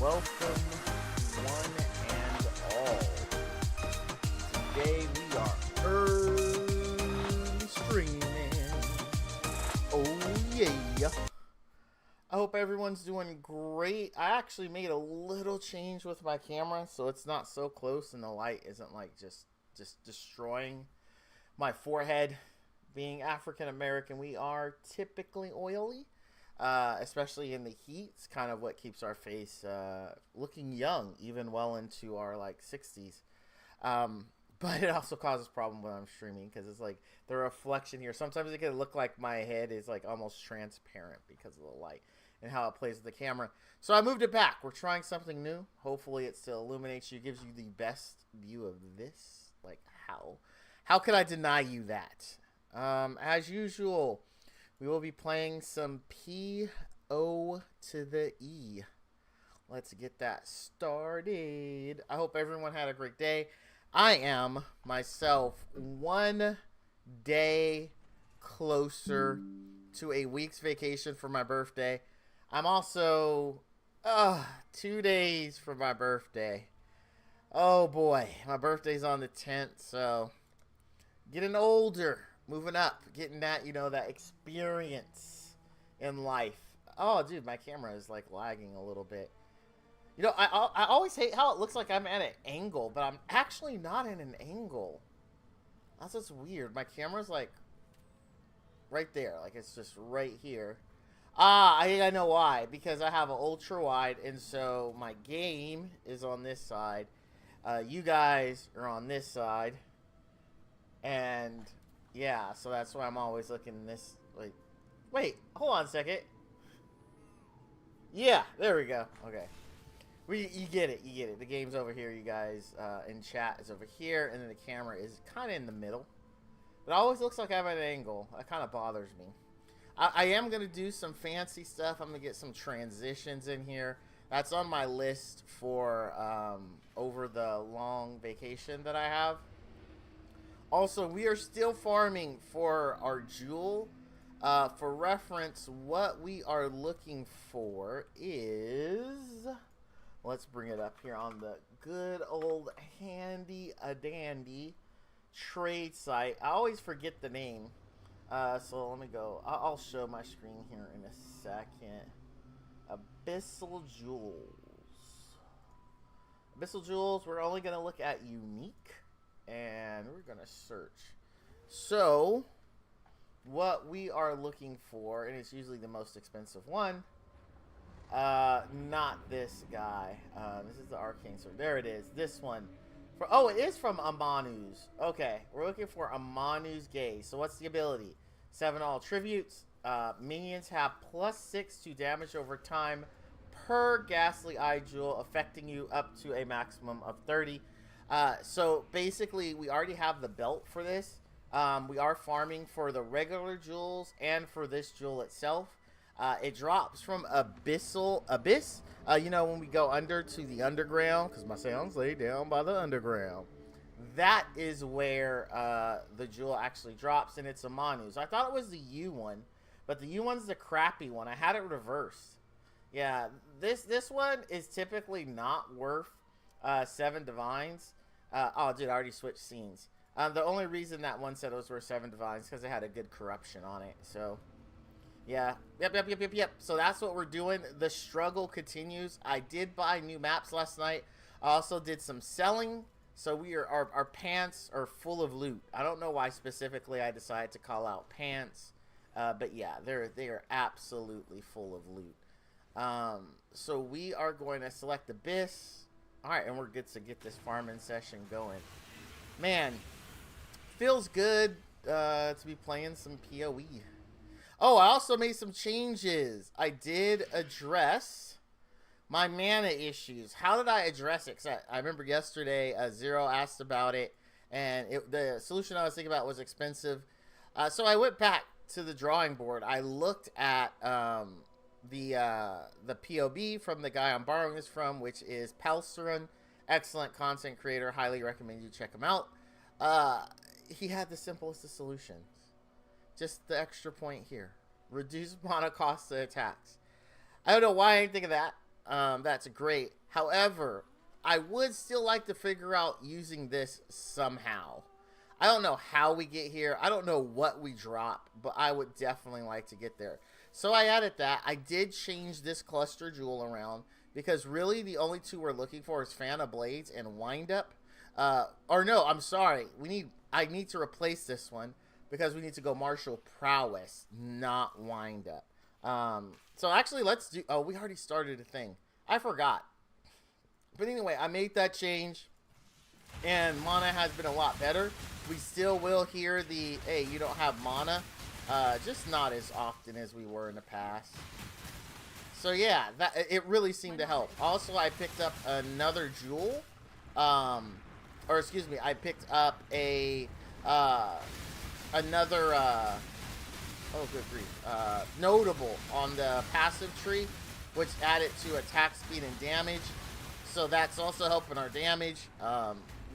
welcome one and all. Today we are early streaming. Oh yeah. I hope everyone's doing great. I actually made a little change with my camera so it's not so close and the light isn't like just destroying my forehead. Being African American, we are typically oily. Especially in the heat. It's kind of what keeps our face looking young, even well into our like 60s. But it also causes problem when I'm streaming because it's like the reflection here. Sometimes it can look like my head is like almost transparent because of the light and how it plays with the camera. So I moved it back. We're trying something new. Hopefully it still illuminates you, gives you the best view of this. Like how could I deny you that? As usual, we will be playing some P-O to the E. Let's get that started. I hope everyone had a great day. I am, myself, 1 day closer to a week's vacation for my birthday. I'm also 2 days for my birthday. Oh boy, my birthday's on the 10th, so getting older. Moving up, getting that, you know, that experience in life. Oh, dude, my camera is, like, lagging a little bit. You know, I always hate how it looks like I'm at an angle, but I'm actually not in an angle. That's just weird. My camera's, like, right there. Like, it's just right here. I think I know why. Because I have an ultra-wide, and so my game is on this side. You guys are on this side. And yeah, so that's why I'm always looking this, like, wait, hold on a second. Yeah, there we go. Okay. You get it, you get it. The game's over here, you guys, and chat is over here, and then the camera is kind of in the middle. It always looks like I'm at an angle. That kind of bothers me. I am going to do some fancy stuff. I'm going to get some transitions in here. That's on my list for over the long vacation that I have. Also, we are still farming for our jewel. For reference, what we are looking for is... Let's bring it up here on the good old handy-a-dandy trade site. I always forget the name. So let me go. I'll show my screen here in a second. Abyssal Jewels. Abyssal Jewels, we're only going to look at unique. And we're going to search. So, what we are looking for, and it's usually the most expensive one, not this guy. This is the Arcane Sword. There it is. This one. Oh, it is from Amanu's. Okay, we're looking for Amanu's Gaze. So, what's the ability? 7 all tributes. Minions have +6 to damage over time per Ghastly Eye Jewel, affecting you up to a maximum of 30. So basically, we already have the belt for this. We are farming for the regular jewels and for this jewel itself. It drops from Abyss. You know, when we go under to the underground, because my sounds lay down by the underground. That is where the jewel actually drops, and it's a Manu's. I thought it was the U one, but the U one's the crappy one. I had it reversed. Yeah, this one is typically not worth 7 divines. Oh, dude, I already switched scenes. The only reason that one said it was worth 7 divines because it had a good corruption on it. So, yeah. Yep. So that's what we're doing. The struggle continues. I did buy new maps last night. I also did some selling. So our pants are full of loot. I don't know why specifically I decided to call out pants. But yeah, they are absolutely full of loot. So we are going to select Abyss. Alright, and we're good to get this farming session going. Man, feels good to be playing some PoE. Oh, I also made some changes. I did address my mana issues. How did I address it? Because I remember yesterday, Zero asked about it, and the solution I was thinking about was expensive. So I went back to the drawing board. I looked at the POB from the guy I'm borrowing this from, which is Palcerin. Excellent content creator. Highly recommend you check him out. He had the simplest of solutions. Just the extra point here. Reduce mana cost to attacks. I don't know why I didn't think of that. That's great. However, I would still like to figure out using this somehow. I don't know how we get here. I don't know what we drop, but I would definitely like to get there. So I added that. I did change this cluster jewel around because really the only two we're looking for is Fan of Blades and Wind Up. Or no, I'm sorry. I need to replace this one because we need to go Martial Prowess, not Wind Up. So actually, let's do... Oh, we already started a thing. I forgot. But anyway, I made that change, and mana has been a lot better. We still will hear the, hey, you don't have mana. Just not as often as we were in the past. So yeah, it really seemed to help. Also, I picked up another jewel. Or excuse me, I picked up a another oh good grief, notable on the passive tree, which added to attack speed and damage. So that's also helping our damage.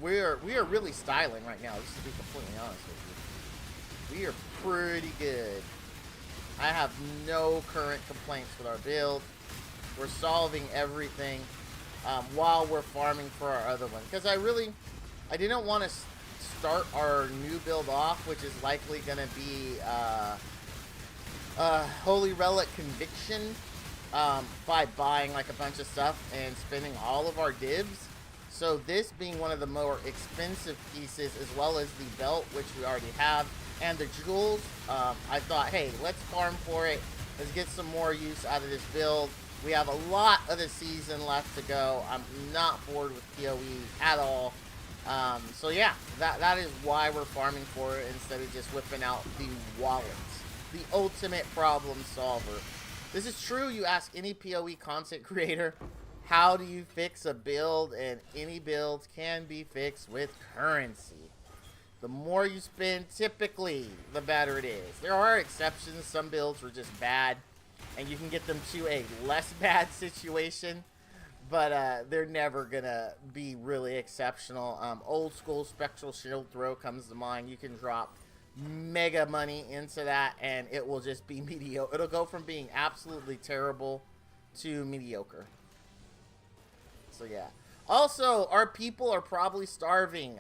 We are really styling right now, just to be completely honest with you. We are pretty good. I have no current complaints with our build. We're solving everything while we're farming for our other one. Because I didn't want to start our new build off, which is likely going to be Holy Relic Conviction, by buying like a bunch of stuff and spending all of our divs. So this being one of the more expensive pieces, as well as the belt, which we already have, and the jewels, I thought, hey, let's farm for it. Let's get some more use out of this build. We have a lot of the season left to go. I'm not bored with PoE at all. So yeah, that is why we're farming for it instead of just whipping out the wallets. The ultimate problem solver. This is true. You ask any PoE content creator, how do you fix a build? And any build can be fixed with currency. The more you spend, typically, the better it is. There are exceptions. Some builds were just bad, and you can get them to a less bad situation, but they're never going to be really exceptional. Old school Spectral Shield Throw comes to mind. You can drop mega money into that, and it will just be mediocre. It'll go from being absolutely terrible to mediocre. So yeah. Also, our people are probably starving.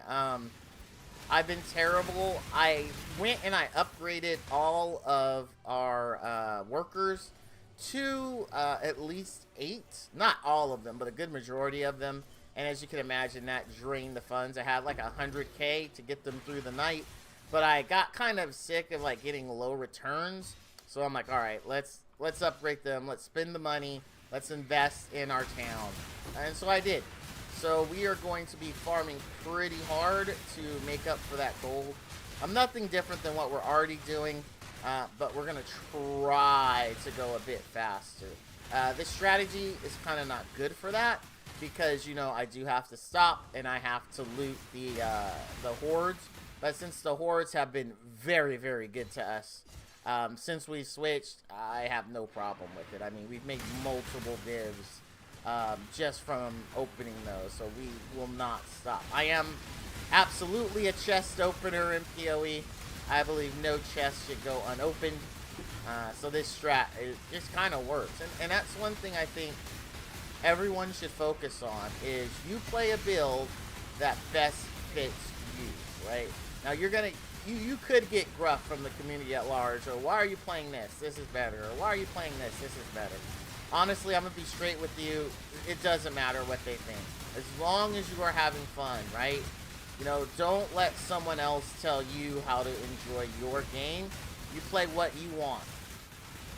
I've been terrible. I went and I upgraded all of our workers to at least 8. Not all of them, but a good majority of them. And as you can imagine, that drained the funds. I had like 100K to get them through the night. But I got kind of sick of like getting low returns. So I'm like, all right, let's upgrade them. Let's spend the money. Let's invest in our town. And so I did. So we are going to be farming pretty hard to make up for that gold. Nothing different than what we're already doing, but we're going to try to go a bit faster. This strategy is kind of not good for that because, you know, I do have to stop and I have to loot the hordes. But since the hordes have been very, very good to us, since we switched, I have no problem with it. I mean, we've made multiple divs just from opening those, so we will not stop. I am absolutely a chest opener in PoE. I believe no chest should go unopened. So this strat, it just kind of works. And that's one thing I think everyone should focus on, is you play a build that best fits you, right? Now you're gonna, you could get gruff from the community at large, or why are you playing this? This is better. Or why are you playing this? This is better. Honestly, I'm gonna be straight with you. It doesn't matter what they think, as long as you are having fun, right? You know, don't let someone else tell you how to enjoy your game. You play what you want.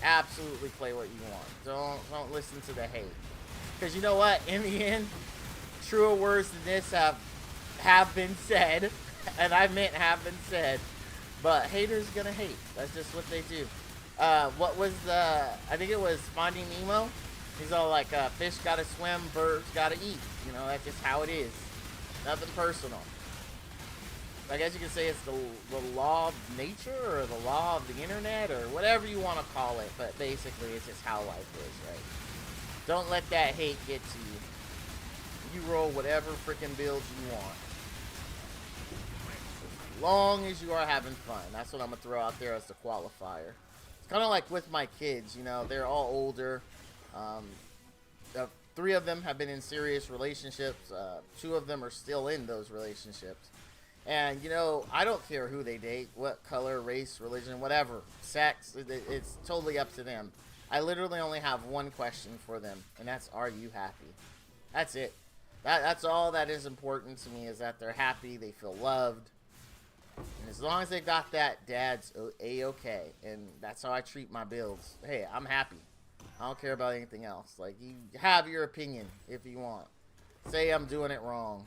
Absolutely play what you want. Don't listen to the hate, because you know what? In the end, truer words than this have been said. And I meant have been said, but haters gonna hate. That's just what they do. What was the, I think it was Finding Nemo. He's all like, fish gotta swim, birds gotta eat. You know, that's just how it is. Nothing personal. I guess you could say it's the law of nature, or the law of the internet, or whatever you want to call it. But basically, it's just how life is, right? Don't let that hate get to you. You roll whatever freaking builds you want. As long as you are having fun. That's what I'm going to throw out there as the qualifier. It's kind of like with my kids, you know, they're all older. 3 of them have been in serious relationships. 2 of them are still in those relationships. And, you know, I don't care who they date, what color, race, religion, whatever, sex, it's totally up to them. I literally only have one question for them, and that's, are you happy? That's it. That's all that is important to me, is that they're happy, they feel loved. And as long as they got that, Dad's A-okay. And that's how I treat my builds. Hey, I'm happy. I don't care about anything else. Like, you have your opinion if you want. Say I'm doing it wrong.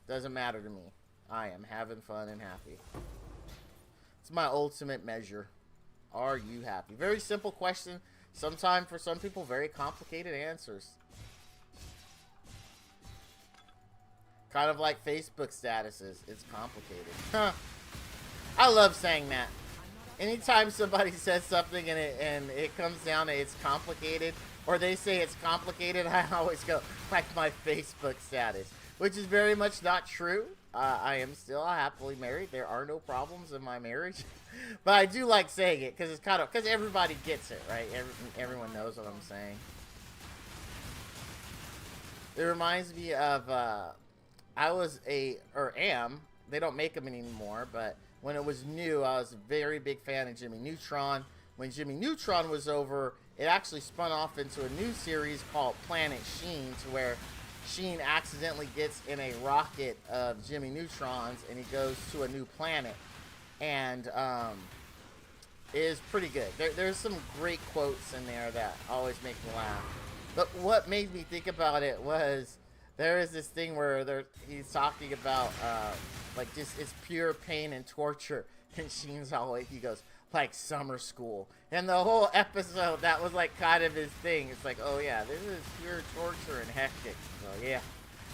Doesn't matter to me. I am having fun and happy. It's my ultimate measure. Are you happy? Very simple question. Sometimes for some people, very complicated answers. Kind of like Facebook statuses. It's complicated. Huh. I love saying that. Anytime somebody says something and it comes down to it's complicated, or they say it's complicated, I always go, like my Facebook status. Which is very much not true. I am still happily married. There are no problems in my marriage. But I do like saying it, because it's kind of, because everybody gets it, right? Everyone knows what I'm saying. It reminds me of, I was am, they don't make them anymore, but when it was new, I was a very big fan of Jimmy Neutron. When Jimmy Neutron was over, it actually spun off into a new series called Planet Sheen, to where Sheen accidentally gets in a rocket of Jimmy Neutron's and he goes to a new planet, and it is pretty good. There's some great quotes in there that always make me laugh. But what made me think about it was, there is this thing where he's talking about like just it's pure pain and torture, and Sheen's always, he goes, like summer school. And the whole episode, that was like kind of his thing. It's like, oh yeah, this is pure torture and hectic. So yeah,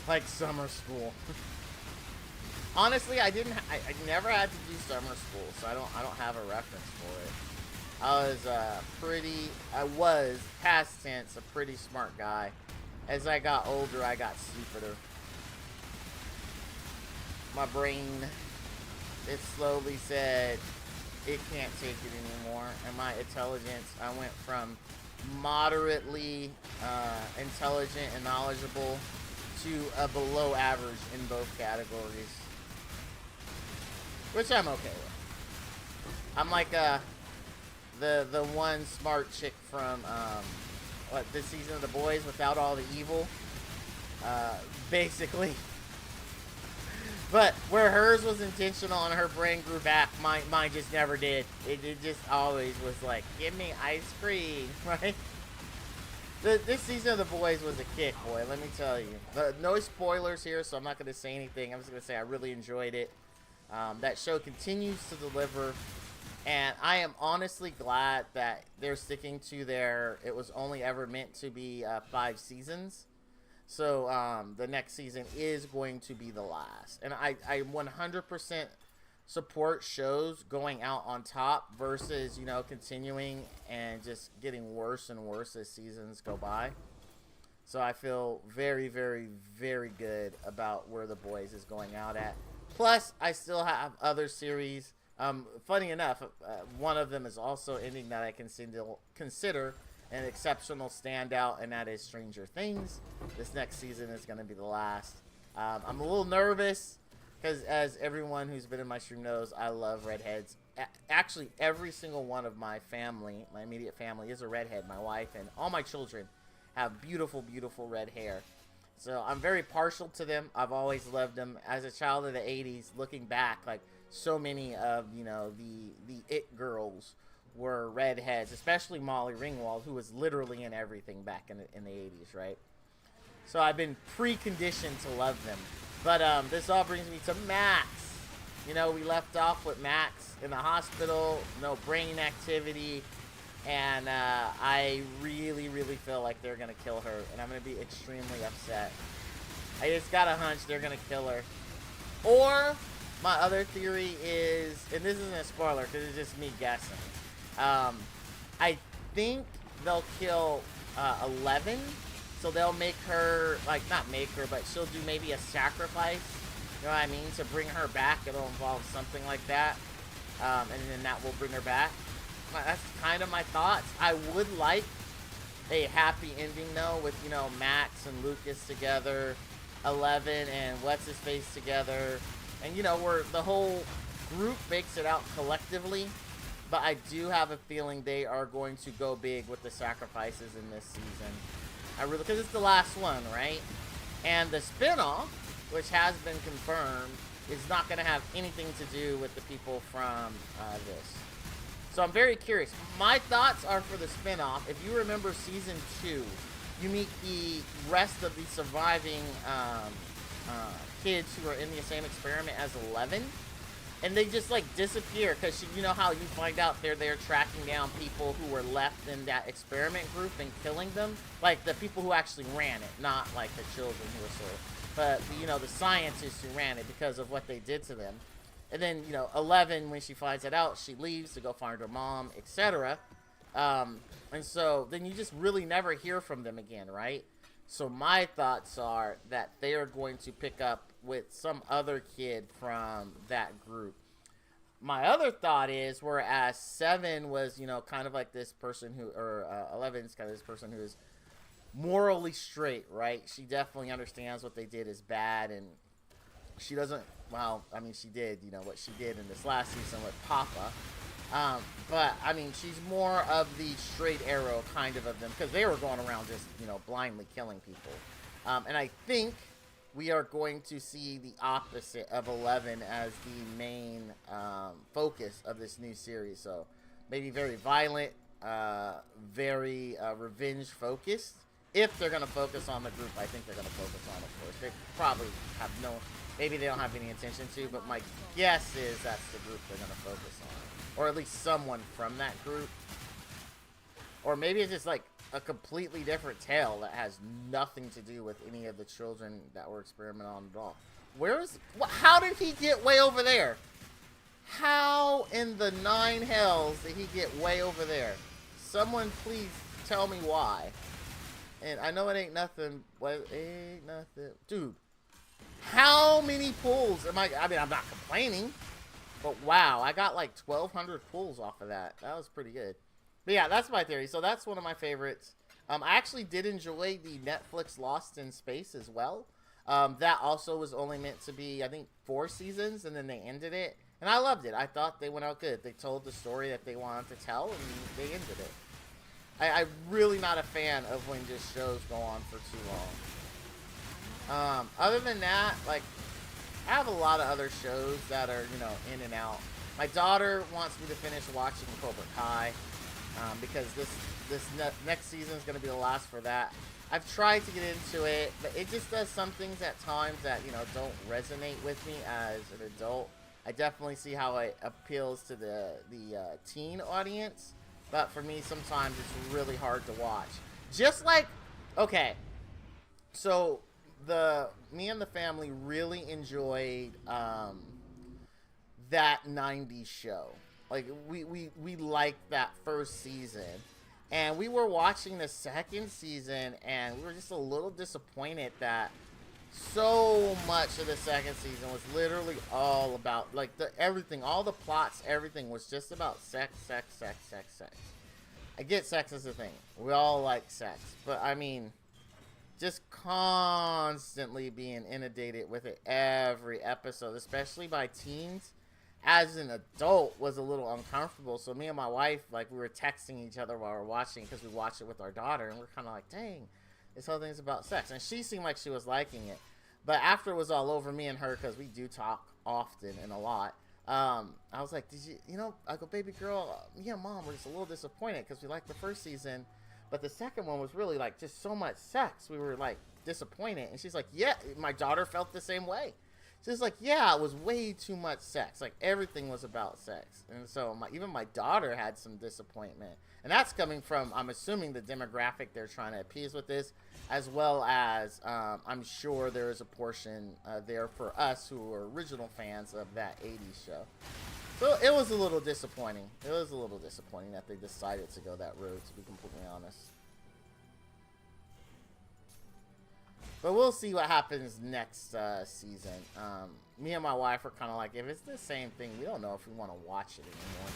like summer school. Honestly, I never had to do summer school, so I don't have a reference for it. I was past tense, a pretty smart guy. As I got older, I got stupider. My brain, it slowly said, it can't take it anymore. And my intelligence, I went from moderately intelligent and knowledgeable to a below average in both categories, which I'm okay with. I'm like the one smart chick from this season of The Boys without all the evil, basically. But where hers was intentional and her brain grew back, mine just never did. It just always was like, give me ice cream, right? This season of The Boys was a kick, boy, let me tell you. No spoilers here, so I'm not going to say anything. I'm just going to say I really enjoyed it. That show continues to deliver, and I am honestly glad that they're sticking to it was only ever meant to be 5 seasons. So the next season is going to be the last. And I 100% support shows going out on top versus, you know, continuing and just getting worse and worse as seasons go by. So I feel very, very, very good about where The Boys is going out at. Plus, I still have other series. Funny enough, one of them is also ending that I can consider an exceptional standout, and that is Stranger Things. This next season is going to be the last. I'm a little nervous because, as everyone who's been in my stream knows, I love redheads. Actually, every single one of my family, my immediate family, is a redhead. My wife and all my children have beautiful, beautiful red hair. So I'm very partial to them. I've always loved them. As a child of the 80s, looking back, like so many of, you know, the it girls were redheads, especially Molly Ringwald, who was literally in everything back in the 80s, right? So I've been preconditioned to love them. But this all brings me to Max. You know, we left off with Max in the hospital, no brain activity, and I really, really feel like they're going to kill her, and I'm going to be extremely upset. I just got a hunch they're going to kill her. Or my other theory is, and this isn't a spoiler because it's just me guessing, I think they'll kill 11, so they'll make her, like, not make her, but she'll do maybe a sacrifice, you know what I mean, to bring her back. It'll involve something like that, and then that will bring her back. That's kind of my thoughts. I would like a happy ending though, with, you know, Max and Lucas together, 11 and what's his face together, and, you know, where the whole group makes it out collectively. But I do have a feeling they are going to go big with the sacrifices in this season. I really, because it's the last one, right? And the spinoff, which has been confirmed, is not going to have anything to do with the people from this. So I'm very curious. My thoughts are for the spinoff. If you remember season 2, you meet the rest of the surviving kids who are in the same experiment as 11. And they just, like, disappear, because you know how you find out they're there tracking down people who were left in that experiment group and killing them? Like, the people who actually ran it, not, like, the children who were sort of, but, you know, the scientists who ran it because of what they did to them. And then, you know, 11, when she finds it out, she leaves to go find her mom, etc. And so, then you just really never hear from them again, right? So my thoughts are that they are going to pick up with some other kid from that group. My other thought is, whereas 7 was, you know, kind of like this person who, or 11 is kind of this person who is morally straight, right? She definitely understands what they did is bad, and she doesn't, well, I mean, she did, you know, what she did in this last season with Papa. But, I mean, she's more of the straight arrow kind of them, because they were going around just, you know, blindly killing people. And I think we are going to see the opposite of 11 as the main focus of this new series. So, maybe very violent, very revenge-focused. If they're going to focus on the group, I think they're going to focus on it, of course. They probably have no, maybe they don't have any intention to, but my guess is that's the group they're going to focus on. Or at least someone from that group. Or maybe it's just like a completely different tale that has nothing to do with any of the children that were experimented on at all. Where is... How did he get way over there? How in the 9 hells did he get way over there? Someone please tell me why. And I know it ain't nothing. Well, it ain't nothing. Dude. How many pulls am I mean, I'm not complaining. But wow, I got like 1,200 pulls off of that. That was pretty good. But yeah, that's my theory. So that's one of my favorites. I actually did enjoy the Netflix Lost in Space as well. That also was only meant to be, I think, 4 seasons, and then they ended it. And I loved it. I thought they went out good. They told the story that they wanted to tell, and they ended it. I'm really not a fan of when just shows go on for too long. Other than that, like, I have a lot of other shows that are, you know, in and out. My daughter wants me to finish watching Cobra Kai, because this next season is going to be the last for that. I've tried to get into it, but it just does some things at times that, you know, don't resonate with me as an adult. I definitely see how it appeals to the teen audience, but for me, sometimes it's really hard to watch. Just like, okay, so me and the family really enjoyed that 90s show. Like, we liked that first season. And we were watching the second season, and we were just a little disappointed that so much of the second season was literally all about, like, everything, all the plots, everything was just about sex. I get sex is a thing. We all like sex. But, I mean, just constantly being inundated with it every episode, especially by teens, as an adult, was a little uncomfortable. So me and my wife, like, we were texting each other while we were watching, because we watched it with our daughter, and we're kind of like, dang, this whole thing's about sex. And she seemed like she was liking it. But after it was all over, me and her, because we do talk often and a lot, I was like, I go, baby girl, me and mom were just a little disappointed, because we liked the first season, but the second one was really, like, just so much sex. We were, like, disappointed. And she's like, yeah, my daughter felt the same way. She's like, yeah, it was way too much sex. Like, everything was about sex. And so even my daughter had some disappointment. And that's coming from, I'm assuming, the demographic they're trying to appease with this, as well as I'm sure there is a portion there for us who are original fans of that 80s show. So it was a little disappointing. It was a little disappointing that they decided to go that road, to be completely honest. But we'll see what happens next season. Me and my wife are kind of like, if it's the same thing, we don't know if we want to watch it anymore.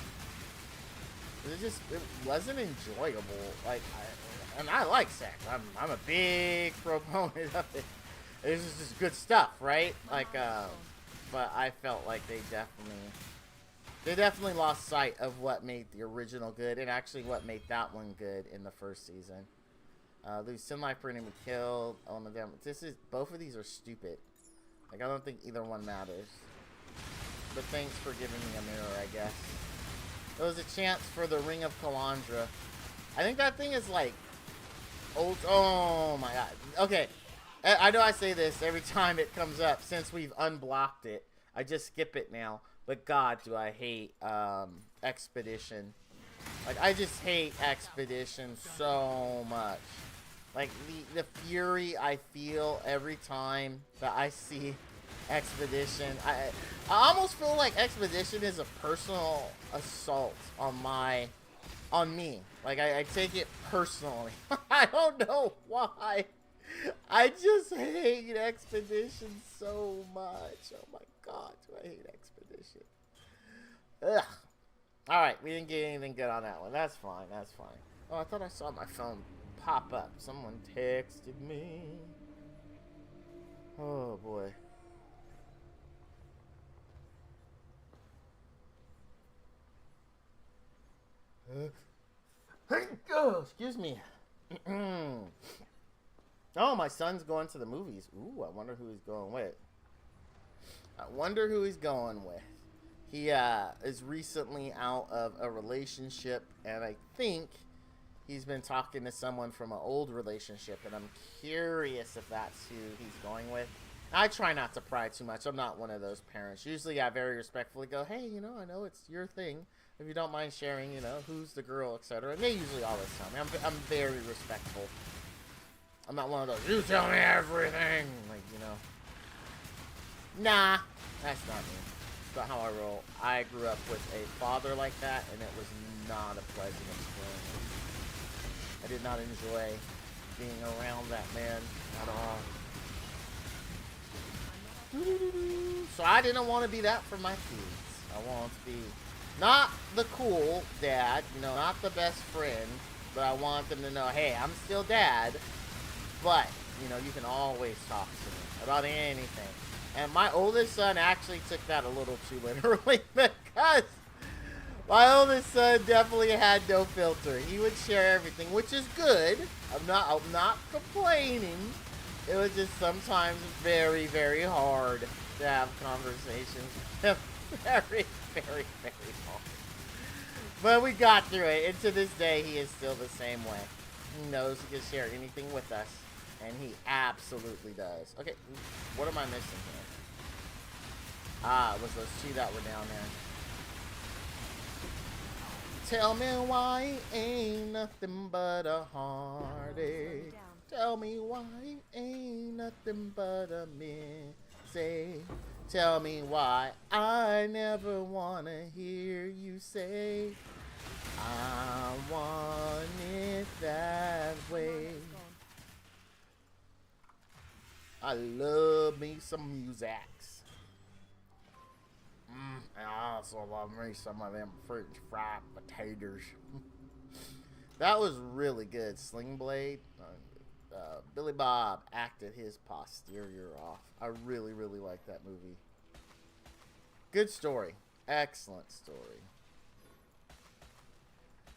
It wasn't enjoyable. Like, And I like sex. I'm a big proponent of it. This is just good stuff, right? Like, but I felt like they definitely lost sight of what made the original good, and actually what made that one good in the first season. Lose 10 life per enemy killed. Oh no, damn. Both of these are stupid. Like, I don't think either one matters. But thanks for giving me a mirror, I guess. There was a chance for the Ring of Calandra. I think that thing is like old. Oh my god. Okay. I know I say this every time it comes up since we've unblocked it. I just skip it now. But god, do I hate Expedition. Like, I just hate Expedition so much. Like, the fury I feel every time that I see Expedition. I almost feel like Expedition is a personal assault on me. Like, I take it personally. I don't know why. I just hate Expedition so much. Oh my god, do I hate Expedition. Ugh. Alright, we didn't get anything good on that one. That's fine, that's fine. Oh, I thought I saw my phone pop up. Someone texted me. Oh boy. Oh, excuse me. Oh, my son's going to the movies. Ooh, I wonder who he's going with. He is recently out of a relationship, and I think he's been talking to someone from an old relationship, and I'm curious if that's who he's going with. I try not to pry too much. I'm not one of those parents. Usually I very respectfully go, hey, you know, I know it's your thing. If you don't mind sharing, you know, who's the girl, etc. And they usually always tell me. I'm very respectful. I'm not one of those, you tell me everything. Like, you know. Nah, that's not me. It's not how I roll. I grew up with a father like that, and it was not a pleasant experience. I did not enjoy being around that man at all. So I didn't want to be that for my kids. I wanted to be not the cool dad, you know, not the best friend, but I want them to know, hey, I'm still dad, but, you know, you can always talk to me about anything. And my oldest son actually took that a little too literally, because my oldest son definitely had no filter. He would share everything, which is good. I'm not complaining. It was just sometimes very, very hard to have conversations. Very, very, very hard. But we got through it, and to this day, he is still the same way. He knows he can share anything with us, and he absolutely does. Okay, what am I missing here? Ah, it was those two that were down there. Tell me why ain't nothing but a heartache. Tell me why ain't nothing but a mistake. Tell me why I never wanna hear you say I want it that way. I love me some musics. I also love me some of them French fried potatoes. That was really good. Sling Blade. Billy Bob acted his posterior off. I really, really like that movie. Good story. Excellent story.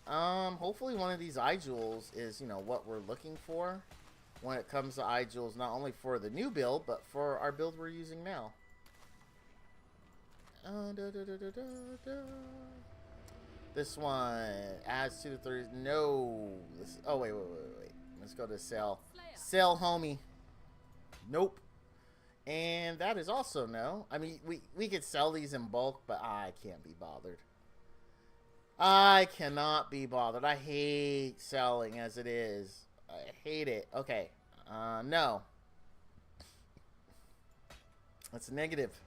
Hopefully one of these eye jewels is, you know, what we're looking for when it comes to eye jewels, not only for the new build, but for our build we're using now. This one adds to the 30. No. Oh, wait. Let's go to sell. Sell, homie. Nope. And that is also no. I mean, we could sell these in bulk, but I can't be bothered. I cannot be bothered. I hate selling as it is. I hate it. Okay. No. That's a negative.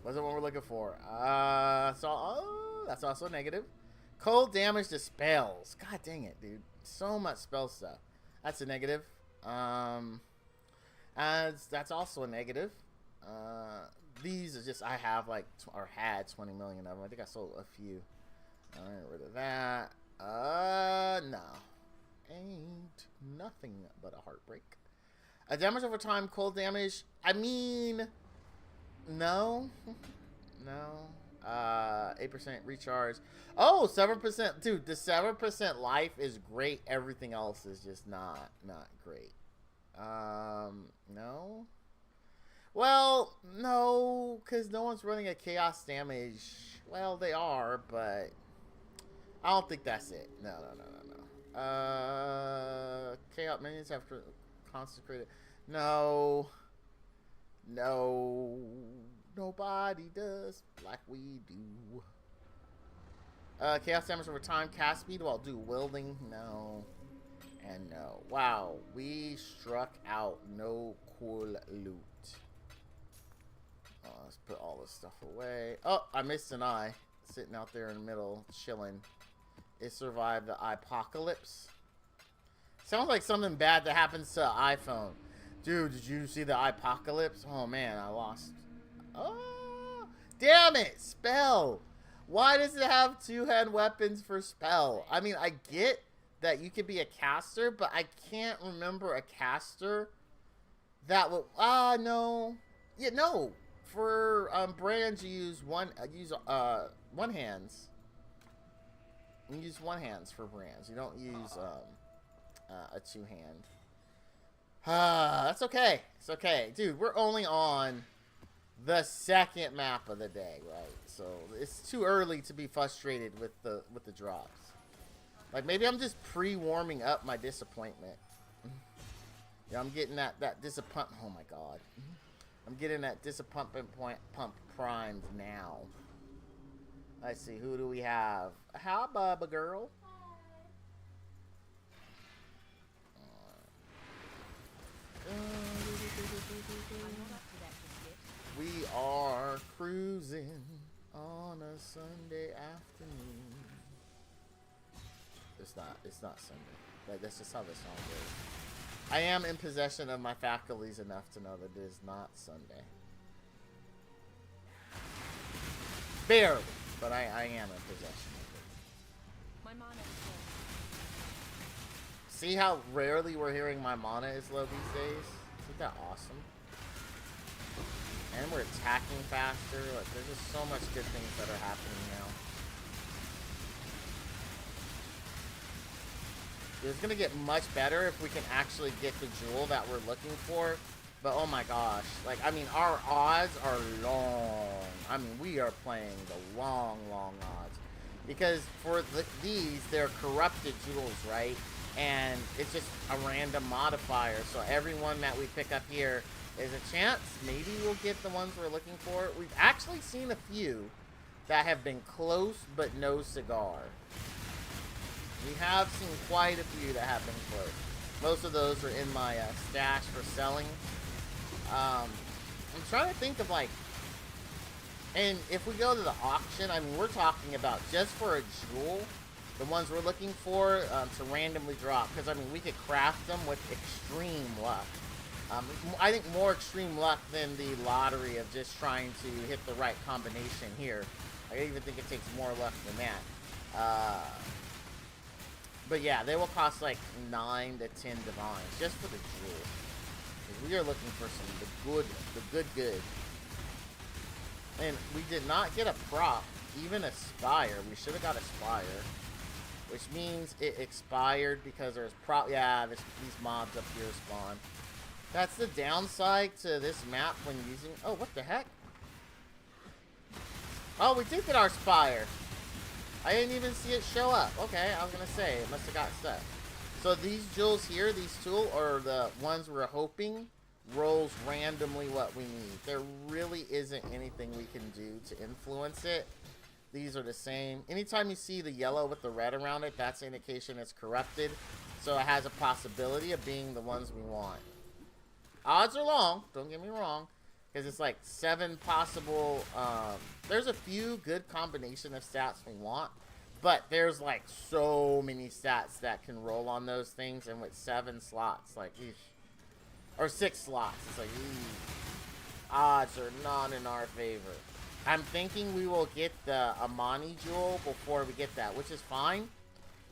Wasn't what we're looking for. That's also a negative. Cold damage to spells. God dang it, dude. So much spell stuff. That's a negative. That's also a negative. These are just, I have like, or had 20 million of them. I think I sold a few. Alright, rid of that. No. ain't nothing but a heartbreak. A damage over time, cold damage. I mean, no. No. 8% recharge. Oh, 7%. Dude, the 7% life is great. Everything else is just not great. No. Well, no, because no one's running a chaos damage. Well, they are, but I don't think that's it. No. Chaos minions have consecrated. No. Nobody does like we do. Chaos damage over time, cast speed while do wielding. No. And no. Wow, we struck out. No cool loot. Let's put all this stuff away. Oh, I missed an eye. Sitting out there in the middle, chilling. It survived the apocalypse. Sounds like something bad that happens to an iPhone. Dude, did you see the apocalypse? Oh man, I lost. Oh, damn it, spell. Why does it have two-hand weapons for spell? I mean, I get that you could be a caster, but I can't remember a caster that would. No. Yeah, no. For brands, you use one hands. You use one hands for brands. You don't use a two-hand. That's okay. It's okay, dude. We're only on the second map of the day, right? So it's too early to be frustrated with the drops. Like maybe I'm just pre-warming up my disappointment. Yeah, I'm getting that disappointment. Oh my god. I'm getting that disappointment pump primed now. Let's see, who do we have? Hi, Bubba girl. We are cruising on a Sunday afternoon. It's not Sunday. Like, that's just how the song goes. I am in possession of my faculties enough to know that it is not Sunday. Barely, but I am in possession of it. My mana is low. See how rarely we're hearing my mana is low these days? Isn't that awesome? And we're attacking faster. Like, there's just so much good things that are happening now. It's going to get much better if we can actually get the jewel that we're looking for. But oh my gosh. Like, I mean, our odds are long. I mean, we are playing the long odds. Because for these, they're corrupted jewels, right? And it's just a random modifier. So every one that we pick up here is a chance. Maybe we'll get the ones we're looking for. We've actually seen a few that have been close, but no cigar. We have seen quite a few that have been close. Most of those are in my stash for selling. I'm trying to think of like, and if we go to the auction, I mean, we're talking about just for a jewel, the ones we're looking for to randomly drop. Because I mean, we could craft them with extreme luck. I think more extreme luck than the lottery of just trying to hit the right combination here. I even think it takes more luck than that. But yeah, they will cost like 9 to 10 divines just for the jewel. Because we are looking for some the good. And we did not get a prop, even a spire. We should have got a spire, which means it expired because there's these mobs up here spawn. That's the downside to this map when using. Oh, what the heck? Oh, we did get our spire. I didn't even see it show up. Okay, I was gonna say it must have got stuck. So these jewels here, these two, are the ones we're hoping rolls randomly what we need. There really isn't anything we can do to influence it. These are the same. Anytime you see the yellow with the red around it, that's an indication it's corrupted. So it has a possibility of being the ones we want. Odds are long, don't get me wrong. Because it's like 7 possible, there's a few good combination of stats we want, but there's like so many stats that can roll on those things, and with 7 slots, like, eesh, or 6 slots, it's like, odds are not in our favor. I'm thinking we will get the Amani jewel before we get that, which is fine,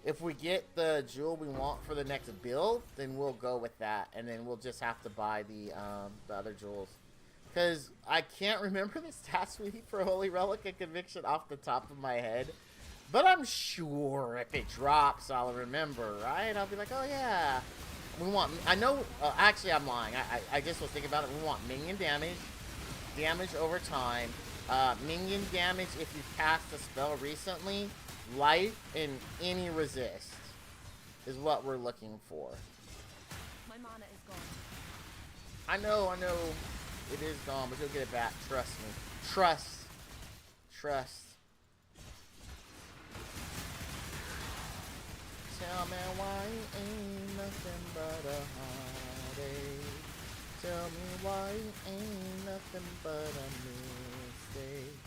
If we get the jewel we want for the next build, then we'll go with that, and then we'll just have to buy the other jewels. Because I can't remember the stat suite for Holy Relic and Conviction off the top of my head. But I'm sure if it drops, I'll remember, right? I'll be like, oh yeah. We want, I know, actually I'm lying. I just was thinking about it. We want minion damage, damage over time, minion damage if you cast a spell recently, life, and any resist is what we're looking for. My mana is gone. I know, it is gone, but you'll get it back. Trust me. Trust. Tell me why you ain't nothing but a heartache. Tell me why you ain't nothing but a mistake.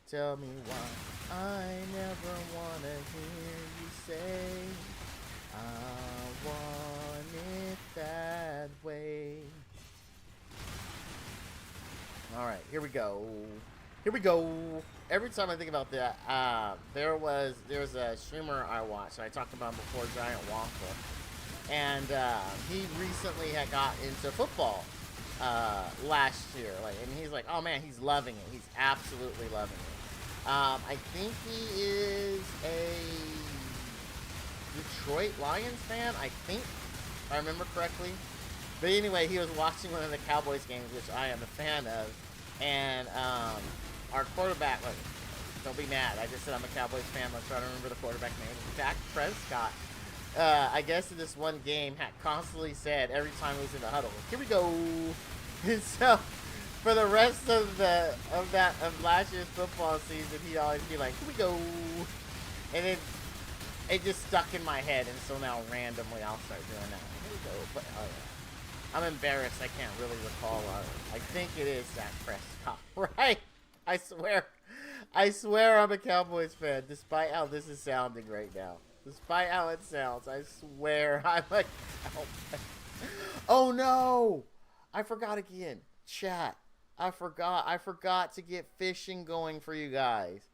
Tell me why I never wanna hear you say I want it that way. Alright, here we go. Every time I think about that, there was a streamer I watched, I talked about him before, Giant Wonka, and he recently had got into football last year, and he's like, oh man, he's loving it. He's absolutely loving it. I think he is a Detroit Lions fan, I think, if I remember correctly. But anyway, he was watching one of the Cowboys games, which I am a fan of, and our quarterback, like, don't be mad, I just said I'm a Cowboys fan, I'm trying to remember the quarterback name, Dak Prescott, I guess in this one game, had constantly said, every time he was in the huddle, here we go, and so, for the rest of last year's football season, he'd always be like, here we go, and it just stuck in my head, and so now randomly I'll start doing that, here we go, but, oh yeah. I'm embarrassed, I can't really recall I think it is Dak Prescott, right? I swear I'm a Cowboys fan, despite how this is sounding right now. Despite how it sounds, I swear I'm a Cowboys. Oh no! I forgot again. Chat. I forgot to get fishing going for you guys.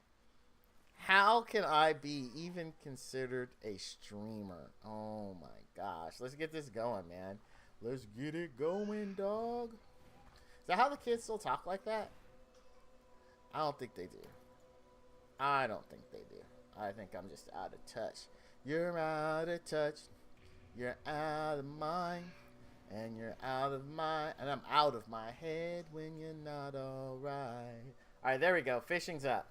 How can I be even considered a streamer? Oh my gosh. Let's get this going, man. Let's get it going, dog. Is that how the kids still talk like that? I don't think they do. I don't think they do. I think I'm just out of touch. You're out of touch. You're out of mind. And you're out of my... And I'm out of my head when you're not alright. Alright, there we go. Fishing's up.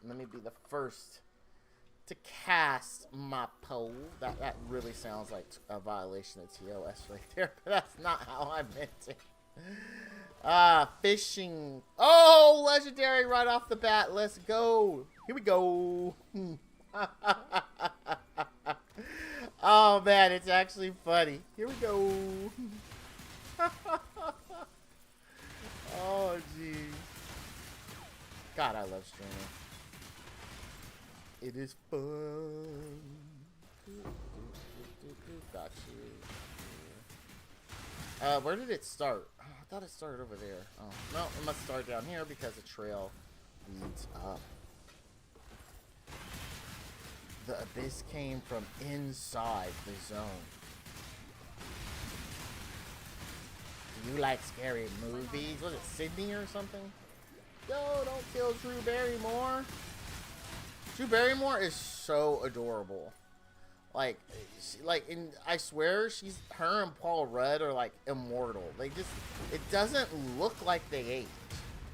Let me be the first to cast my pole. That really sounds like a violation of TOS right there. But that's not how I meant it. Fishing. Oh, legendary right off the bat. Let's go. Here we go. Oh, man, it's actually funny. Here we go. Oh, geez. God, I love streaming. It is fun. Got you. Where did it start? Oh, I thought it started over there. Oh, no, it must start down here because the trail leads up. The abyss came from inside the zone. Do you like scary movies? Was it Sydney or something? Yo, don't kill Drew Barrymore. Drew Barrymore is so adorable. Like, I swear her and Paul Rudd are like immortal. They just, it doesn't look like they age.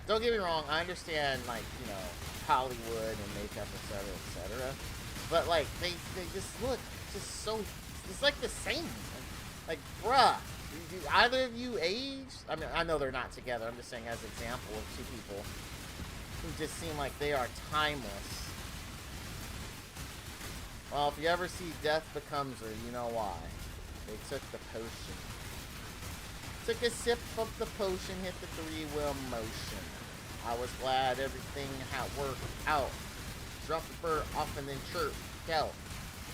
Don't get me wrong, I understand, like, you know, Hollywood and makeup, etc. But like, they just look just so, it's like the same. Like, bruh, do either of you age? I mean, I know they're not together. I'm just saying as an example of two people who just seem like they are timeless. Well, if you ever see Death Becomes Her, you know why. They took the potion. Took a sip of the potion, hit the three-wheel motion. I was glad everything had worked out. Dropped the bird off and then chirped out.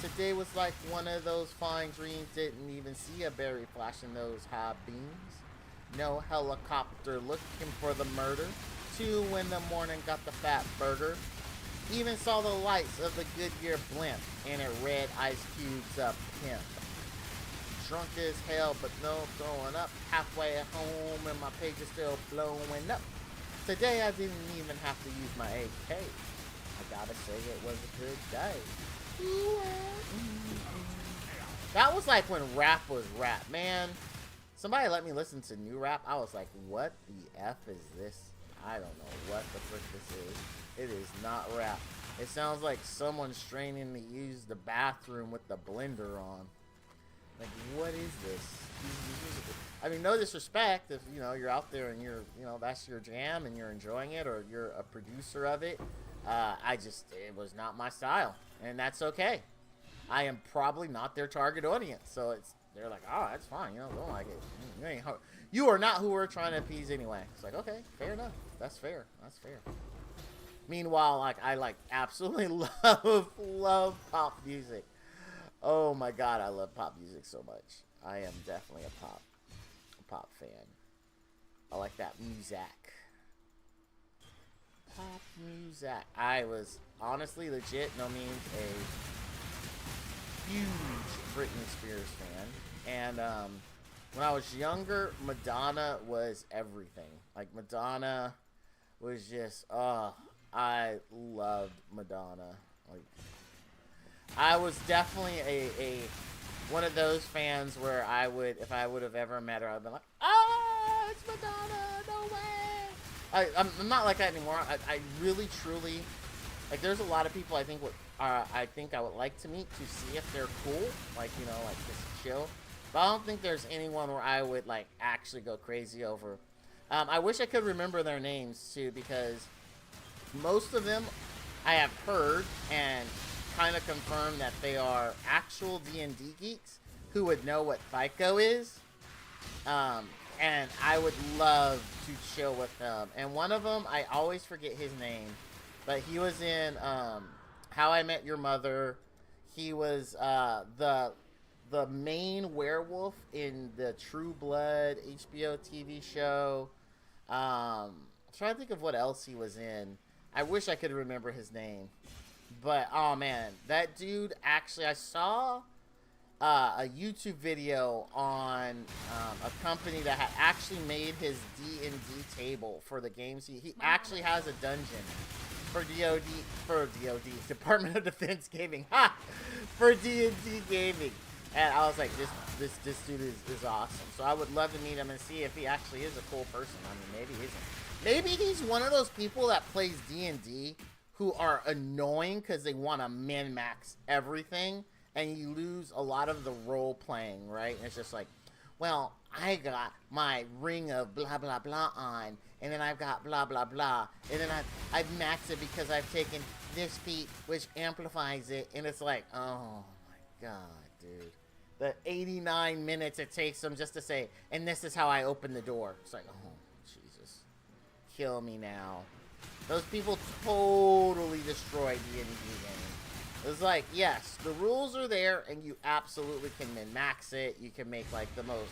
Today was like one of those fine dreams. Didn't even see a berry flashing those high beams. No helicopter looking for the murder. 2 in the morning, got the fat burger. Even saw the lights of the Goodyear blimp, and it read Ice Cube's up pimp. Drunk as hell, but no throwing up. Halfway at home, and my page is still blowing up. Today I didn't even have to use my AK. I gotta say it was a good day. That was like when rap was rap, man. Somebody let me listen to new rap. I was like, what the F is this? I don't know what the frick this is. It is not rap. It sounds like someone straining to use the bathroom with the blender on. Like, what is this? I mean, no disrespect if, you know, you're out there and you're, you know, that's your jam and you're enjoying it, or you're a producer of it. It was not my style, and that's okay. I am probably not their target audience, so they're like, oh, that's fine, you know, don't like it. You are not who we're trying to appease anyway. It's like, okay, fair enough. That's fair. That's fair. Meanwhile, like, I like absolutely love pop music. Oh my god, I love pop music so much. I am definitely a pop fan. I like that music. Pop music. I was honestly, legit, no means a huge Britney Spears fan. And when I was younger, Madonna was everything. Like, Madonna was just, I loved Madonna. Like, I was definitely a one of those fans where I would, if I would have ever met her, I'd been like, oh, it's Madonna, no way. I'm not like that anymore. I really, truly, like, there's a lot of people I think I would like to meet to see if they're cool, like, you know, like, just chill. But I don't think there's anyone where I would, like, actually go crazy over. I wish I could remember their names, too, because most of them I have heard and kind of confirmed that they are actual D&D geeks who would know what FICO is. And I would love to chill with them. And one of them, I always forget his name, but he was in How I Met Your Mother. He was the main werewolf in the True Blood HBO TV show. I'm trying to think of what else he was in. I wish I could remember his name. But, oh man, that dude, actually, I saw a YouTube video on a company that had actually made his D&D table for the games. He actually has a dungeon for DOD, Department of Defense Gaming, for D&D gaming. And I was like, this dude is awesome. So I would love to meet him and see if he actually is a cool person. I mean, maybe he isn't. Maybe he's one of those people that plays D&D who are annoying because they want to min-max everything, and you lose a lot of the role playing, right? And it's just like, well, I got my ring of blah, blah, blah on, and then I've got blah, blah, blah, and then I've maxed it because I've taken this feat, which amplifies it, and it's like, oh my god, dude. The 89 minutes it takes them just to say, and this is how I open the door. It's like, oh, Jesus. Kill me now. Those people totally destroy D&D gaming. It's like, yes, the rules are there, and you absolutely can min-max it. You can make, like, the most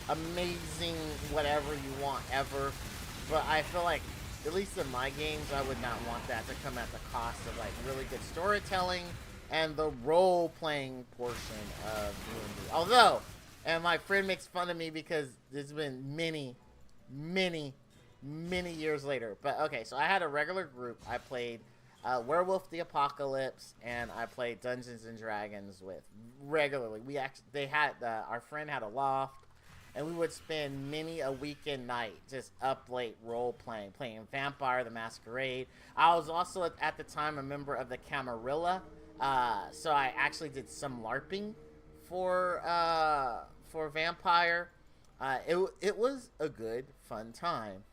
amazing whatever you want ever. But I feel like, at least in my games, I would not want that to come at the cost of, like, really good storytelling and the role-playing portion of D&D. Although, and my friend makes fun of me because there's been many years later. But okay, so I had a regular group I played Werewolf the Apocalypse, and I played Dungeons and Dragons with regularly. Our friend had a loft, and we would spend many a weekend night just up late role playing Vampire the Masquerade. I was also at the time a member of the Camarilla, so I actually did some LARPing for Vampire. It was a good fun time.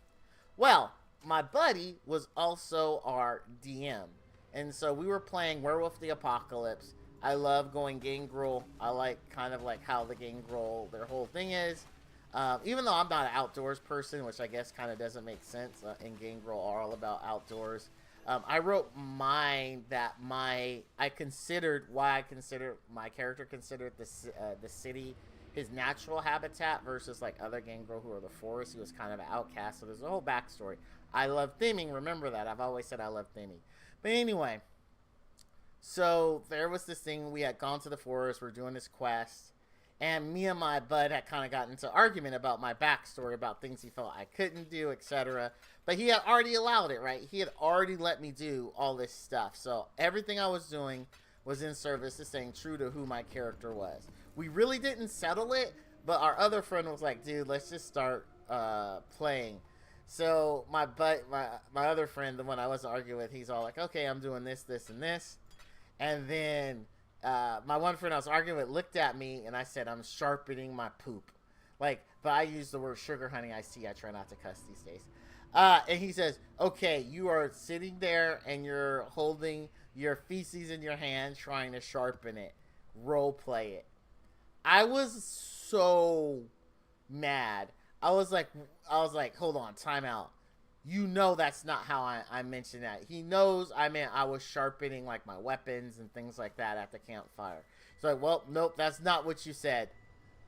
Well, my buddy was also our DM, and so we were playing Werewolf the Apocalypse. I love going gangrel. I like kind of like how the gangrel, their whole thing is. Even though I'm not an outdoors person, which I guess kind of doesn't make sense, and gangrel are all about outdoors. I wrote mine that I considered my character considered the city his natural habitat versus like other gangrel who are the forest. He was kind of an outcast, so there's a whole backstory. I love theming, remember that. I've always said I love theming. But anyway, so there was this thing. We had gone to the forest. We're doing this quest. And me and my bud had kind of gotten into argument about my backstory, about things he felt I couldn't do, etc. But he had already allowed it, right? He had already let me do all this stuff. So everything I was doing was in service to staying true to who my character was. We really didn't settle it, but our other friend was like, dude, let's just start playing. So my other friend, the one I wasn't arguing with, he's all like, okay, I'm doing this, this, and this. And then my one friend I was arguing with looked at me, and I said, I'm sharpening my poop. Like, but I use the word sugar honey iced tea. I try not to cuss these days. And he says, okay, you are sitting there, and you're holding your feces in your hand, trying to sharpen it. Role play it. I was so mad. I was like, hold on, time out. You know that's not how I mentioned that. He knows I meant I was sharpening like my weapons and things like that at the campfire. So like, well, nope, that's not what you said.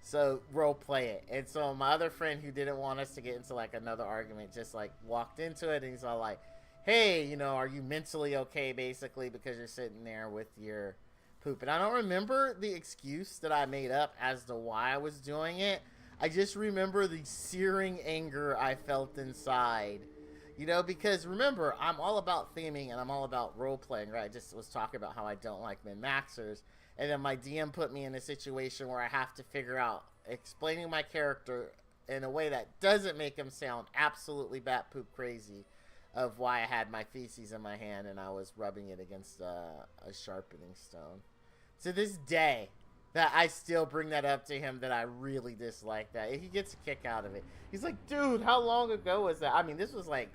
So role play it. And so my other friend who didn't want us to get into like another argument just like walked into it, and he's all like, hey, you know, are you mentally okay basically because you're sitting there with your poop? And I don't remember the excuse that I made up as to why I was doing it. I just remember the searing anger I felt inside. You know, because remember, I'm all about theming and I'm all about role-playing, right? I just was talking about how I don't like min-maxers. And then my DM put me in a situation where I have to figure out explaining my character in a way that doesn't make him sound absolutely bat-poop crazy of why I had my feces in my hand and I was rubbing it against a sharpening stone. To this day, that I still bring that up to him, that I really dislike that. He gets a kick out of it. He's like, dude, how long ago was that? I mean, this was like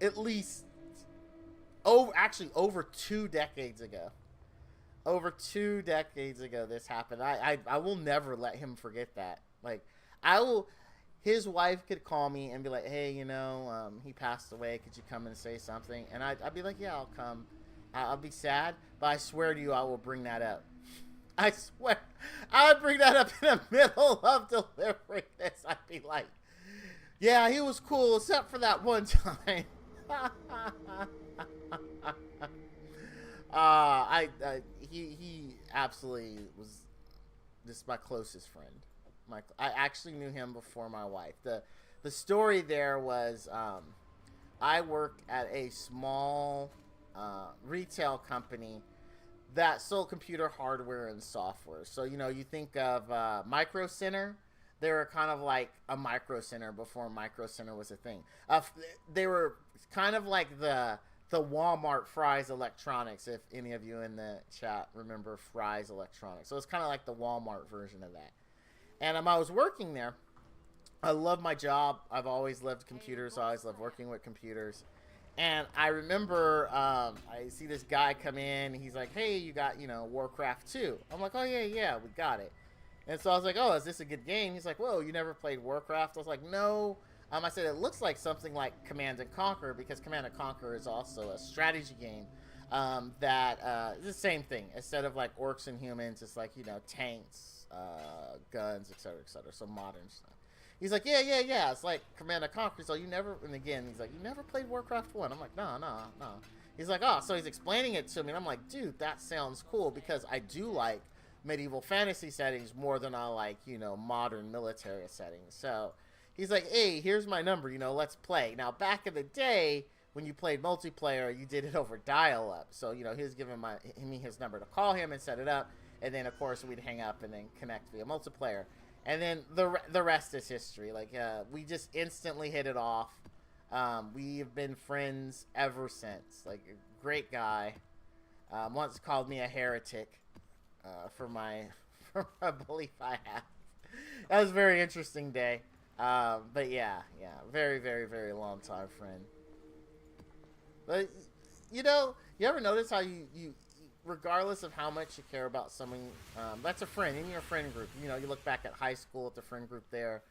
at least over 2 decades ago. Over 2 decades ago this happened. I will never let him forget that. Like, his wife could call me and be like, hey, you know, he passed away. Could you come and say something? And I'd be like, yeah, I'll come. I'll be sad, but I swear to you, I will bring that up. I swear, I would bring that up in the middle of delivering this. I'd be like, yeah, he was cool, except for that one time. He absolutely was just my closest friend. I actually knew him before my wife. The story there was, I worked at a small retail company that sold computer hardware and software. So, you know, you think of Micro Center. They were kind of like a Micro Center before Micro Center was a thing. They were kind of like the Walmart Fry's Electronics, if any of you in the chat remember Fry's Electronics. So it's kind of like the Walmart version of that. And I was working there. I love my job. I've always loved computers. I always loved working with computers. And I remember I see this guy come in. He's like, hey, you got, you know, Warcraft 2. I'm like, oh, yeah, we got it. And so I was like, oh, is this a good game? He's like, whoa, you never played Warcraft? I was like, no. I said, it looks like something like Command & Conquer, because Command & Conquer is also a strategy game that is the same thing. Instead of like orcs and humans, it's like, you know, tanks, guns, etc., so modern stuff. He's like, yeah, it's like Command & Conquer. So you never, and again, he's like, you never played Warcraft 1? I'm like, no. He's like, oh, so he's explaining it to me, and I'm like, dude, that sounds cool, because I do like medieval fantasy settings more than I like, you know, modern military settings. So he's like, hey, here's my number, you know, let's play. Now, back in the day, when you played multiplayer, you did it over dial-up. So, you know, he was giving me his number to call him and set it up. And then, of course, we'd hang up and then connect via multiplayer. And then the rest is history. Like, we just instantly hit it off. We've been friends ever since. Like, a great guy. Once called me a heretic for a belief I have. That was a very interesting day. But yeah, very, very, very long time friend. But, you know, you ever notice how you regardless of how much you care about someone, that's a friend in your friend group. You know, you look back at high school at the friend group there,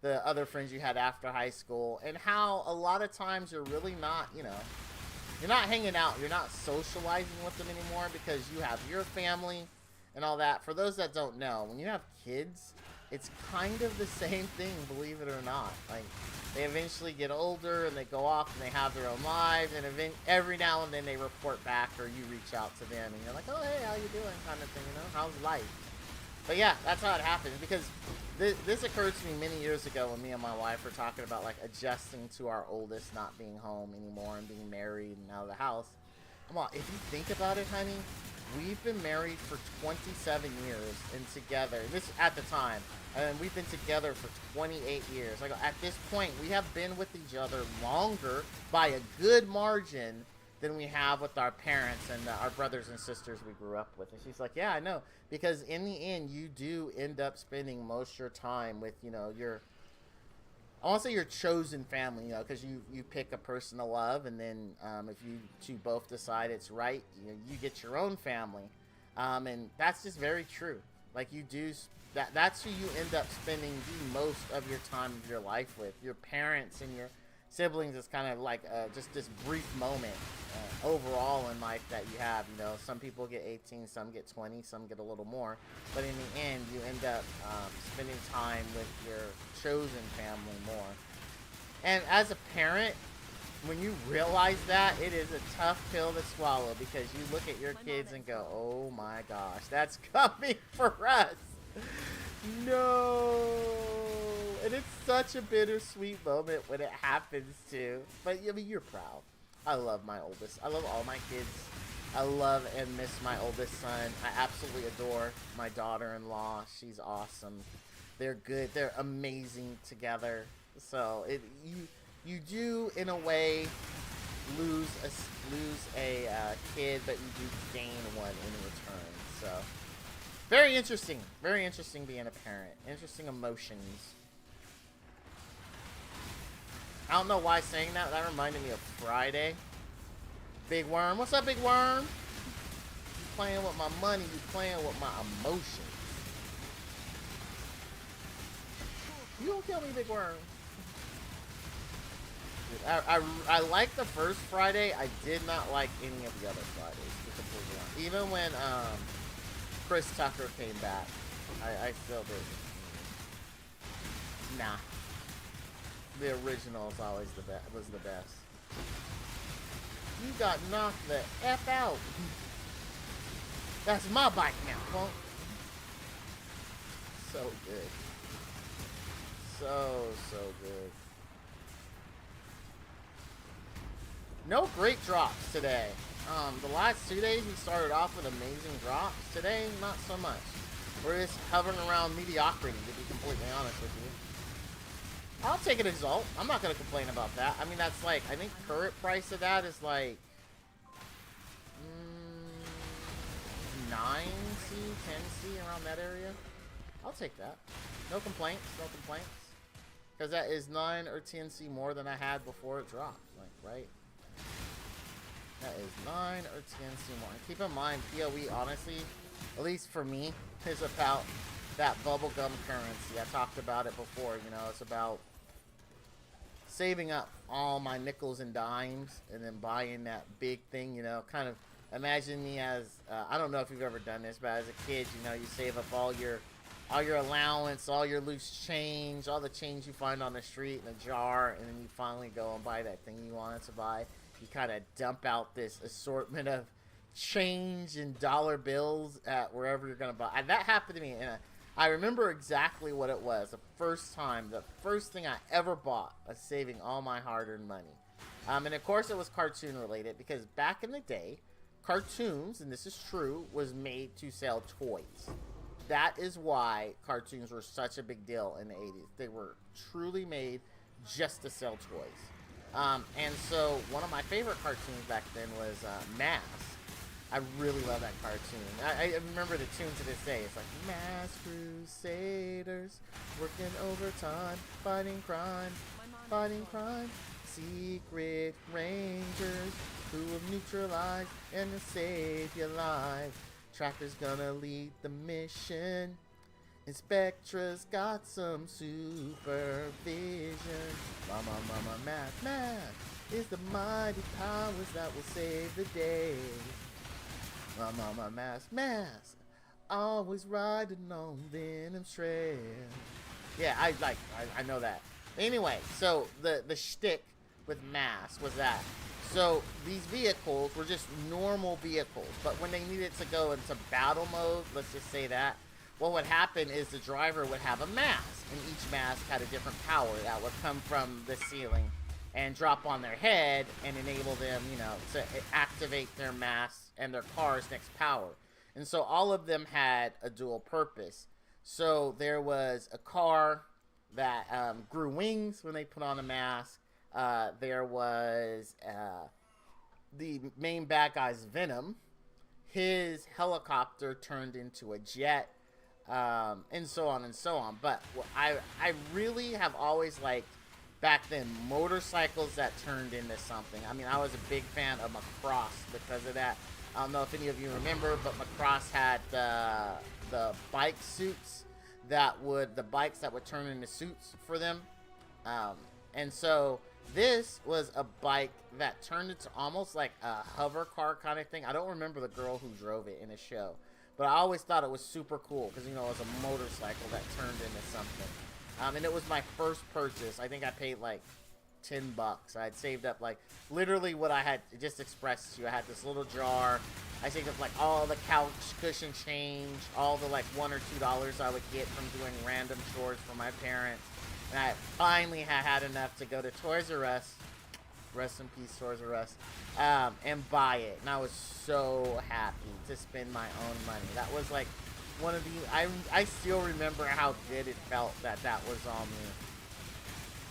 the other friends you had after high school, and how a lot of times you're really not, you know, you're not hanging out, you're not socializing with them anymore because you have your family and all that. For those that don't know, when you have kids, it's kind of the same thing, believe it or not. Like, they eventually get older and they go off and they have their own lives, and every now and then they report back or you reach out to them and you're like, oh, hey, how you doing, kind of thing, you know, how's life? But yeah, that's how it happens, because this occurred to me many years ago when me and my wife were talking about, like, adjusting to our oldest not being home anymore and being married and out of the house. I'm like, if you think about it, honey, we've been married for 27 years and together, this at the time, and we've been together for 28 years. Like, at this point, we have been with each other longer by a good margin than we have with our parents and our brothers and sisters we grew up with. And she's like, yeah, I know. Because in the end, you do end up spending most of your time with, you know, I want to say your chosen family, you know, because you pick a person to love, and then if you two both decide it's right, you know, you get your own family. And that's just very true. Like, you do, that's who you end up spending the most of your time of your life with. Your parents and your siblings is kind of like just this brief moment overall in life that you have. You know, some people get 18, some get 20, some get a little more, but in the end you end up spending time with your chosen family more. And as a parent, when you realize that, it is a tough pill to swallow, because you look at your kids and go, oh my gosh, that's coming for us. No. And it's such a bittersweet moment when it happens too. But I mean, you're proud. I love my oldest. I love all my kids. I love and miss my oldest son. I absolutely adore my daughter-in-law. She's awesome. They're good. They're amazing together. So you do in a way lose a kid, but you do gain one in return. So very interesting being a parent. Interesting emotions. I don't know why saying that. That reminded me of Friday. Big Worm. What's up, Big Worm? You playing with my money. You playing with my emotions. You don't kill me, Big Worm. Dude, I like the first Friday. I did not like any of the other Fridays. To be completely honest. Even when Chris Tucker came back, I still did. Nah. The original is always was the best. You got knocked the F out. That's my bike now, punk. So good. So good. No great drops today. The last 2 days we started off with amazing drops. Today, not so much. We're just hovering around mediocrity, to be completely honest with you. I'll take an Exalt. I'm not going to complain about that. I mean, that's like, I think current price of that is like 9C, 10C, around that area. I'll take that. No complaints, no complaints. Because that is 9 or 10C more than I had before it dropped. Like, right? That is 9 or 10C more. And keep in mind, PoE, honestly, at least for me, is about that bubblegum currency. I talked about it before, you know, it's about saving up all my nickels and dimes and then buying that big thing, you know, kind of imagine me as, I don't know if you've ever done this, but as a kid, you know, you save up all your allowance, all your loose change, all the change you find on the street in a jar, and then you finally go and buy that thing you wanted to buy. You kind of dump out this assortment of change and dollar bills at wherever you're going to buy. And that happened to me, and I remember exactly what it was. The first thing I ever bought was saving all my hard-earned money. And of course it was cartoon related, because back in the day, cartoons, and this is true, was made to sell toys. That is why cartoons were such a big deal in the 80s. They were truly made just to sell toys. And so one of my favorite cartoons back then was Mass. I really love that cartoon. I remember the tune to this day. It's like, Mass Crusaders, working overtime, fighting crime, secret rangers who will neutralize and save your life. Tractor's gonna lead the mission, and Spectra's got some supervision. Mama, math is the mighty powers that will save the day. Mama, math. always riding on Venom's trail. Yeah, I know that. Anyway, so the shtick with Mass was that. So these vehicles were just normal vehicles, but when they needed to go into battle mode, let's just say that, what would happen is the driver would have a mask, and each mask had a different power that would come from the ceiling and drop on their head and enable them, you know, to activate their masks and their car's next power. And so all of them had a dual purpose. So there was a car that grew wings when they put on a mask. There was the main bad guy's Venom. His helicopter turned into a jet, and so on and so on. But I really have always liked, back then, motorcycles that turned into something. I mean, I was a big fan of Macross because of that. I don't know if any of you remember, but Macross had the bike suits the bikes that would turn into suits for them. And so this was a bike that turned into almost like a hover car kind of thing. I don't remember the girl who drove it in a show, but I always thought it was super cool because, you know, it was a motorcycle that turned into something. And it was my first purchase. I think I paid like $10. I had saved up like literally what I had just expressed to you. I had this little jar. I saved up like all the couch cushion change, all the like $1 or $2 I would get from doing random chores for my parents. And I finally had enough to go to Toys R Us, rest in peace Toys R Us, and buy it. And I was so happy to spend my own money. That was like one of the, I still remember how good it felt that was on me.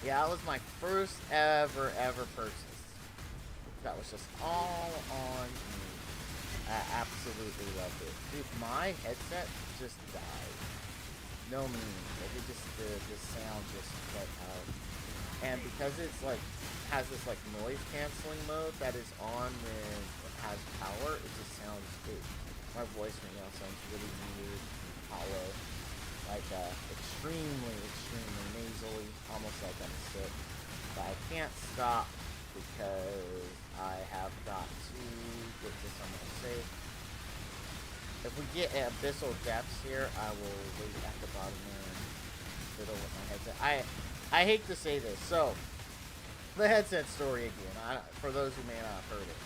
Yeah, that was my first ever purchase. That was just all on me. I absolutely loved it. Dude, my headset just died. No means. Like, it just, the sound just cut out. And because it's like, has this like noise canceling mode that is on when it has power, it just sounds, my voice right now sounds really weird, hollow. Like, extremely nasally, almost like I'm sick. But I can't stop because I have got to get to somewhere safe. If we get abyssal depths here, I will wait at the bottom there and fiddle with my headset. I hate to say this, so the headset story again. For those who may not have heard it,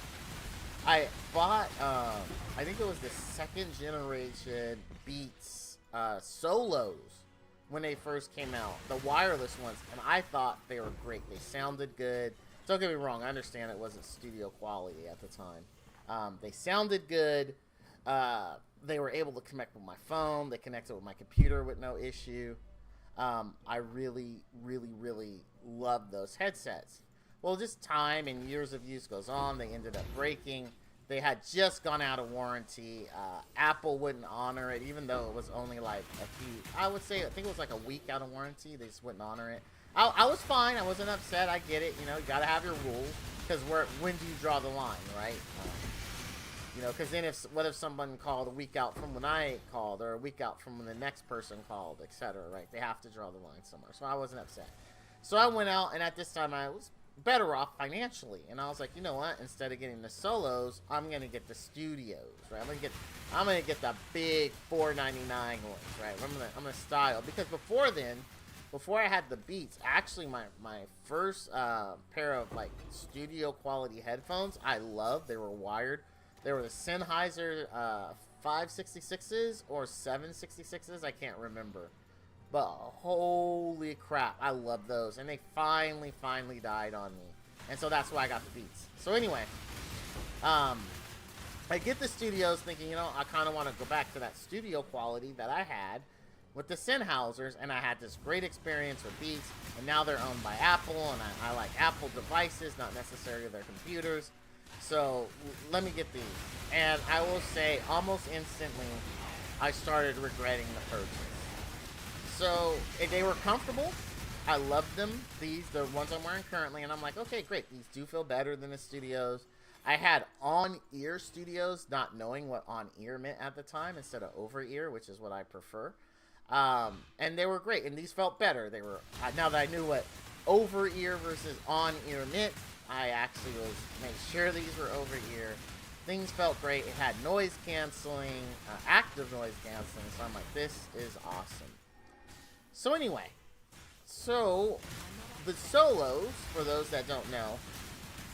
I bought I think it was the second generation Beats Solos when they first came out, the wireless ones, and I thought they were great. They sounded good. Don't get me wrong, I understand it wasn't studio quality at the time. They sounded good. They were able to connect with my phone. They connected with my computer with no issue. I really loved those headsets. Well, just time and years of use goes on. They ended up breaking. They had just gone out of warranty. Apple wouldn't honor it, even though it was only like a few, I think it was like a week out of warranty. They just wouldn't honor it. I was fine. I wasn't upset. I get it. You know, you got to have your rules. Because when do you draw the line, right? You know, because then what if someone called a week out from when I called, or a week out from when the next person called, etc., right? They have to draw the line somewhere. So I wasn't upset. So I went out, and at this time I was better off financially, and I was like, you know what? Instead of getting the Solos, I'm gonna get the Studios, right? I'm gonna get the big $4.99 ones, right? I'm gonna style, because before I had the Beats, actually my first pair of like studio quality headphones I loved. They were wired. They were the Sennheiser 566s or 766s. I can't remember. But holy crap, I love those. And they finally died on me. And so that's why I got the Beats. So anyway, I get the Studios thinking, you know, I kind of want to go back to that studio quality that I had with the Sennheisers. And I had this great experience with Beats. And now they're owned by Apple. And I like Apple devices, not necessarily their computers. So let me get these. And I will say, almost instantly, I started regretting the purchase. So they were comfortable. I loved them. The ones I'm wearing currently, and I'm like, okay, great. These do feel better than the Studios. I had on-ear Studios, not knowing what on-ear meant at the time, instead of over-ear, which is what I prefer. And they were great, and these felt better. They were, now that I knew what over-ear versus on-ear meant, I actually made sure these were over-ear. Things felt great. It had noise canceling, active noise canceling. So I'm like, this is awesome. So anyway, so the solos, for those that don't know,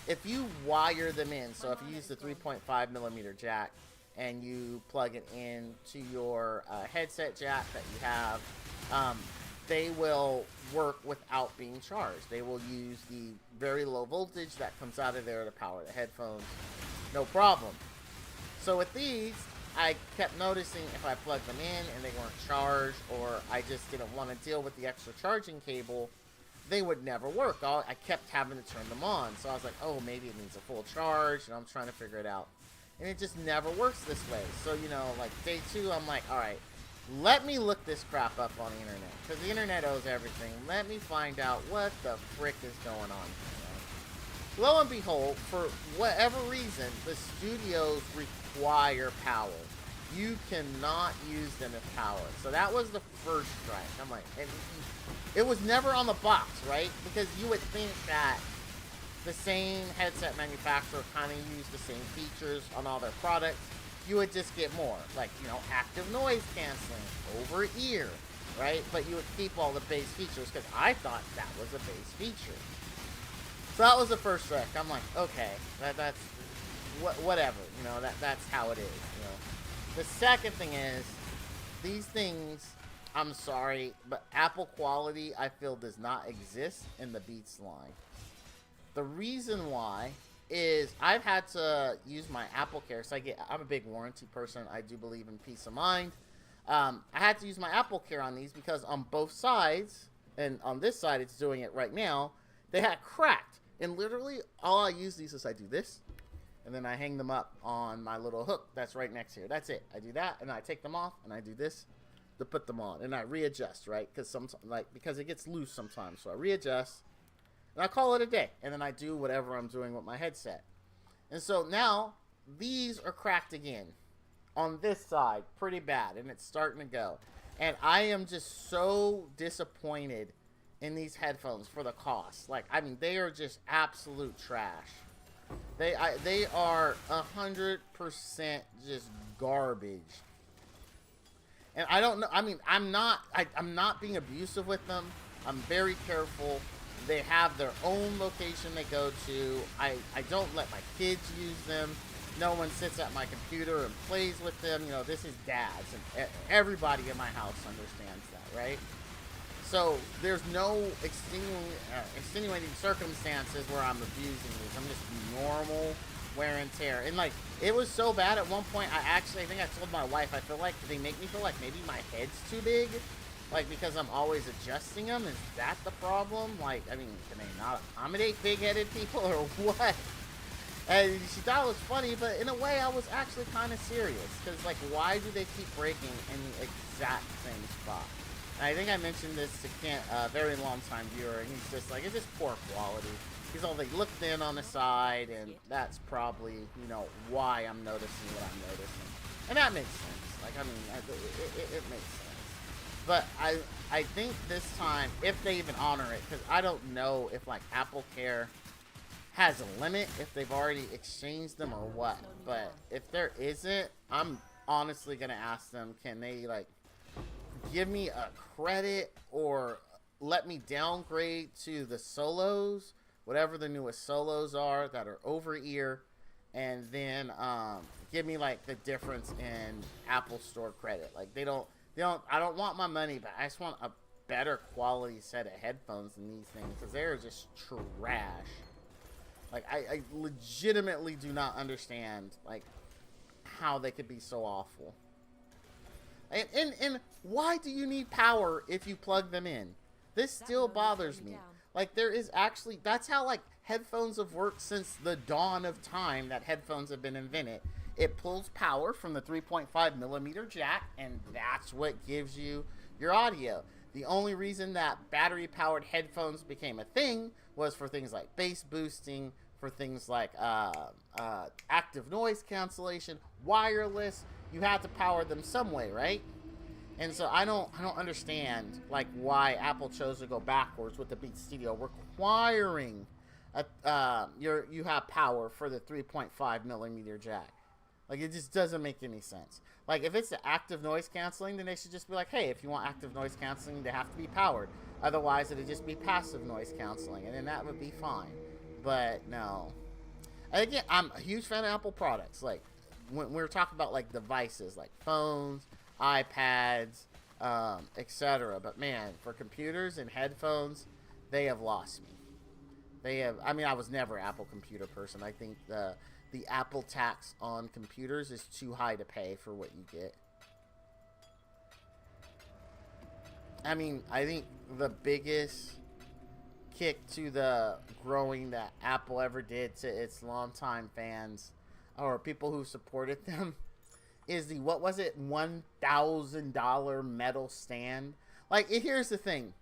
if you wire them in, so if you use the 3.5mm jack and you plug it into your headset jack that you have, they will work without being charged. They will use the very low voltage that comes out of there to power the headphones. No problem. So with these, I kept noticing if I plugged them in and they weren't charged, or I just didn't want to deal with the extra charging cable, they would never work. I kept having to turn them on. So I was like, oh, maybe it needs a full charge, and I'm trying to figure it out. And it just never works this way. So, you know, like day 2, I'm like, all right, let me look this crap up on the internet, because the internet owes everything. Let me find out what the frick is going on here. Lo and behold, for whatever reason, the studios require power. You cannot use them as power. So that was the first strike. I'm like, and it was never on the box, right? Because you would think that the same headset manufacturer kind of use the same features on all their products. You would just get more, like, you know, active noise canceling, over ear, right? But you would keep all the base features, because I thought that was a base feature. So that was the first strike. I'm like, okay, that's whatever, you know, that's how it is, you know. The second thing is, these things, I'm sorry, but Apple quality, I feel, does not exist in the Beats line. The reason why is I've had to use my Apple Care, so I'm a big warranty person. I do believe in peace of mind. I had to use my Apple Care on these because on both sides, and on this side it's doing it right now, they had cracked. And literally, all I use these is I do this, and then I hang them up on my little hook that's right next here. That's it. I do that, and I take them off, and I do this to put them on, and I readjust, right? Because it gets loose sometimes, so I readjust, and I call it a day, and then I do whatever I'm doing with my headset. And so now these are cracked again on this side, pretty bad, and it's starting to go. And I am just so disappointed in these headphones for the cost. Like, I mean, they are just absolute trash. They are 100% just garbage. And I don't know. I mean, I'm not being abusive with them. I'm very careful. They have their own location they go to. I don't let my kids use them. No one sits at my computer and plays with them. You know, this is dad's, and everybody in my house understands that, right? So there's no extenuating circumstances where I'm abusing these. I'm just normal wear and tear. And like, it was so bad at one point, I think I told my wife, I feel like they make me feel like maybe my head's too big. Like, because I'm always adjusting them. Is that the problem? Like, I mean, can they not accommodate big-headed people or what? And she thought it was funny, but in a way I was actually kind of serious. Because, like, why do they keep breaking in the exact same spot? And I think I mentioned this to Kent, a very long-time viewer, and he's just like, it's just poor quality. He's all like, look thin on the side, and that's probably, you know, why I'm noticing what I'm noticing. And that makes sense. Like, I mean, it makes sense. But I think this time, if they even honor it, because I don't know if, like, Apple Care has a limit, if they've already exchanged them or what. But if there isn't, I'm honestly going to ask them, can they, like, give me a credit or let me downgrade to the solos, whatever the newest solos are that are over ear, and then give me, like, the difference in Apple Store credit. Like, I don't want my money, but I just want a better quality set of headphones than these things, because they're just trash. Like, I legitimately do not understand, like, how they could be so awful. And why do you need power if you plug them in? This still bothers me. Like, there is actually, that's how, like, headphones have worked since the dawn of time that headphones have been invented. It pulls power from the 3.5mm jack, and that's what gives you your audio. The only reason that battery-powered headphones became a thing was for things like bass boosting, for things like active noise cancellation, wireless. You had to power them some way, right? And so I don't understand, like, why Apple chose to go backwards with the Beats Studio, requiring you have power for the 3.5mm jack. Like, it just doesn't make any sense. Like, if it's the active noise canceling, then they should just be like, hey, if you want active noise canceling, they have to be powered. Otherwise, it'd just be passive noise canceling, and then that would be fine. But no. And again, I'm a huge fan of Apple products. Like, when we're talking about like devices, like phones, iPads, etc. But man, for computers and headphones, they have lost me. They have. I mean, I was never an Apple computer person. I think the Apple tax on computers is too high to pay for what you get. I mean, I think the biggest kick to the growing that Apple ever did to its longtime fans or people who supported them is the, what was it, $1,000 metal stand. Like, here's the thing.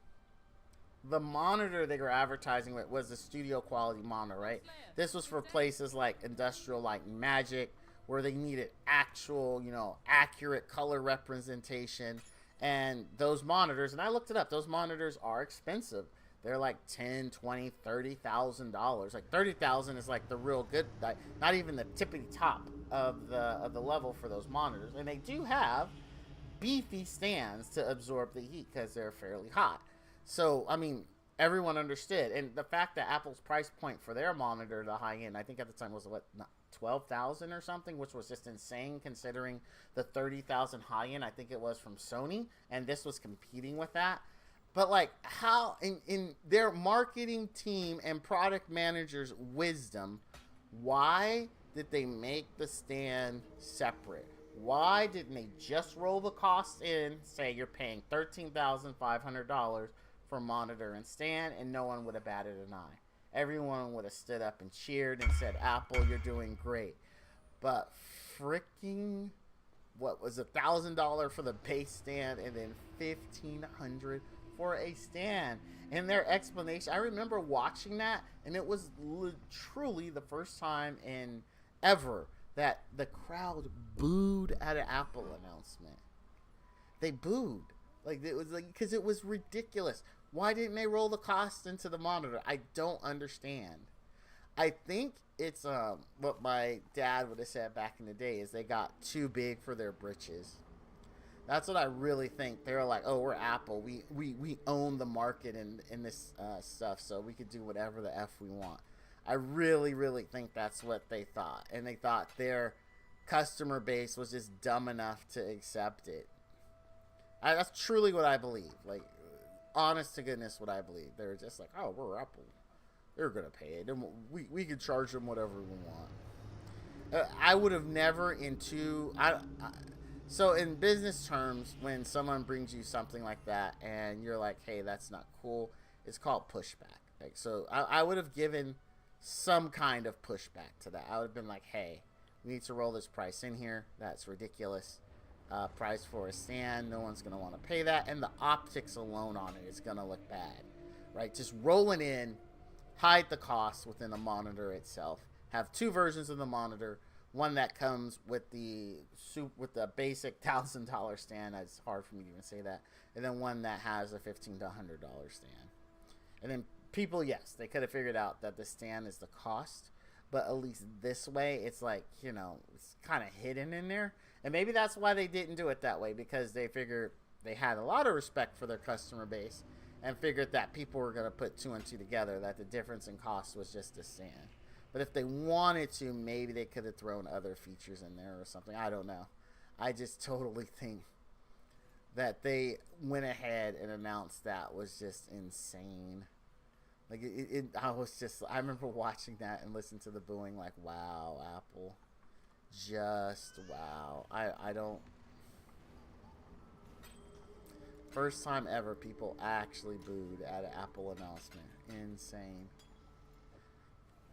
The monitor they were advertising with was the studio quality monitor, right? This was for places like industrial, like Magic, where they needed actual, you know, accurate color representation. And those monitors, and I looked it up, those monitors are expensive. They're like $10, $20, $30,000. Like $30,000 is like the real good, like not even the tippity top of the level for those monitors. And they do have beefy stands to absorb the heat because they're fairly hot. So, I mean, everyone understood. And the fact that Apple's price point for their monitor, the high end, I think at the time was what, $12,000 or something, which was just insane considering the $30,000 high end, I think it was from Sony, and this was competing with that. But like, how in their marketing team and product managers' wisdom, why did they make the stand separate? Why didn't they just roll the cost in, say you're paying $13,500 for monitor and stand, and no one would have batted an eye? Everyone would have stood up and cheered and said, Apple, you're doing great. But freaking, what was $1,000 for the base stand and then $1,500 for a stand? And their explanation, I remember watching that, and it was truly the first time in ever that the crowd booed at an Apple announcement. They booed. Like, it was like, because it was ridiculous. Why didn't they roll the cost into the monitor? I don't understand. I think it's what my dad would have said back in the day is they got too big for their britches. That's what I really think. They were like, oh, we're Apple. We own the market in this stuff, so we could do whatever the F we want. I really, really think that's what they thought. And they thought their customer base was just dumb enough to accept it. That's truly what I believe. Like, honest to goodness what I believe. They're just like, oh, we're Apple. They're going to pay it. And we can charge them whatever we want. I would have never so in business terms, when someone brings you something like that and you're like, hey, that's not cool, it's called pushback. Like, so I would have given some kind of pushback to that. I would have been like, hey, we need to roll this price in here. That's ridiculous. Price for a stand, no one's going to want to pay that, and the optics alone on it is going to look bad, right? Just rolling in, hide the cost within the monitor itself. Have two versions of the monitor, one that comes with the basic $1,000 stand. It's hard for me to even say that, and then one that has a $1,500 to $100 stand. And then people, yes, they could have figured out that the stand is the cost, but at least this way, it's like, you know, it's kind of hidden in there. And maybe that's why they didn't do it that way, because they figured they had a lot of respect for their customer base and figured that people were going to put two and two together, that the difference in cost was just the stand. But if they wanted to, maybe they could have thrown other features in there or something. I don't know. I just totally think that they went ahead and announced that was just insane. Like, I remember watching that and listening to the booing like, wow, Apple. Just wow. I don't. First time ever people actually booed at an Apple announcement. Insane.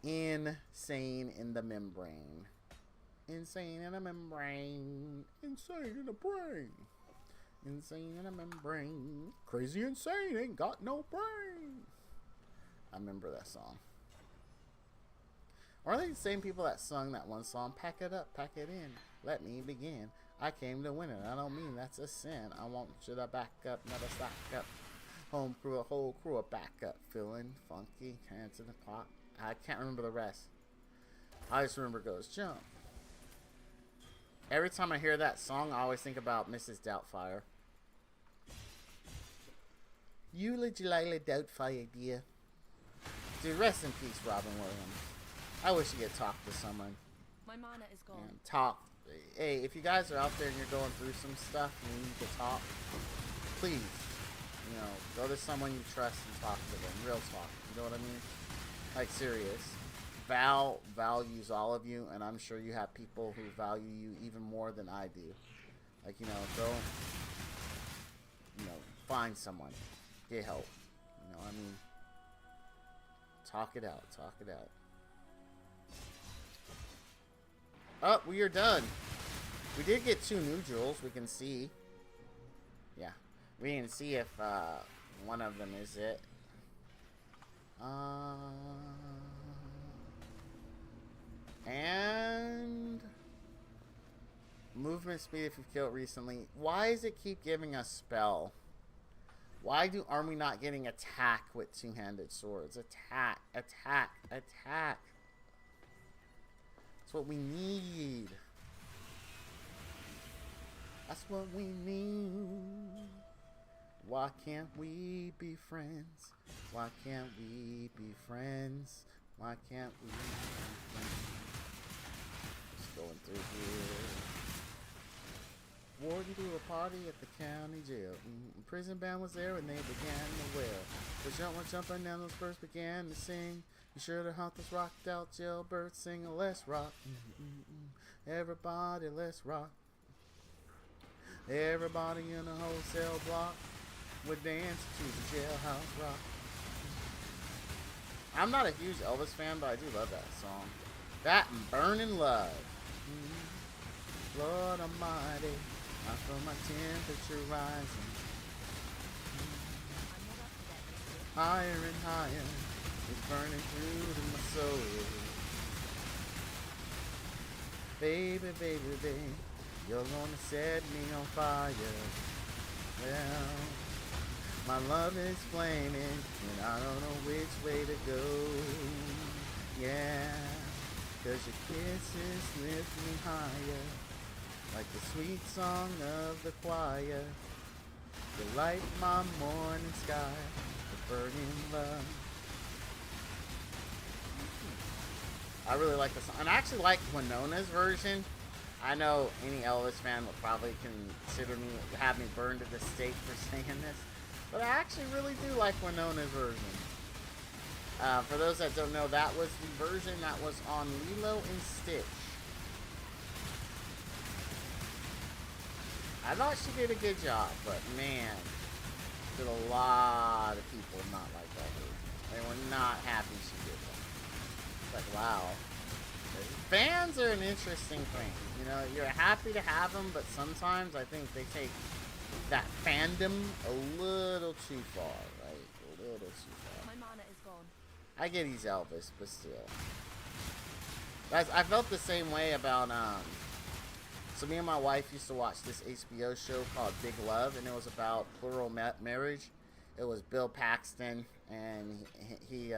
Insane in the membrane. Insane in a membrane. Insane in a brain. Insane in a membrane. Crazy insane, ain't got no brain. I remember that song. Are they the same people that sung that one song, Pack It Up, Pack It In, Let Me Begin? I came to win it, I don't mean that's a sin. I want you to back up, never stack up. Home crew, a whole crew, a back up. Feeling funky, hands in the pot. I can't remember the rest. I just remember it goes, jump. Every time I hear that song, I always think about Mrs. Doubtfire. Eulogy Lila Doubtfire, dear. Dude, rest in peace, Robin Williams. I wish you could talk to someone. My mana is gone. And talk. Hey, if you guys are out there and you're going through some stuff and you need to talk, please, you know, go to someone you trust and talk to them. Real talk. You know what I mean? Like, serious. Val values all of you, and I'm sure you have people who value you even more than I do. Like, you know, go, you know, find someone. Get help. You know what I mean? Talk it out. Talk it out. Oh, we are done. We did get 2 new jewels. We can see. Yeah. We can see if one of them is it. And movement speed if you've killed recently. Why does it keep giving us spell? Why are we not getting attack with 2-handed swords? Attack, attack, attack. That's what we need. That's what we need. Why can't we be friends? Why can't we be friends? Why can't we be friends? Just going through here. Warden threw a party at the county jail. Prison band was there and they began to wail. The jumping down those birds began to sing. You sure the hunters rocked out, jailbirds singing, let's rock. Everybody, let's rock. Everybody in the wholesale block would dance to the jailhouse rock. I'm not a huge Elvis fan, but I do love that song. That and Burning Love. Lord Almighty, I feel my temperature rising. Higher and higher, it's burning through to my soul. Baby, baby, baby, you're gonna set me on fire. Well, my love is flaming, and I don't know which way to go. Yeah, 'cause your kisses lift me higher, like the sweet song of the choir. You light my morning sky with burning love. I really like the song, and I actually like Winona's version. I know any Elvis fan will probably consider me, have me burned at the stake for saying this, but I actually really do like Winona's version. For those that don't know, that was the version that was on Lilo and Stitch. I thought she did a good job, but man, did a lot of people not like that version. They were not happy she did that. It's like, wow. Fans are an interesting thing. You know, you're happy to have them, but sometimes I think they take that fandom a little too far, right? A little too far. My mana is gone. I get he's Elvis, but still. Guys, I felt the same way about, so me and my wife used to watch this HBO show called Big Love, and it was about plural marriage. It was Bill Paxton, and he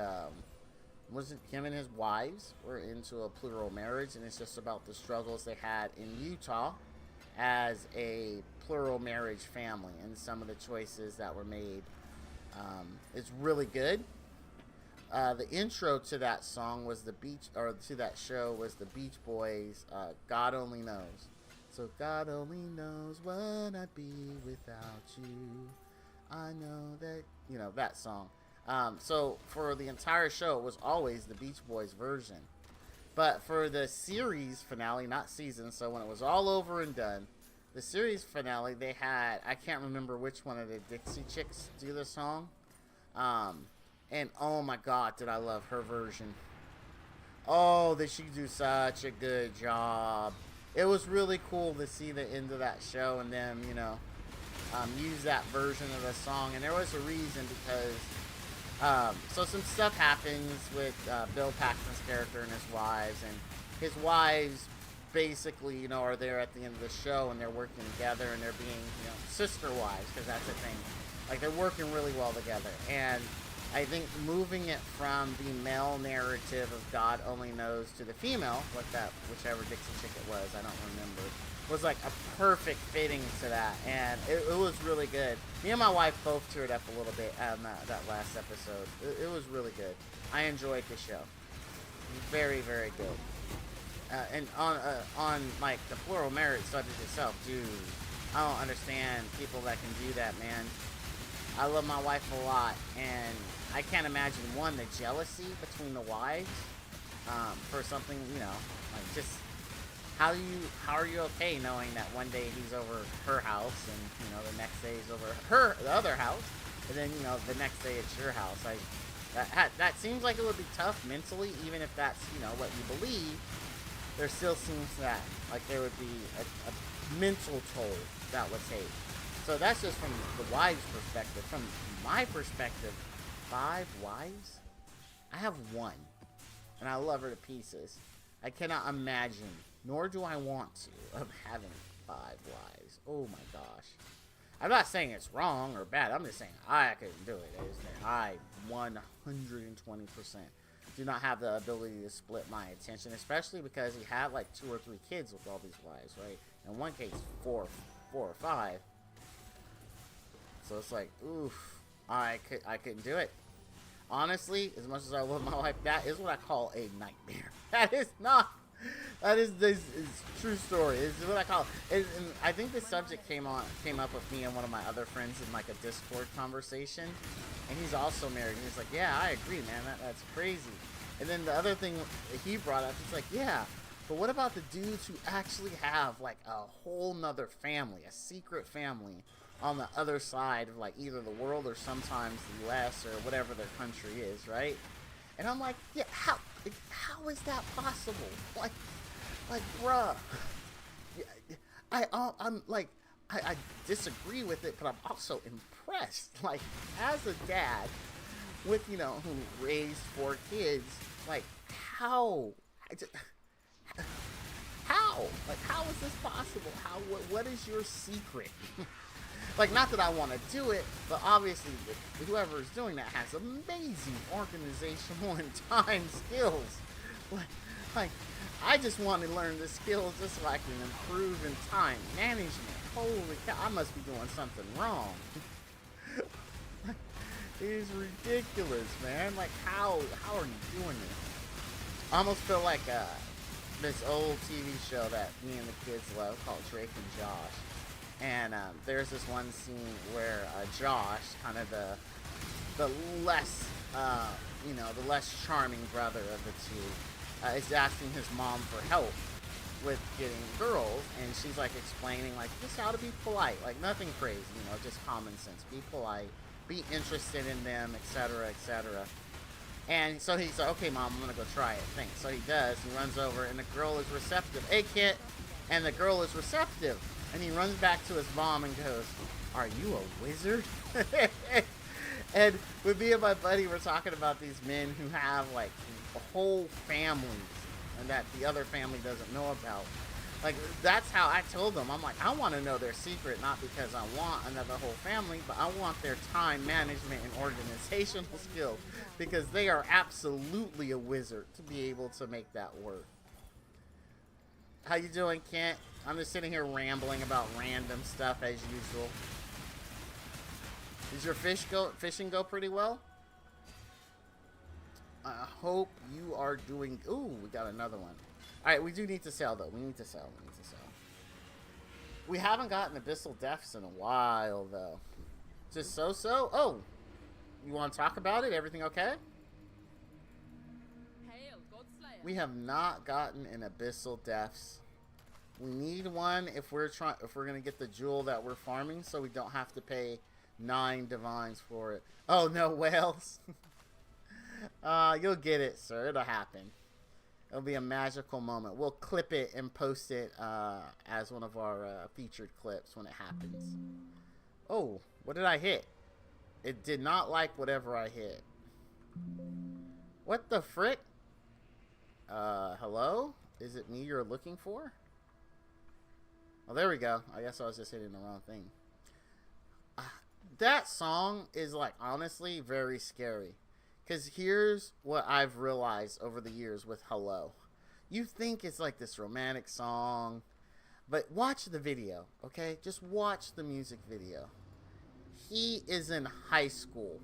wasn't him and his wives were into a plural marriage, and it's just about the struggles they had in Utah as a plural marriage family and some of the choices that were made. It's really good. The intro to that song was to that show was the Beach Boys, God Only Knows. So God only knows what I'd be without you. I know that, you know, that song. So for the entire show, it was always the Beach Boys version. But for the series finale, not season, so when it was all over and done, the series finale, they had, I can't remember which one of the Dixie Chicks do the song. And oh my God, did I love her version. Oh, that she do such a good job. It was really cool to see the end of that show and them, you know, use that version of the song. And there was a reason because, so some stuff happens with Bill Paxton's character and his wives. And his wives basically, you know, are there at the end of the show and they're working together and they're being, you know, sister wives, because that's a thing. Like, they're working really well together. And I think moving it from the male narrative of God Only Knows to the female, whichever Dixie Chick it was, I don't remember. was like a perfect fitting to that, and it was really good. Me and my wife both teared up a little bit on that last episode. It was really good. I enjoyed the show. Very, very good. And on like the plural marriage subject itself, dude, I don't understand people that can do that, man. I love my wife a lot, and I can't imagine, one, the jealousy between the wives for something, you know, like just how are you okay knowing that one day he's over her house and, you know, the next day he's over the other house, and then, you know, the next day it's your house. That seems like it would be tough mentally, even if that's, you know, what you believe. There still seems that like there would be a mental toll that would take. So that's just from the wives' perspective. From my perspective, 5 wives? I have 1, and I love her to pieces. I cannot imagine, nor do I want to, of having 5 wives. Oh my gosh. I'm not saying it's wrong or bad. I'm just saying I couldn't do it. I 120% do not have the ability to split my attention, especially because he had like 2 or 3 kids with all these wives, right? In one case, 4 or 5. So it's like, oof, I couldn't do it. Honestly, as much as I love my wife, that is what I call a nightmare. That is this is true story. This is what I call it. And I think this subject came up with me and one of my other friends in like a Discord conversation. And he's also married. And he's like, yeah, I agree, man. That's crazy. And then the other thing he brought up, he's like, yeah, but what about the dudes who actually have like a whole nother family, a secret family on the other side of like either the world or sometimes the U.S. or whatever their country is, right? And I'm like, yeah, how is that possible? Like, bruh. I disagree with it, but I'm also impressed. Like, as a dad with, you know, who raised 4 kids, like, how? How? Like, how is this possible? What is your secret? Like, not that I want to do it, but obviously whoever is doing that has amazing organizational and time skills. Like I just want to learn the skills just so I can improve in time management. Holy cow, I must be doing something wrong. It is ridiculous, man. Like, how are you doing this? I almost feel like this old TV show that me and the kids love called Drake and Josh. And there's this one scene where Josh, kind of the less, the less charming brother of the two, is asking his mom for help with getting girls, and she's like explaining like just how to be polite, like nothing crazy, you know, just common sense. Be polite, be interested in them, etc., etc. And so he's like, okay, mom, I'm gonna go try it. Thanks. So he does. He runs over, and the girl is receptive. Hey, kid, and the girl is receptive. And he runs back to his mom and goes, are you a wizard? And with me and my buddy, we're talking about these men who have like whole families and that the other family doesn't know about. Like, that's how I told them. I'm like, I want to know their secret, not because I want another whole family, but I want their time management and organizational skills, because they are absolutely a wizard to be able to make that work. How you doing, Kent? I'm just sitting here rambling about random stuff as usual. Does your fishing go pretty well? I hope you are doing... Ooh, we got another one. Alright, we do need to sell, though. We need to sell. We haven't gotten Abyssal Depths in a while, though. Just so-so? Oh! You want to talk about it? Everything okay? Hail, Godslayer. We have not gotten an Abyssal Depths. We need one if we're gonna get the jewel that we're farming, so we don't have to pay 9 divines for it. Oh no, whales! You'll get it, sir. It'll happen. It'll be a magical moment. We'll clip it and post it as one of our featured clips when it happens. Oh, what did I hit? It did not like whatever I hit. What the frick? Hello? Is it me you're looking for? Oh, there we go. I guess I was just hitting the wrong thing. That song is, like, honestly very scary. Because here's what I've realized over the years with Hello. You think it's like this romantic song, But watch the video, okay? Just watch the music video. He is in high school.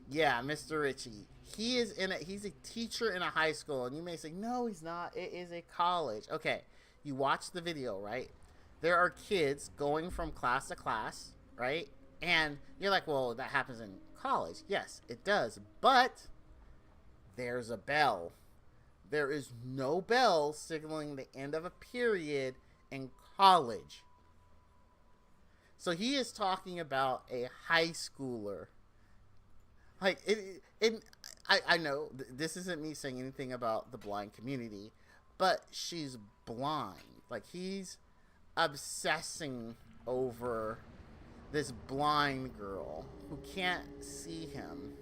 Yeah, Mr. Ritchie. He's a teacher in a high school, and you may say, no, he's not. It is a college. Okay, you watch the video, right? There are kids going from class to class, right? And you're like, well, that happens in college. Yes, it does. But there's a bell. There is no bell signaling the end of a period in college. So he is talking about a high schooler. Like, I know this isn't me saying anything about the blind community, but she's blind. Like, he's obsessing over this blind girl who can't see him.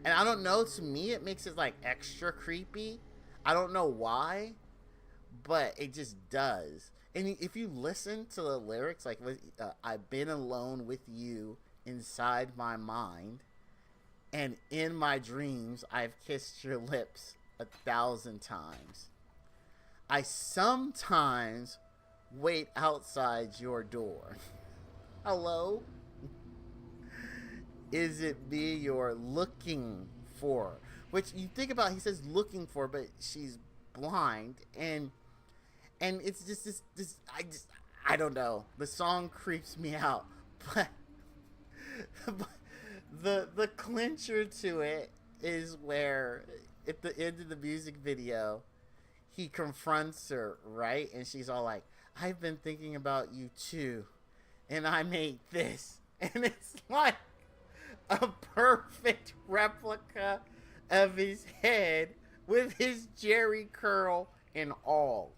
And I don't know, to me it makes it like extra creepy. I don't know why, but it just does. And if you listen to the lyrics, like, I've been alone with you inside my mind, and in my dreams I've kissed your lips 1,000 times. I sometimes wait outside your door. Hello? Is it me you're looking for? Which you think about, he says looking for, but she's blind, and it's just this I don't know. The song creeps me out, but the clincher to it is where at the end of the music video, he confronts her, right? And she's all like, I've been thinking about you too, and I made this. And it's like a perfect replica of his head with his Jerry curl and all.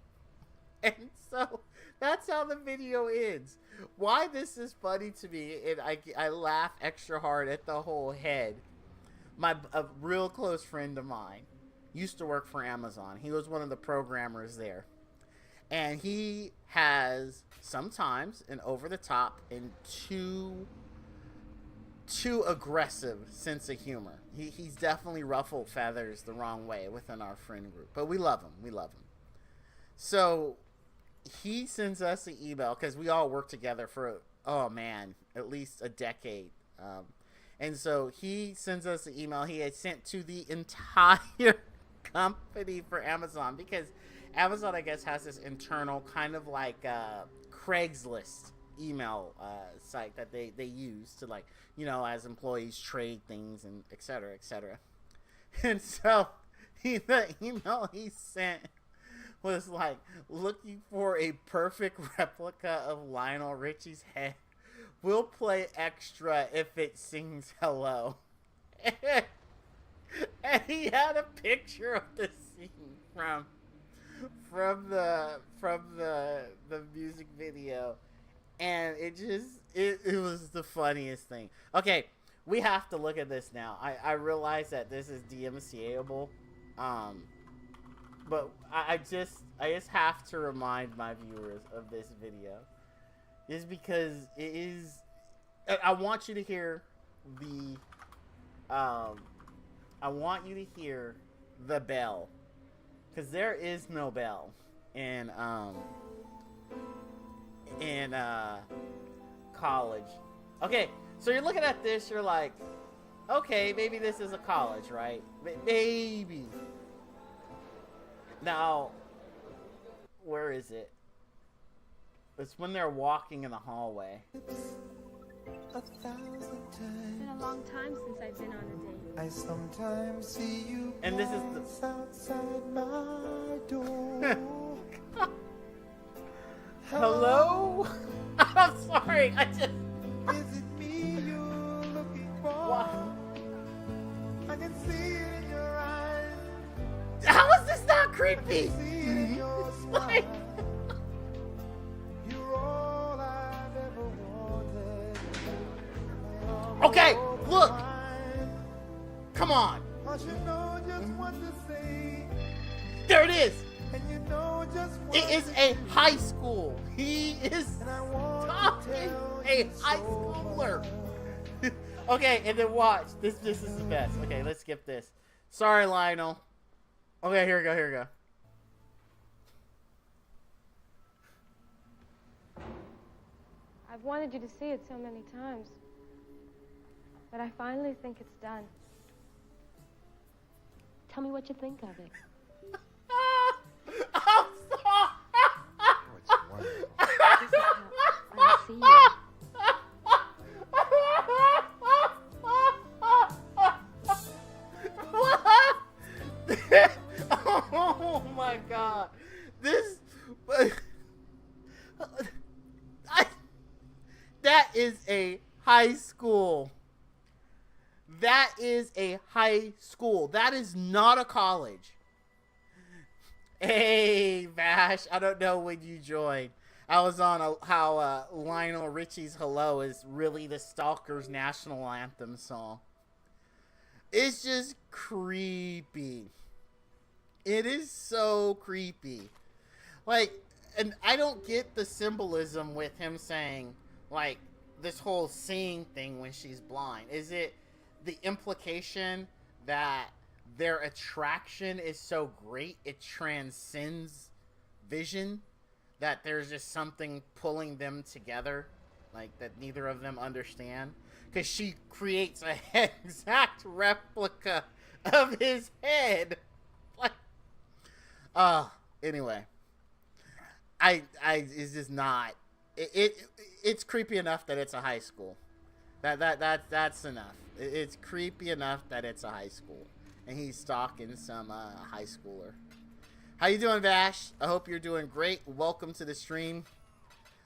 And so that's how the video ends. Why this is funny to me, and I laugh extra hard at the whole head. A real close friend of mine used to work for Amazon. He was one of the programmers there. And he has sometimes an over-the-top and too aggressive sense of humor. He's definitely ruffled feathers the wrong way within our friend group. But we love him. We love him. So he sends us an email, because we all worked together for, oh man, at least a decade. And so he sends us an email he had sent to the entire company for Amazon, because Amazon, I guess, has this internal kind of like Craigslist email site that they use to, like, you know, as employees trade things and et cetera, et cetera. And so the email he sent was like, looking for a perfect replica of Lionel Richie's head. We'll play extra if it sings hello. And he had a picture of the scene from the music video, and it was the funniest thing. Okay, we have to look at this now. I realize that this is DMCA-able, but I just have to remind my viewers of this video, just because it is. I want you to hear the bell, because there is no bell in college. Okay, so you're looking at this, you're like, okay, maybe this is a college, right? Maybe. Now, where is it? It's when they're walking in the hallway. It's been a long time since I've been on a date. I sometimes see you, and this is the outside my door. Hello? I'm sorry, I just... Is it me you're looking for? What? I can see it in your eyes. How is this not creepy? See it in your smile. You're all I've ever wanted. Okay, look. Come on. But you know just what to say. There it is. And you know just what It is a high school. He is and I want talking to tell a you high so schooler. much. Okay, and then watch. This is the best. Okay, let's skip this. Sorry, Lionel. Okay, here we go. I've wanted you to see it so many times. But I finally think it's done. Tell me what you think of it. I'm sorry. Oh, it's wonderful. This is how I see you. What? Oh my god. This that is a high school. That is a high school. That is not a college. Hey, Vash. I don't know when you joined. I was on how Lionel Richie's Hello is really the Stalkers national anthem song. It's just creepy. It is so creepy. Like, and I don't get the symbolism with him saying, like, this whole seeing thing when she's blind. Is it the implication that their attraction is so great it transcends vision, that there's just something pulling them together, like that neither of them understand? Because she creates an exact replica of his head. Like, anyway, it's just not. It's creepy enough that it's a high school. That's enough. It's creepy enough that it's a high school, and he's stalking some high schooler. How you doing, Vash? I hope you're doing great. Welcome to the stream.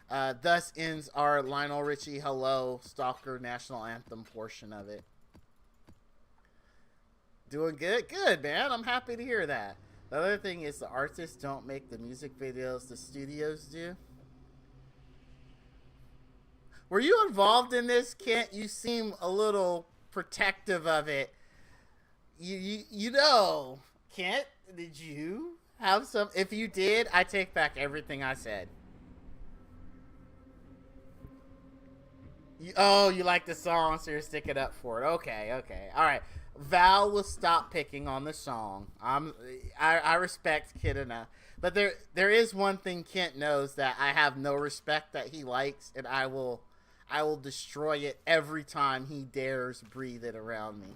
Thus ends our Lionel Richie Hello Stalker National Anthem portion of it. Doing good? Good, man. I'm happy to hear that. The other thing is the artists don't make the music videos, the studios do. Were you involved in this, Kent? You seem a little protective of it. You know, Kent, did you have some? If you did, I take back everything I said. You like the song, so you're sticking up for it. Okay. All right. Val will stop picking on the song. I respect Kent enough. But there is one thing Kent knows that I have no respect that he likes, and I will destroy it every time he dares breathe it around me.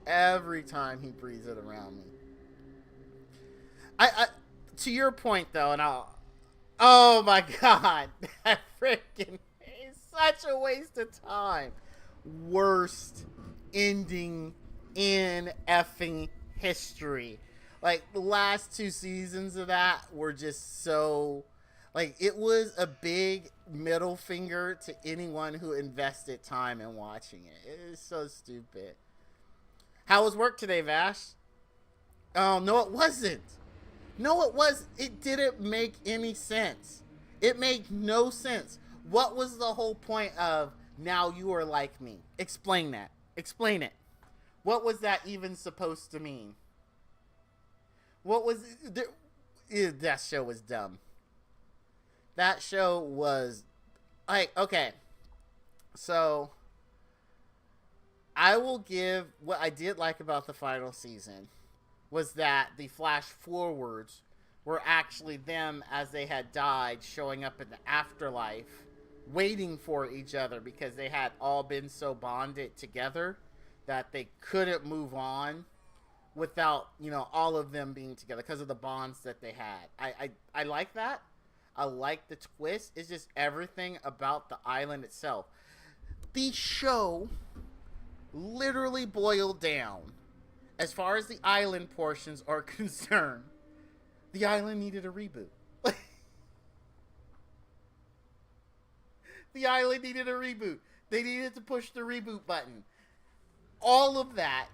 Every time he breathes it around me. I to your point though, and oh my god, that freaking is such a waste of time. Worst ending in effing history. Like, the last 2 seasons of that were just so, like, it was a big middle finger to anyone who invested time in watching it. It is so stupid. How was work today, Vash? Oh, no, it wasn't. No, it was. It didn't make any sense. It made no sense. What was the whole point of now you are like me? Explain that. Explain it. What was that even supposed to mean? What was it? That show was dumb. That show was like, okay. So I will give what I did like about the final season was that the flash forwards were actually them as they had died showing up in the afterlife waiting for each other because they had all been so bonded together that they couldn't move on without, all of them being together because of the bonds that they had. I like that. I like the twist. It's just everything about the island itself. The show literally boiled down, as far as the island portions are concerned, the island needed a reboot. The island needed a reboot. They needed to push the reboot button. All of that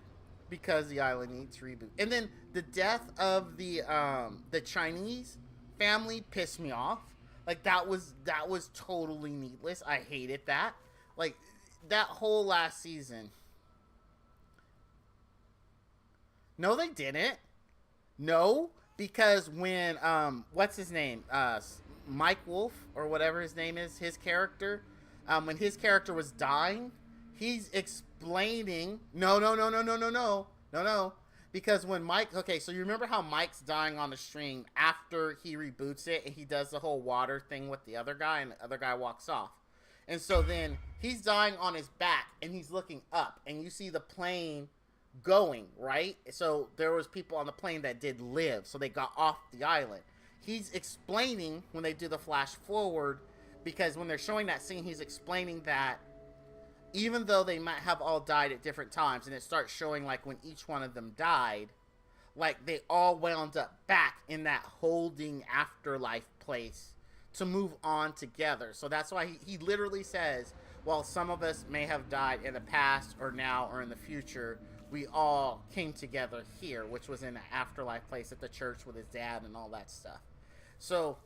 because the island needs reboot. And then the death of the Chinese family pissed me off. Like, that was totally needless. I hated that. Like, that whole last season. No, they didn't. No, because when what's his name? Mike Wolf or whatever his name is, his character, when his character was dying, he's explaining no, Because when Mike, okay, so you remember how Mike's dying on the stream after he reboots it and he does the whole water thing with the other guy and the other guy walks off. And so then he's dying on his back and he's looking up and you see the plane going, right? So there was people on the plane that did live, so they got off the island. He's explaining when they do the flash forward, because when they're showing that scene, he's explaining that even though they might have all died at different times, and it starts showing like when each one of them died, like they all wound up back in that holding afterlife place to move on together. So that's why he literally says, while some of us may have died in the past or now or in the future, we all came together here, which was in an afterlife place at the church with his dad and all that stuff. So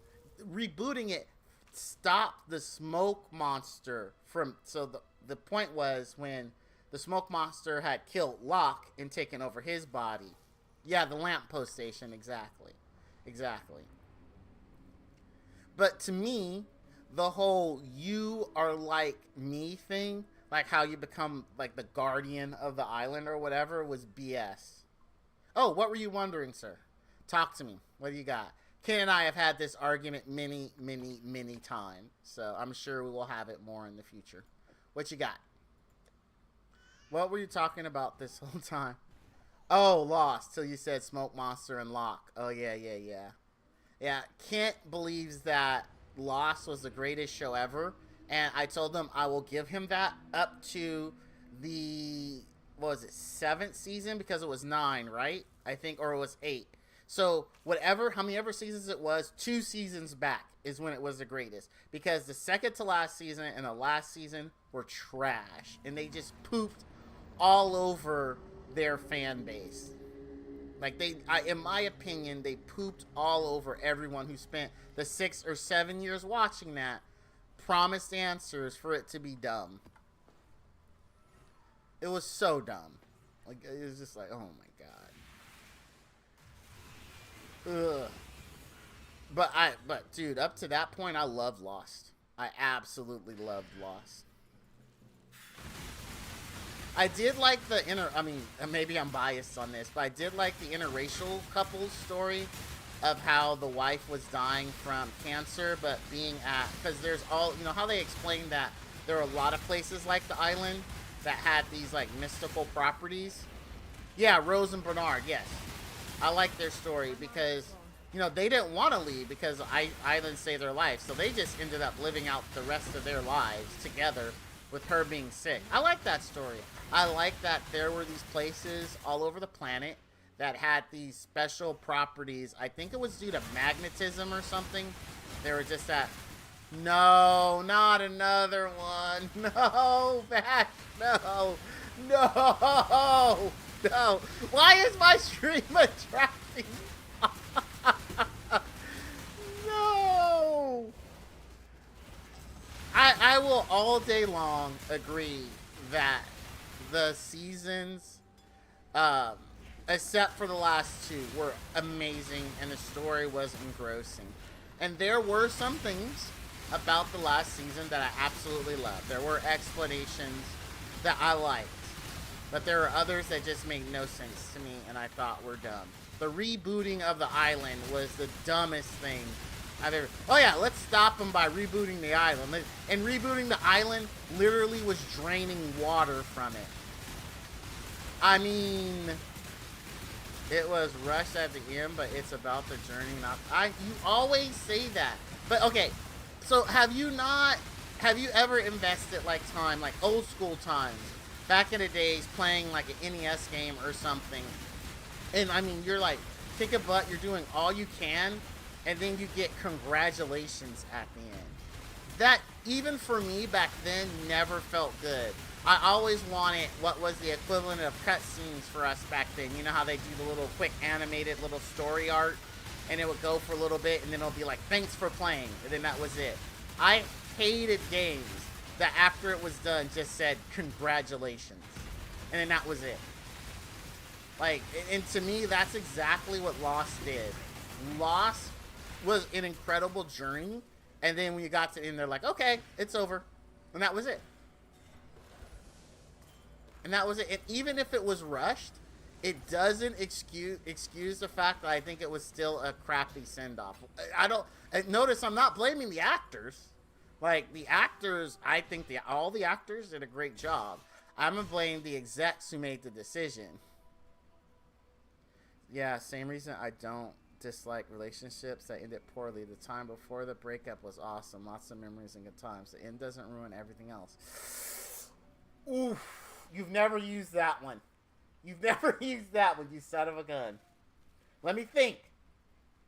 rebooting it stopped the smoke monster from, so the point was when the smoke monster had killed Locke and taken over his body. Yeah, the lamppost station, exactly. But to me, the whole you are like me thing, like how you become like the guardian of the island or whatever, was BS. Oh, what were you wondering, sir? Talk to me. What do you got? Ken and I have had this argument many times, so I'm sure we will have it more in the future. What you got? What were you talking about this whole time? Oh, Lost, till you said Smoke Monster and Locke. Oh, yeah. Yeah, Kent believes that Lost was the greatest show ever, and I told him I will give him that up to the, what was it, 7th season? Because it was 9, right? I think, or it was 8. So, whatever, how many ever seasons it was, 2 seasons back is when it was the greatest. Because the second to last season and the last season were trash. And they just pooped all over their fan base. Like, in my opinion, they pooped all over everyone who spent the 6 or 7 years watching that, promised answers for it to be dumb. It was so dumb. Like, it was just like, oh my god. Ugh. But dude, up to that point, I loved Lost. I absolutely loved Lost. I did like the maybe I'm biased on this, but I did like the interracial couple's story of how the wife was dying from cancer, but being at, because there's all, you know, how they explained that there are a lot of places like the island that had these, like, mystical properties. Yeah, Rose and Bernard, yes. I like their story because, you know, they didn't want to leave because islands saved their life. So they just ended up living out the rest of their lives together with her being sick. I like that story. I like that there were these places all over the planet that had these special properties. I think it was due to magnetism or something. They were just at, no, not another one. No, Bash, no. Why is my stream attracting? No. I will all day long agree that the seasons, except for the last 2, were amazing and the story was engrossing. And there were some things about the last season that I absolutely loved. There were explanations that I liked. But there are others that just made no sense to me and I thought were dumb. The rebooting of the island was the dumbest thing I've ever... Oh yeah, let's stop them by rebooting the island. And rebooting the island literally was draining water from it. I mean... It was rushed at the end, but it's about the journey, not... You always say that. But okay, so have you ever invested, like, time, like old school times, back in the days, playing like an NES game or something, and I mean, you're like, kick a butt, you're doing all you can, and then you get congratulations at the end. That, even for me back then, never felt good. I always wanted what was the equivalent of cutscenes for us back then. You know how they do the little quick animated little story art, and it would go for a little bit, and then it'll be like, thanks for playing, and then that was it. I hated games that after it was done just said congratulations, and then that was it. Like, and to me, that's exactly what Lost did. Lost was an incredible journey, and then when you got to the end, they're like, okay, it's over, and that was it. And that was it. And even if it was rushed, it doesn't excuse the fact that I think it was still a crappy send-off. I don't notice I'm not blaming the actors. Like, the actors, I think all the actors did a great job. I'm gonna blame the execs who made the decision. Yeah, same reason I don't dislike relationships that ended poorly. The time before the breakup was awesome. Lots of memories and good times. The end doesn't ruin everything else. Oof. You've never used that one. You've never used that one, you son of a gun. Let me think.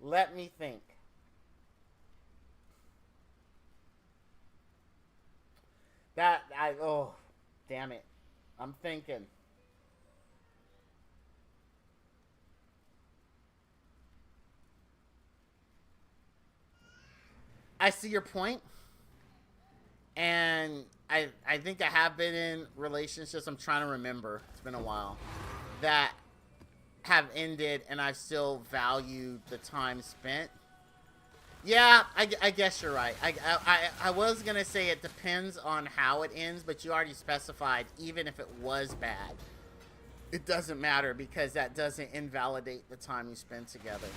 Let me think. Oh, damn it. I'm thinking. I see your point. And I think I have been in relationships, I'm trying to remember, it's been a while, that have ended and I've still valued the time spent. Yeah, I guess you're right. I was going to say it depends on how it ends, but you already specified even if it was bad. It doesn't matter because that doesn't invalidate the time you spend together.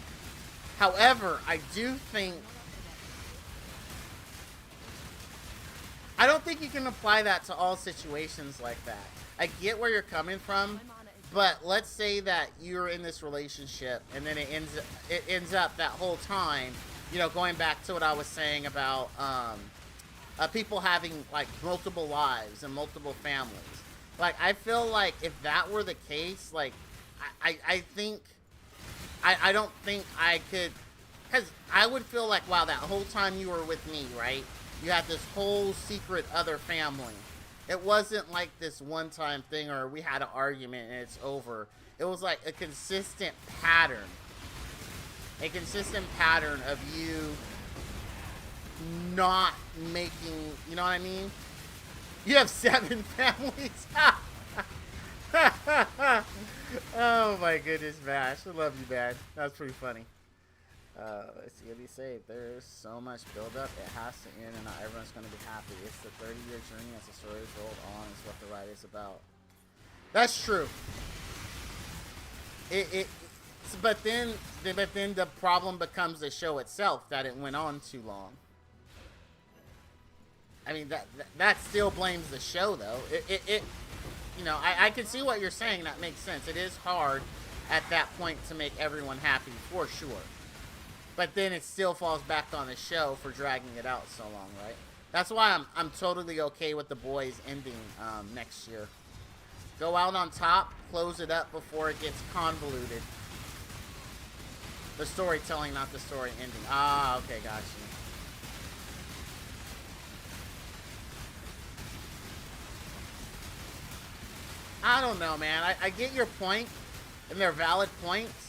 However, I do think... I don't think you can apply that to all situations like that. I get where you're coming from, but let's say that you're in this relationship and then it ends up that whole time, you know, going back to what I was saying about people having like multiple lives and multiple families. Like, I feel like if that were the case, like, I think, I don't think I could, because I would feel like, wow, that whole time you were with me, right? You had this whole secret other family. It wasn't like this one-time thing or we had an argument and it's over. It was like a consistent pattern. A consistent pattern of you not making, you know what I mean? You have 7 families. Oh my goodness, Vash. I love you, man. That's pretty funny. Let's see what he say. There's so much build-up, it has to end, and not everyone's going to be happy. It's the 30-year journey as the story is rolled on is what the ride is about. That's true. But then the problem becomes the show itself, that it went on too long. I mean, that still blames the show, though. You know, I can see what you're saying. That makes sense. It is hard at that point to make everyone happy, for sure. But then it still falls back on the show for dragging it out so long, right? That's why I'm totally okay with The Boys ending next year. Go out on top, close it up before it gets convoluted. The storytelling, not the story ending. Ah, okay, gotcha. I don't know, man. I get your point, and they're valid points.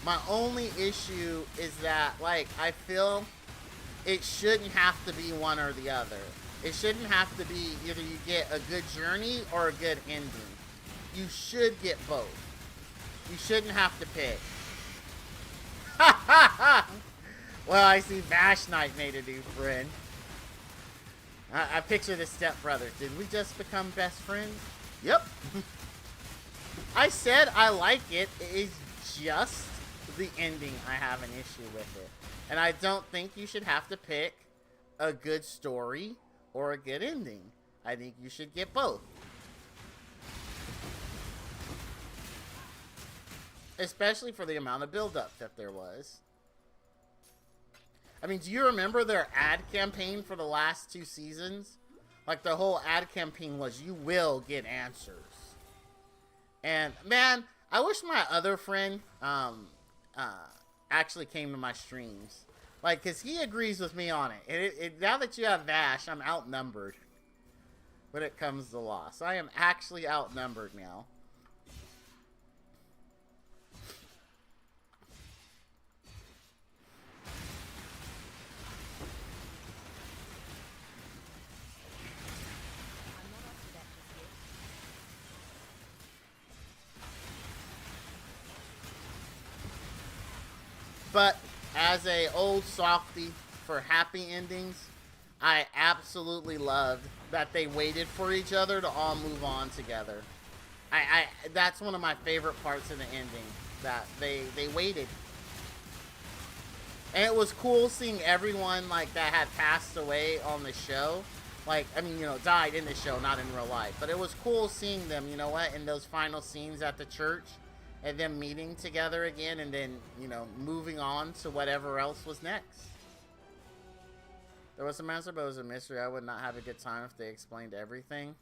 My only issue is that, like, I feel it shouldn't have to be one or the other. It shouldn't have to be either you get a good journey or a good ending. You should get both. You shouldn't have to pick. Well, I see Vash Knight made a new friend. I picture the stepbrothers. Did we just become best friends? Yep. I said I like it. It's just the ending I have an issue with it. And I don't think you should have to pick a good story or a good ending. I think you should get both. Especially for the amount of build-up that there was. I mean, do you remember their ad campaign for the last 2 seasons? Like, the whole ad campaign was, you will get answers. And, man, I wish my other friend actually came to my streams. Like, because he agrees with me on it. Now that you have Vash, I'm outnumbered when it comes to loss. I am actually outnumbered now. But as a old softie for happy endings, I absolutely loved that they waited for each other to all move on together. That's one of my favorite parts of the ending, that they waited. And it was cool seeing everyone, like, that had passed away on the show. Like, I mean, you know, died in the show, not in real life. But it was cool seeing them, you know what, in those final scenes at the church. And them meeting together again, and then, you know, moving on to whatever else was next. There was a answer, but it was a mystery. I would not have a good time if they explained everything.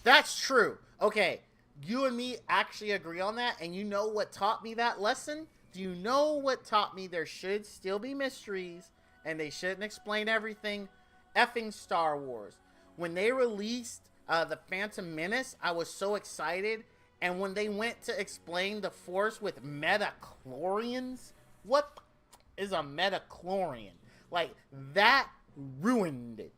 That's true. Okay, you and me actually agree on that. And you know what taught me that lesson? Do you know what taught me there should still be mysteries and they shouldn't explain everything? Effing Star Wars. When they released The Phantom Menace, I was so excited. And when they went to explain the Force with metachlorians, what is a metachlorian? Like, that ruined it.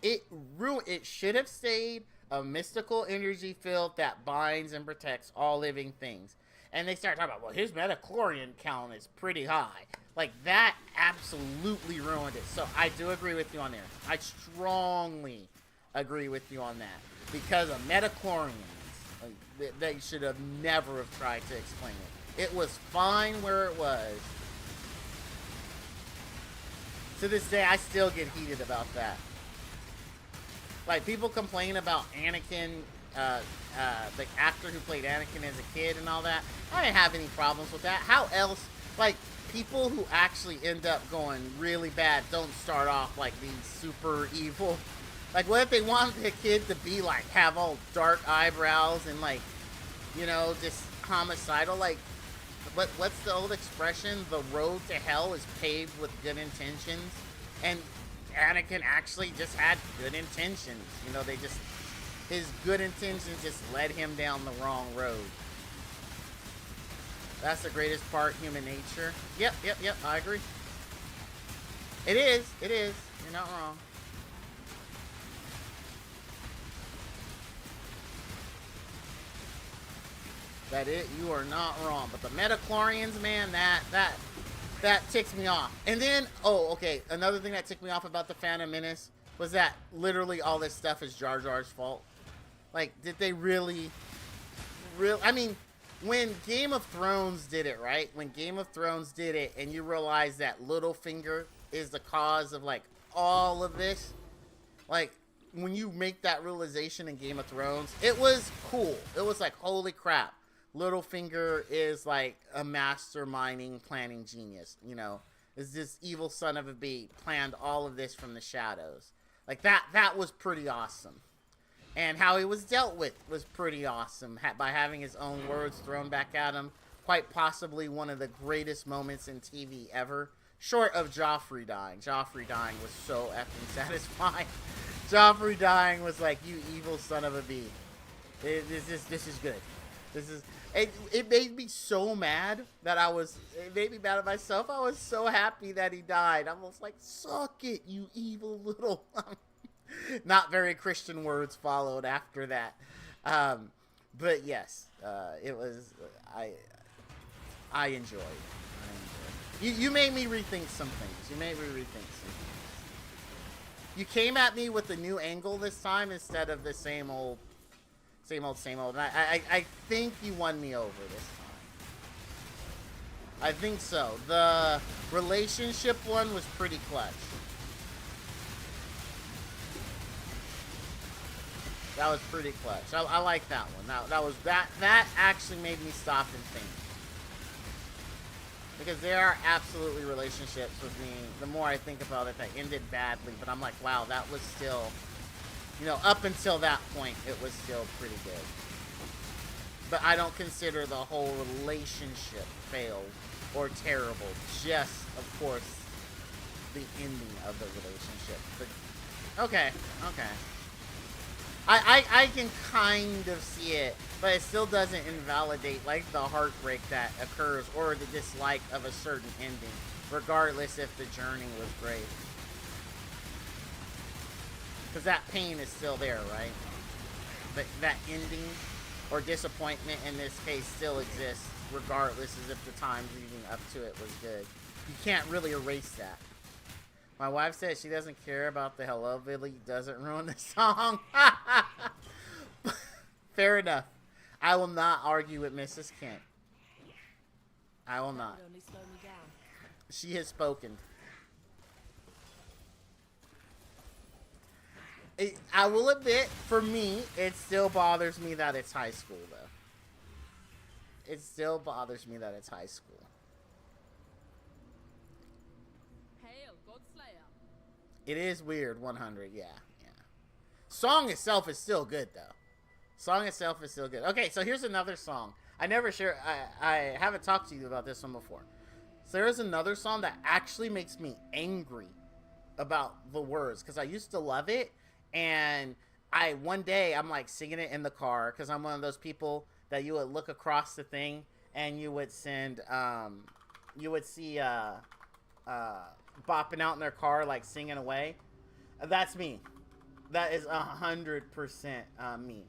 It should have stayed a mystical energy field that binds and protects all living things. And they start talking about, well, his metachlorian count is pretty high. Like, that absolutely ruined it. So I do agree with you on there. I strongly agree with you on that. Because of metachlorians, like, they should have never have tried to explain it. It was fine where it was. To this day, I still get heated about that. Like, people complain about Anakin, the actor who played Anakin as a kid and all that. I didn't have any problems with that. How else, like, people who actually end up going really bad don't start off like these super evil. Like, what if they wanted the kid to be, like, have all dark eyebrows and, like, you know, just homicidal? Like, what's the old expression? The road to hell is paved with good intentions. And Anakin actually just had good intentions. You know, his good intentions just led him down the wrong road. That's the greatest part, human nature. Yep, I agree. It is. You're not wrong. You are not wrong. But the metachlorians, man, that ticks me off. And then, another thing that ticked me off about the Phantom Menace was that literally all this stuff is Jar Jar's fault. Like, did they really, I mean, when Game of Thrones did it, right? When Game of Thrones did it, and you realize that Littlefinger is the cause of, like, all of this, like, when you make that realization in Game of Thrones, it was cool. It was like, holy crap. Littlefinger is like a masterminding, planning genius, you know. Is this evil son of a bee planned all of this from the shadows. Like, that was pretty awesome. And how he was dealt with was pretty awesome by having his own words thrown back at him. Quite possibly one of the greatest moments in TV ever. Short of Joffrey dying. Joffrey dying was so effing satisfying. Joffrey dying was like, you evil son of a bee. This is good. It made me so mad that it made me mad at myself. I was so happy that he died. I was like, suck it, you evil little... Not very Christian words followed after that. But yes, it was, I enjoyed it. You made me rethink some things. You came at me with a new angle this time instead of the same old. And I think you won me over this time. I think so. The relationship one was pretty clutch. That was pretty clutch. I like that one. That actually made me stop and think. Because there are absolutely relationships with me, the more I think about it, that ended badly. But I'm like, wow, that was still... You know, up until that point, it was still pretty good. But I don't consider the whole relationship failed or terrible. Just, of course, the ending of the relationship. But, okay. I can kind of see it, but it still doesn't invalidate, like, the heartbreak that occurs or the dislike of a certain ending, regardless if the journey was great. Because that pain is still there, right? But that ending or disappointment in this case still exists, regardless as if the time leading up to it was good. You can't really erase that. My wife said she doesn't care about the Hello Billy doesn't ruin the song. Fair enough. I will not argue with Mrs. Kent. I will not. Only slow me down. She has spoken. I will admit, for me, it still bothers me that it's high school, though. It still bothers me that it's high school. Hail, Godslayer. It is weird, 100, yeah. Song itself is still good, though. Song itself is still good. Okay, so here's another song. I haven't talked to you about this one before. So there's another song that actually makes me angry about the words, because I used to love it, and one day I'm like singing it in the car, because I'm one of those people that you would look across the thing and you would send you would see bopping out in their car like singing away. That's me. That is 100% me.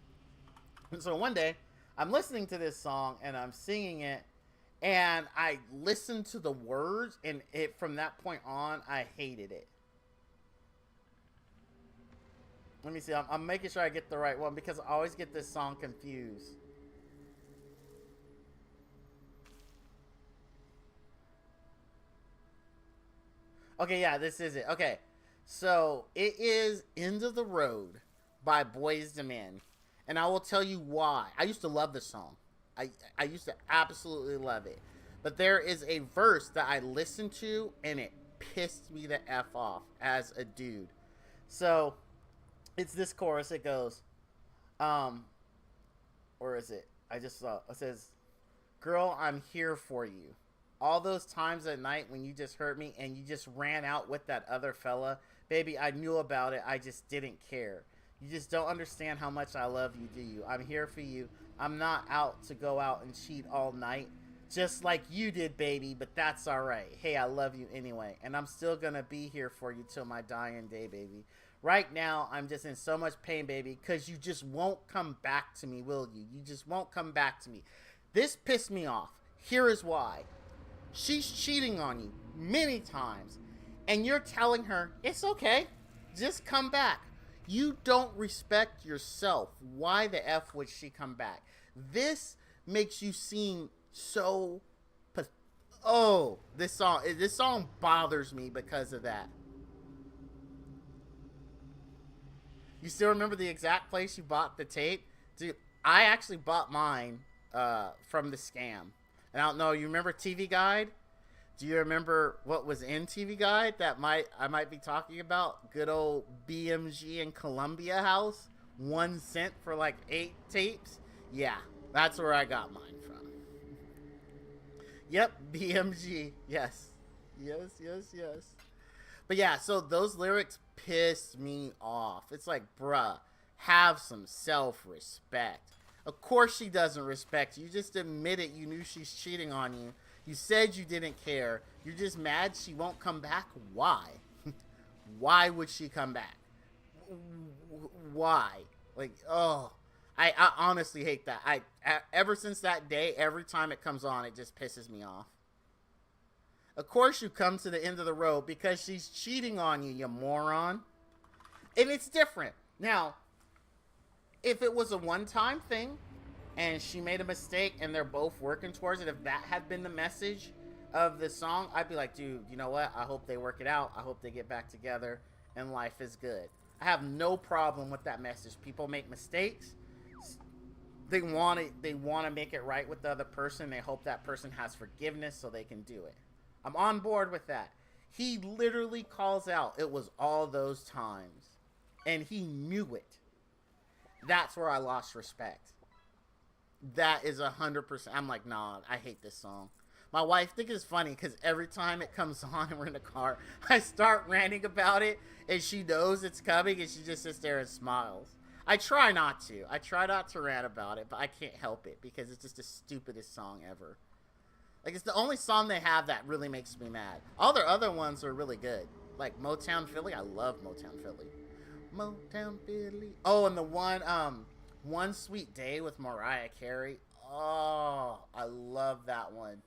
And so one day I'm listening to this song and I'm singing it, and I listened to the words, and from that point on I hated it. Let me see. I'm making sure I get the right one, because I always get this song confused. Okay, yeah, this is it. Okay, so it is End of the Road by Boyz II Men. And I will tell you why. I used to love this song. I used to absolutely love it. But there is a verse that I listened to, and it pissed me the F off as a dude. So it's this chorus. It goes, or is it? I just saw. It says, "Girl, I'm here for you. All those times at night when you just hurt me and you just ran out with that other fella, baby, I knew about it. I just didn't care. You just don't understand how much I love you, do you? I'm here for you. I'm not out to go out and cheat all night, just like you did, baby, but that's all right. Hey, I love you anyway, and I'm still gonna be here for you till my dying day, baby. Right now, I'm just in so much pain, baby, because you just won't come back to me, will you? You just won't come back to me." This pissed me off. Here is why. She's cheating on you many times, and you're telling her, it's okay, just come back. You don't respect yourself. Why the F would she come back? This makes you seem so... Oh, this song bothers me because of that. You still remember the exact place you bought the tape? Dude, I actually bought mine from the scam. And I don't know, you remember TV Guide? Do you remember what was in TV Guide that I might be talking about? Good old BMG and Columbia House. 1 cent for like 8 tapes. Yeah, that's where I got mine from. Yep, BMG. Yes. But yeah, so those lyrics pissed me off. It's like, bruh, have some self-respect. Of course she doesn't respect you. You just admitted you knew she's cheating on you. You said you didn't care. You're just mad she won't come back. Why? Why would she come back? Why? Like, oh, I honestly hate that. Ever since that day, every time it comes on, it just pisses me off. Of course you come to the end of the road because she's cheating on you, you moron. And it's different. Now, if it was a one-time thing and she made a mistake and they're both working towards it, if that had been the message of the song, I'd be like, dude, you know what? I hope they work it out. I hope they get back together and life is good. I have no problem with that message. People make mistakes. They want to make it right with the other person. They hope that person has forgiveness so they can do it. I'm on board with that. He literally calls out, it was all those times. And he knew it. That's where I lost respect. That is 100%. I'm like, nah, I hate this song. My wife thinks it's funny because every time it comes on and we're in the car, I start ranting about it, and she knows it's coming, and she just sits there and smiles. I try not to. I try not to rant about it, but I can't help it because it's just the stupidest song ever. Like, it's the only song they have that really makes me mad. All their other ones are really good. Like Motown Philly. I love Motown Philly. Motown Philly. Oh, and the One Sweet Day with Mariah Carey. Oh, I love that one.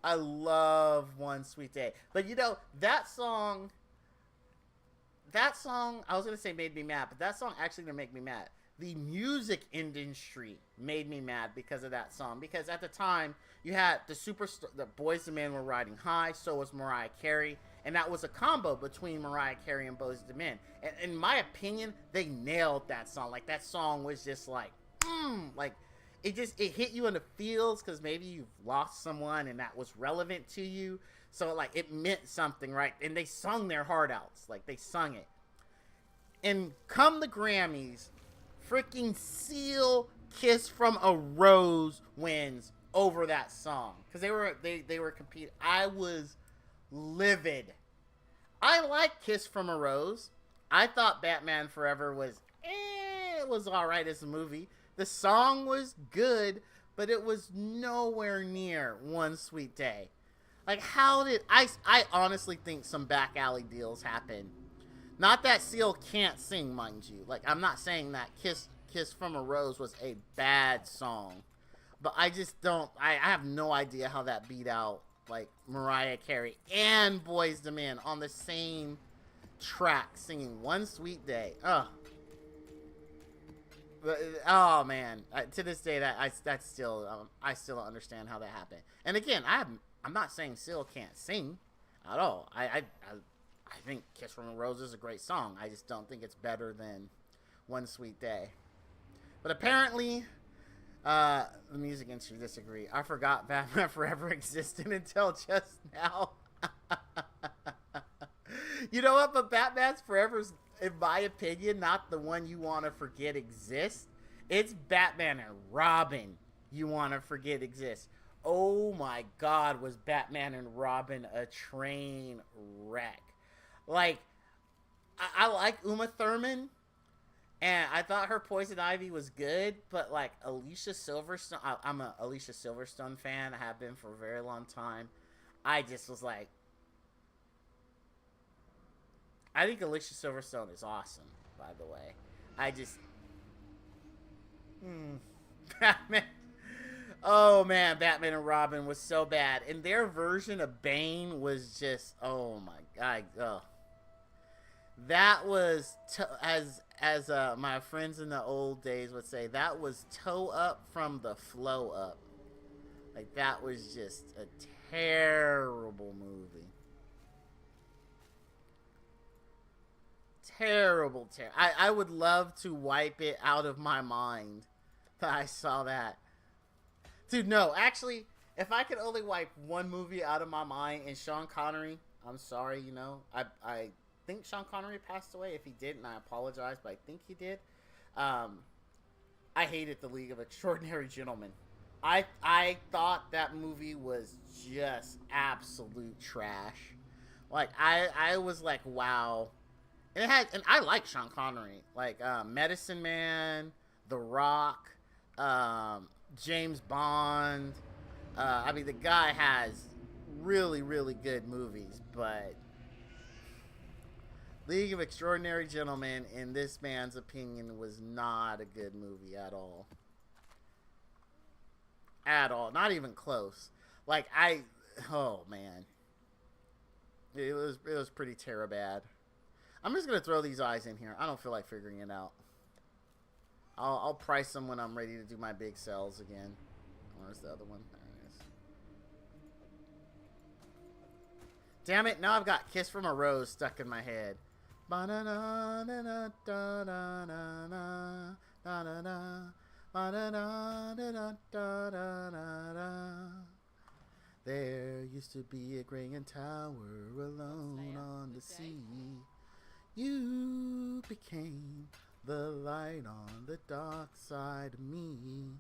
I love One Sweet Day. But you know, that song, I was going to say made me mad, but that song actually didn't make me mad. the music industry made me mad because of that song. Because at the time, you had the Boyz II Men were riding high, so was Mariah Carey, and that was a combo between Mariah Carey and Boyz II Men. And in my opinion, they nailed that song. Like, that song was just like, like, it hit you in the feels because maybe you've lost someone and that was relevant to you. So, like, it meant something, right? And they sung their heart outs. Like, they sung it. And come the Grammys, freaking Seal Kiss from a Rose wins over that song. Because they were competing. I was livid. I like Kiss from a Rose. I thought Batman Forever was, it was alright as a movie. The song was good, but it was nowhere near One Sweet Day. Like, how did... I honestly think some back alley deals happen. Not that Seal can't sing, mind you. Like, I'm not saying that Kiss from a Rose was a bad song. But I just don't... I have no idea how that beat out, like, Mariah Carey and Boyz II Men on the same track singing One Sweet Day. Ugh. Oh man, to this day that's still I still don't understand how that happened. And again, I'm not saying Seal can't sing at all. I think Kiss from a Rose is a great song. I just don't think it's better than One Sweet Day. But apparently, the music industry disagree. I forgot Batman Forever existed until just now. You know what? But Batman's Forever's, in my opinion, not the one you want to forget exists. It's Batman and Robin you want to forget exists. Oh my God, was Batman and Robin a train wreck. Like, I like Uma Thurman, and I thought her Poison Ivy was good, but like Alicia Silverstone, I'm a Alicia Silverstone fan. I have been for a very long time. I just was like, I think Alicia Silverstone is awesome, by the way. I just... Batman... Oh, man, Batman and Robin was so bad. And their version of Bane was just... Oh, my God. Oh. That was... As my friends in the old days would say, that was toe up from the flow up. Like, that was just a terrible movie. Terrible. I would love to wipe it out of my mind that I saw that. Dude, no. Actually, if I could only wipe one movie out of my mind, and Sean Connery, I'm sorry, you know. I think Sean Connery passed away. If he didn't, I apologize, but I think he did. I hated The League of Extraordinary Gentlemen. I thought that movie was just absolute trash. Like, I was like, wow. And I like Sean Connery, like Medicine Man, The Rock, James Bond. I mean, the guy has really, really good movies, but League of Extraordinary Gentlemen, in this man's opinion, was not a good movie at all. At all. Not even close. Like, oh man. It was pretty bad. I'm just going to throw these eyes in here. I don't feel like figuring it out. I'll price them when I'm ready to do my big sells again. Where's the other one? There it is. Damn it, now I've got Kiss from a Rose stuck in my head. There used to be a Graying Tower alone on the sea. You became the light on the dark side of me.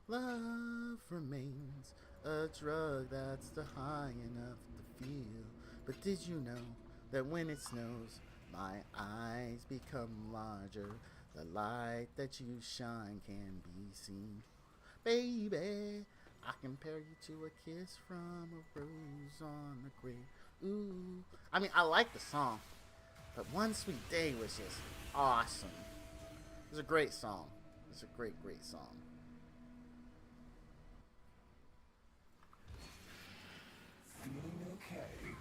Love remains a drug that's the high enough to feel. But did you know that when it snows, my eyes become larger? The light that you shine can be seen. Baby, I compare you to a kiss from a rose on the grave. Ooh. I mean, I like the song. But One Sweet Day was just awesome. It was a great song. It was a great, great song.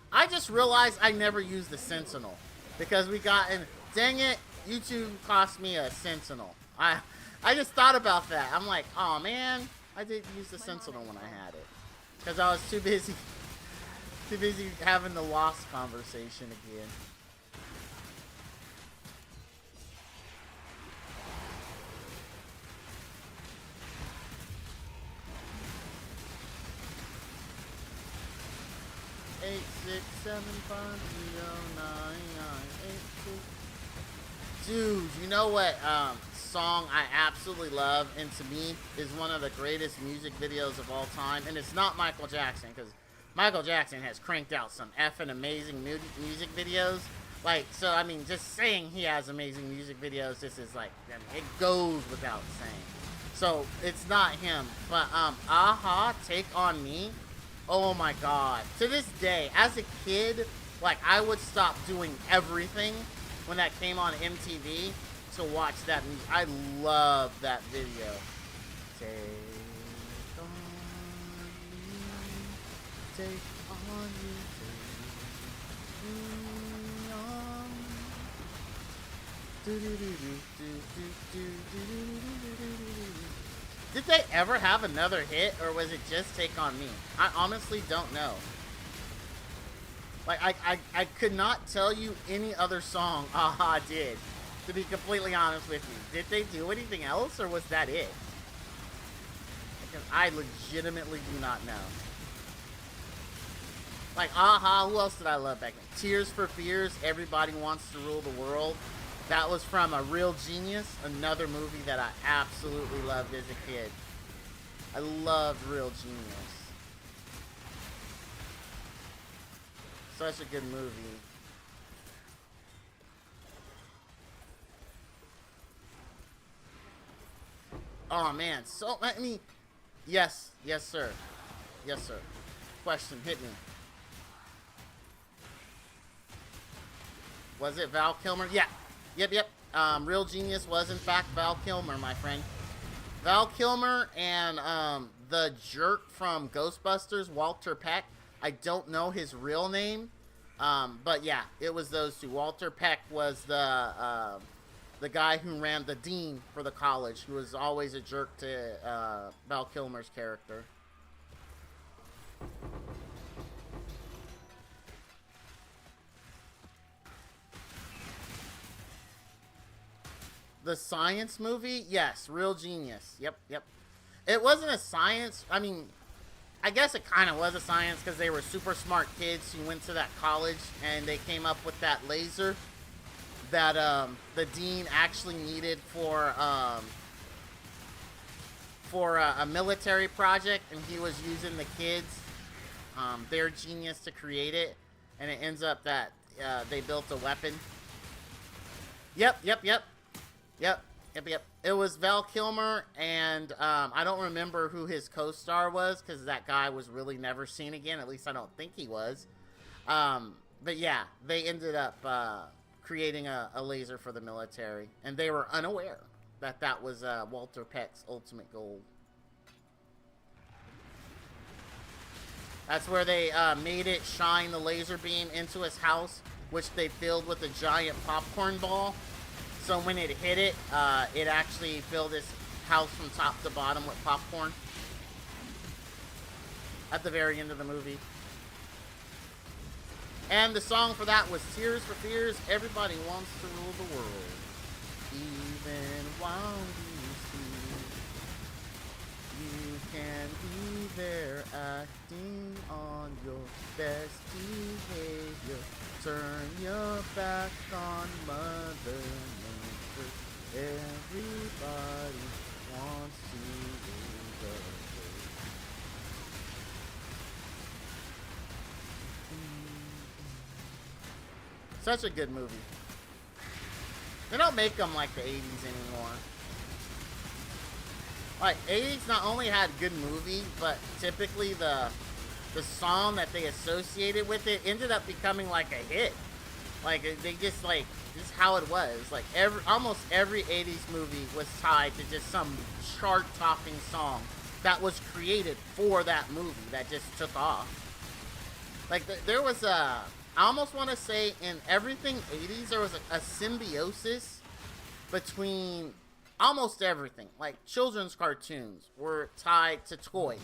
I just realized I never used the Sentinel. Because we got... And dang it, YouTube cost me a Sentinel. I just thought about that. I'm like, oh man, I didn't use the Sentinel when I had it. Because I was too busy having the Lost conversation again. Eight, 6, 7, 5, 0, 9, 9, 8, 6. Dude, you know what song I absolutely love, and to me is one of the greatest music videos of all time, and it's not Michael Jackson, because Michael Jackson has cranked out some effing amazing music videos. Like, so I mean, just saying he has amazing music videos, this is like, I mean, it goes without saying. So it's not him, but Aha, Take on Me. Oh my god. To this day, as a kid, like, I would stop doing everything when that came on MTV to watch that music. I love that video. Take on me, take on me, take me on. Do do do do do do do do do do. Did they ever have another hit, or was it just Take On Me? I honestly don't know. Like, I could not tell you any other song Aha did, to be completely honest with you. Did they do anything else, or was that it? Because I legitimately do not know. Like, Aha, who else did I love back then? Tears for Fears, Everybody Wants to Rule the World. That was from A Real Genius, another movie that I absolutely loved as a kid. I loved Real Genius. Such a good movie. Oh man, so, I mean, yes, yes sir. Yes sir. Question, hit me. Was it Val Kilmer? Yeah. Yep. Real Genius was in fact Val Kilmer, my friend. Val Kilmer and the jerk from Ghostbusters, Walter Peck. I don't know his real name, but yeah, it was those two. Walter Peck was the guy who ran, the dean for the college, who was always a jerk to Val Kilmer's character. The science movie? Yes, Real Genius. Yep. It wasn't a science, I mean, I guess it kind of was a science because they were super smart kids who went to that college and they came up with that laser that the dean actually needed for a military project, and he was using the kids, their genius, to create it, and it ends up that they built a weapon. Yep. It was Val Kilmer, and I don't remember who his co-star was, because that guy was really never seen again. At least I don't think he was. But yeah, they ended up creating a laser for the military, and they were unaware that that was Walter Peck's ultimate goal. That's where they made it shine the laser beam into his house, which they filled with a giant popcorn ball. So when it hit it, it actually filled his house from top to bottom with popcorn. At the very end of the movie. And the song for that was Tears for Fears, Everybody Wants to Rule the World. Even while you sleep, you can be there acting on your best behavior. Turn your back on Mother Nature. Everybody wants to rule the world. Such a good movie. They don't make them like the 80s anymore. Like, 80s not only had good movies, but typically the song that they associated with it ended up becoming like a hit. Like, they just, like, this is how it was. Like, almost every 80s movie was tied to just some chart-topping song that was created for that movie that just took off. Like, there was a, I almost want to say in everything 80s, there was a symbiosis between almost everything, like children's cartoons, were tied to toys.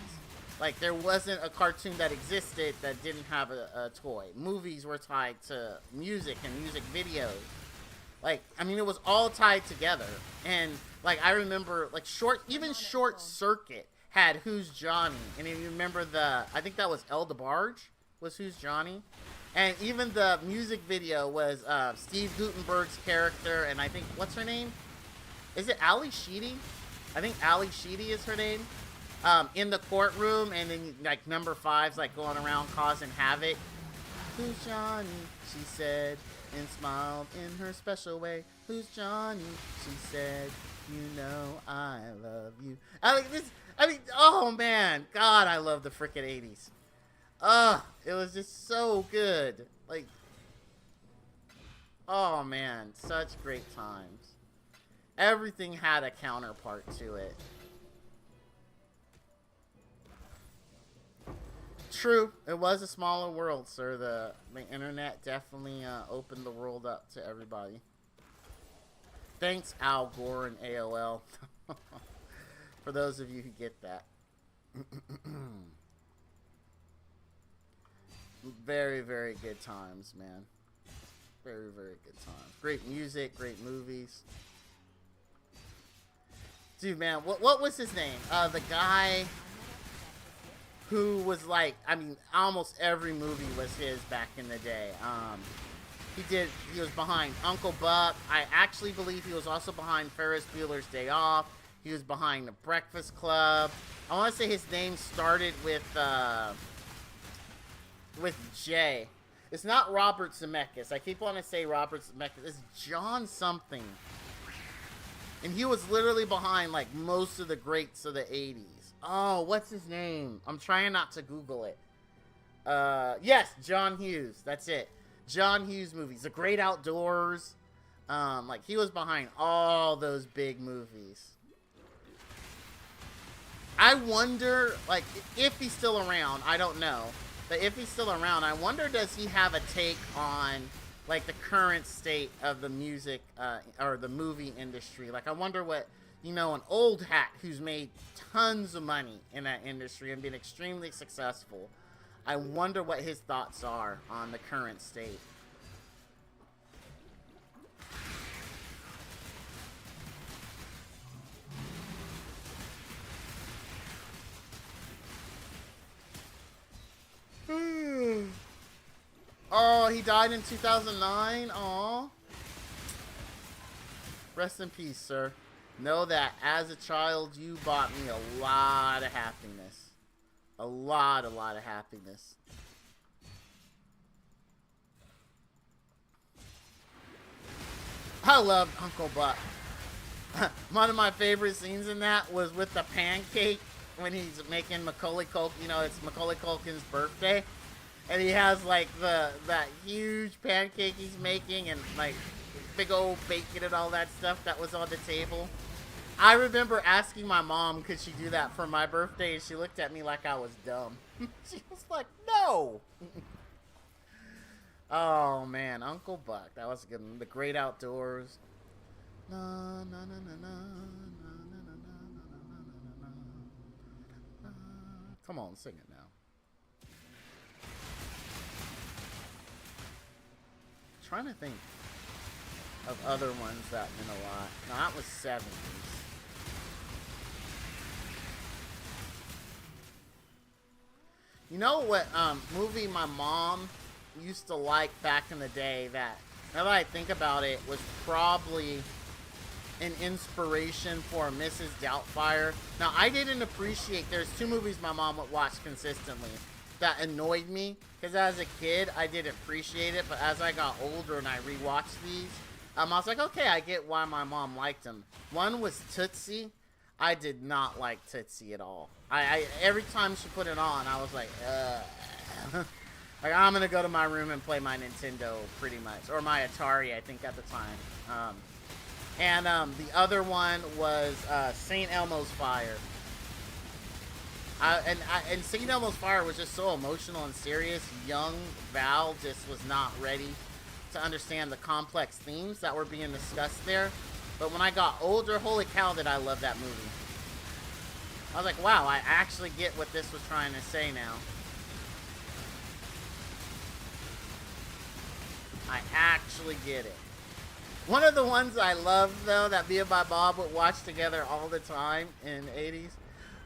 Like, there wasn't a cartoon that existed that didn't have a toy. Movies were tied to music and music videos. Like, I mean, it was all tied together. And, like, I remember, like, Short Circuit had Who's Johnny. And if you remember I think that was El DeBarge was Who's Johnny. And even the music video was Steve Guttenberg's character, and I think, what's her name? Is it Ali Sheedy? I think Ali Sheedy is her name. In the courtroom, and then, like, number 5's, like, going around causing havoc. Who's Johnny? She said, and smiled in her special way. Who's Johnny? She said, you know I love you. Oh, man. God, I love the frickin' 80s. It was just so good. Like, oh, man. Such great times. Everything had a counterpart to it. True, it was a smaller world, sir. The internet definitely opened the world up to everybody. Thanks, Al Gore and AOL. For those of you who get that. Very, very good times, man. Very, very good times. Great music, great movies. Dude, man, what was his name? The guy who was like, I mean, almost every movie was his back in the day. He was behind Uncle Buck. I actually believe he was also behind Ferris Bueller's Day Off. He was behind The Breakfast Club. I want to say his name started with J. It's not Robert Zemeckis. I keep wanting to say Robert Zemeckis. It's John something. And he was literally behind, like, most of the greats of the 80s. Oh, what's his name? I'm trying not to Google it. Yes, John Hughes. That's it. John Hughes movies. The Great Outdoors. Like, he was behind all those big movies. I wonder, like, if he's still around. I don't know. But if he's still around, I wonder, does he have a take on, like, the current state of the music, or the movie industry? Like, I wonder what, you know, an old hat who's made tons of money in that industry and been extremely successful. I wonder what his thoughts are on the current state. Oh, he died in 2009? Aw. Rest in peace, sir. Know that as a child, you brought me a lot of happiness. A lot of happiness. I loved Uncle Buck. One of my favorite scenes in that was with the pancake when he's making Macaulay Culkin. You know, it's Macaulay Culkin's birthday. And he has, like, that huge pancake he's making and, like, big old bacon and all that stuff that was on the table. I remember asking my mom, could she do that for my birthday? And she looked at me like I was dumb. She was like, no. Oh, man. Uncle Buck. That was a good one. The Great Outdoors. Na, na, na, na, na, na, na, na, na, na. Come on, sing it now. Trying to think of other ones that meant a lot. No, that was 70s. You know what movie my mom used to like back in the day that, now that I think about it, was probably an inspiration for Mrs. Doubtfire? Now, I didn't appreciate, there's two movies my mom would watch consistently that annoyed me, because as a kid, I didn't appreciate it, but as I got older and I rewatched these, I was like, okay, I get why my mom liked them. One was Tootsie. I did not like Tootsie at all. I every time she put it on, I was like, like, I'm gonna go to my room and play my Nintendo, pretty much, or my Atari, I think, at the time. The other one was St. Elmo's Fire. And St. Elmo's Fire was just so emotional and serious. Young Val just was not ready to understand the complex themes that were being discussed there. But when I got older, holy cow, did I love that movie. I was like, wow, I actually get what this was trying to say now. I actually get it. One of the ones I loved, though, that me and my mom would watch together all the time in the 80s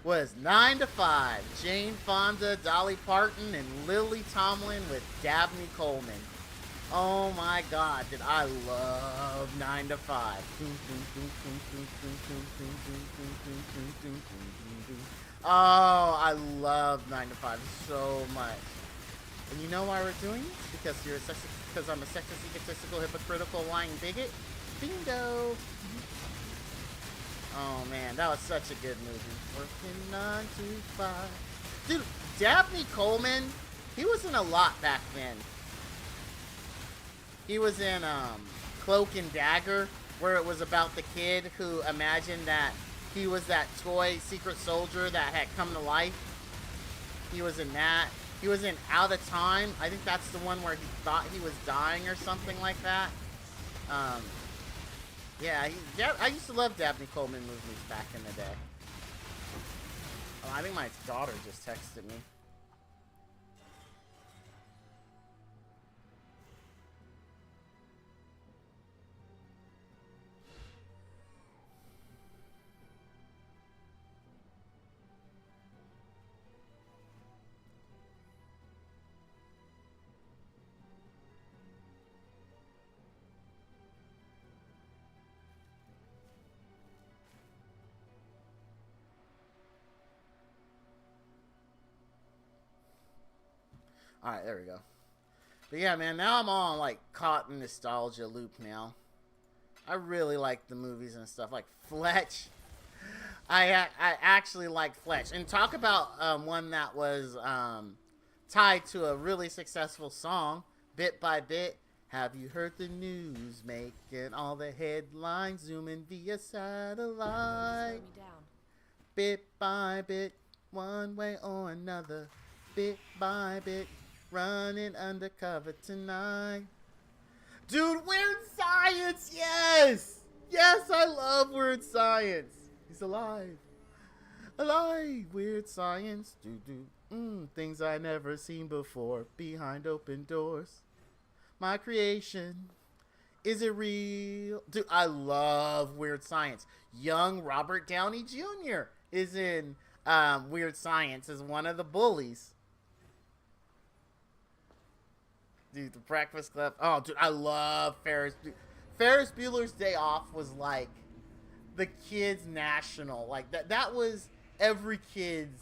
was 9 to 5. Jane Fonda, Dolly Parton, and Lily Tomlin with Dabney Coleman. Oh my God, did I love 9 to 5. Oh, I love 9 to 5 so much. And you know why we're doing this? Because I'm a sexist, egotistical, hypocritical, lying bigot. Bingo! Oh man, that was such a good movie. Working 9 to 5. Dude, Dabney Coleman, he was in a lot back then. He was in Cloak and Dagger, where it was about the kid who imagined that he was that toy secret soldier that had come to life. He was in that. He was in Out of Time. I think that's the one where he thought he was dying or something like that. Yeah, I used to love Dabney Coleman movies back in the day. Oh, I think my daughter just texted me. Alright, there we go. But yeah, man, now I'm all like caught in nostalgia loop now. I really like the movies and stuff. Like Fletch. I actually like Fletch. And talk about one that was tied to a really successful song, Bit by Bit. Have you heard the news making all the headlines, zooming via satellite? Slow me down. Bit by bit, one way or another. Bit by bit, running undercover tonight. Dude, Weird Science, yes! Yes, I love Weird Science. He's alive. Alive, Weird Science. Things I never seen before, behind open doors. My creation. Is it real? Dude, I love Weird Science. Young Robert Downey Jr. is in Weird Science as one of the bullies. Dude, The Breakfast Club. Oh, dude, I love Ferris. Ferris Bueller's Day Off was like the kids' national. Like that was every kid's.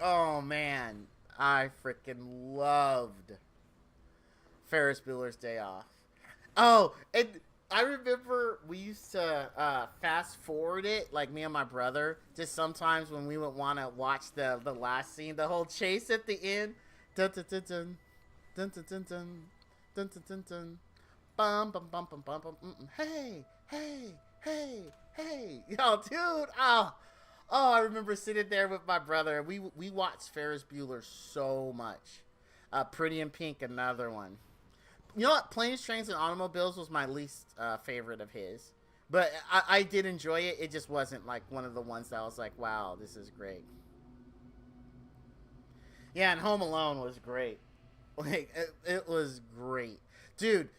Oh man, I freaking loved Ferris Bueller's Day Off. Oh, and I remember we used to fast forward it, like me and my brother, just sometimes when we would want to watch the last scene, the whole chase at the end. Dun dun dun dun. Dun dun dun dun dun dun dun dun bum bum bum bum bum bum hey hey hey hey yo dude oh I remember sitting there with my brother. We watched Ferris Bueller so much. Pretty in Pink, another one. You know what? Planes, Trains, and Automobiles was my least favorite of his, but I did enjoy it. It just wasn't like one of the ones that I was like, wow, this is great. Yeah, and Home Alone was great. Like, it was great. Dude,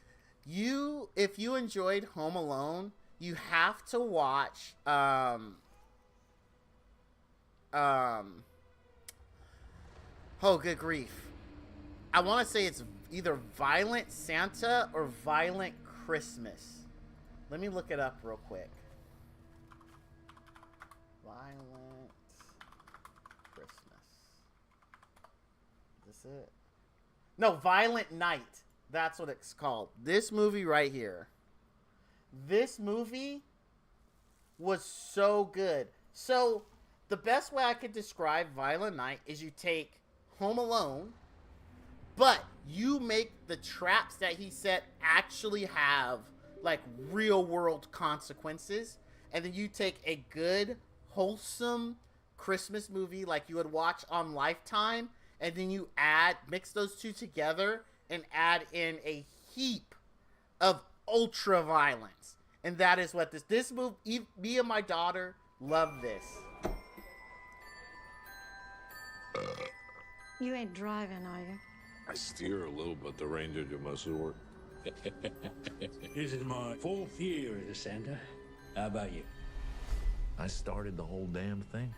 if you enjoyed Home Alone, you have to watch, oh, good grief. I want to say it's either Violent Santa or Violent Christmas. Let me look it up real quick. Violent Christmas. Is this it? No, Violent Night. That's what it's called. This movie right here. This movie was so good. So, the best way I could describe Violent Night is you take Home Alone, but you make the traps that he set actually have, like, real-world consequences. And then you take a good, wholesome Christmas movie like you would watch on Lifetime, and then you mix those two together and add in a heap of ultra violence. And that is what this movie, me and my daughter love this. You ain't driving, are you? I steer a little, but the reindeer do most of the work. This is my 4th year as a Santa. How about you? I started the whole damn thing.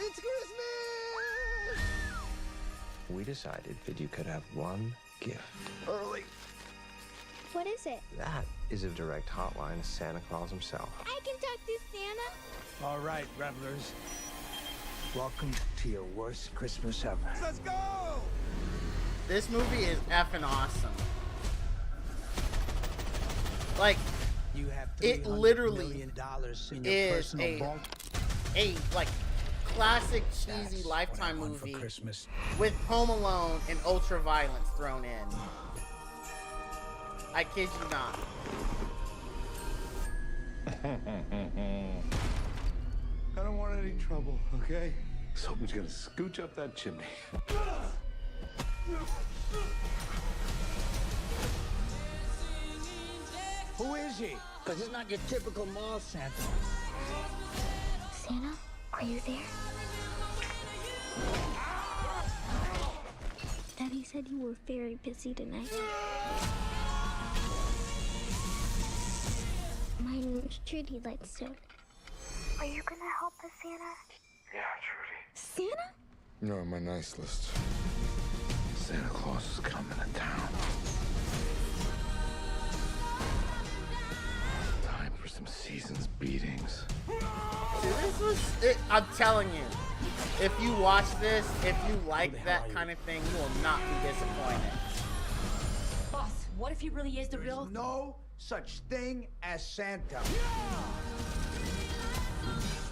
It's Christmas! We decided that you could have one gift. Early. What is it? That is a direct hotline to Santa Claus himself. I can talk to Santa. All right, revelers. Welcome to your worst Christmas ever. Let's go! This movie is effing awesome. Like, You have it $300 literally million in your is personal vault. a like classic cheesy That's Lifetime what I want movie for Christmas. with Home Alone and ultra violence thrown in. I kid you not. I don't want any trouble, okay? Someone's gonna scooch up that chimney. Who is he? Because it's not your typical mall Santa. Santa, are you there? Daddy said you were very busy tonight. My name's Trudy Lightstone. Are you gonna help us, Santa? Yeah, Trudy. Santa? You're on my nice list. Santa Claus is coming to town. Time for some season's beatings. Dude, this was I'm telling you, if you watch this, if you like that kind of thing, you will not be disappointed. Boss, what if he really is the real? No such thing as Santa.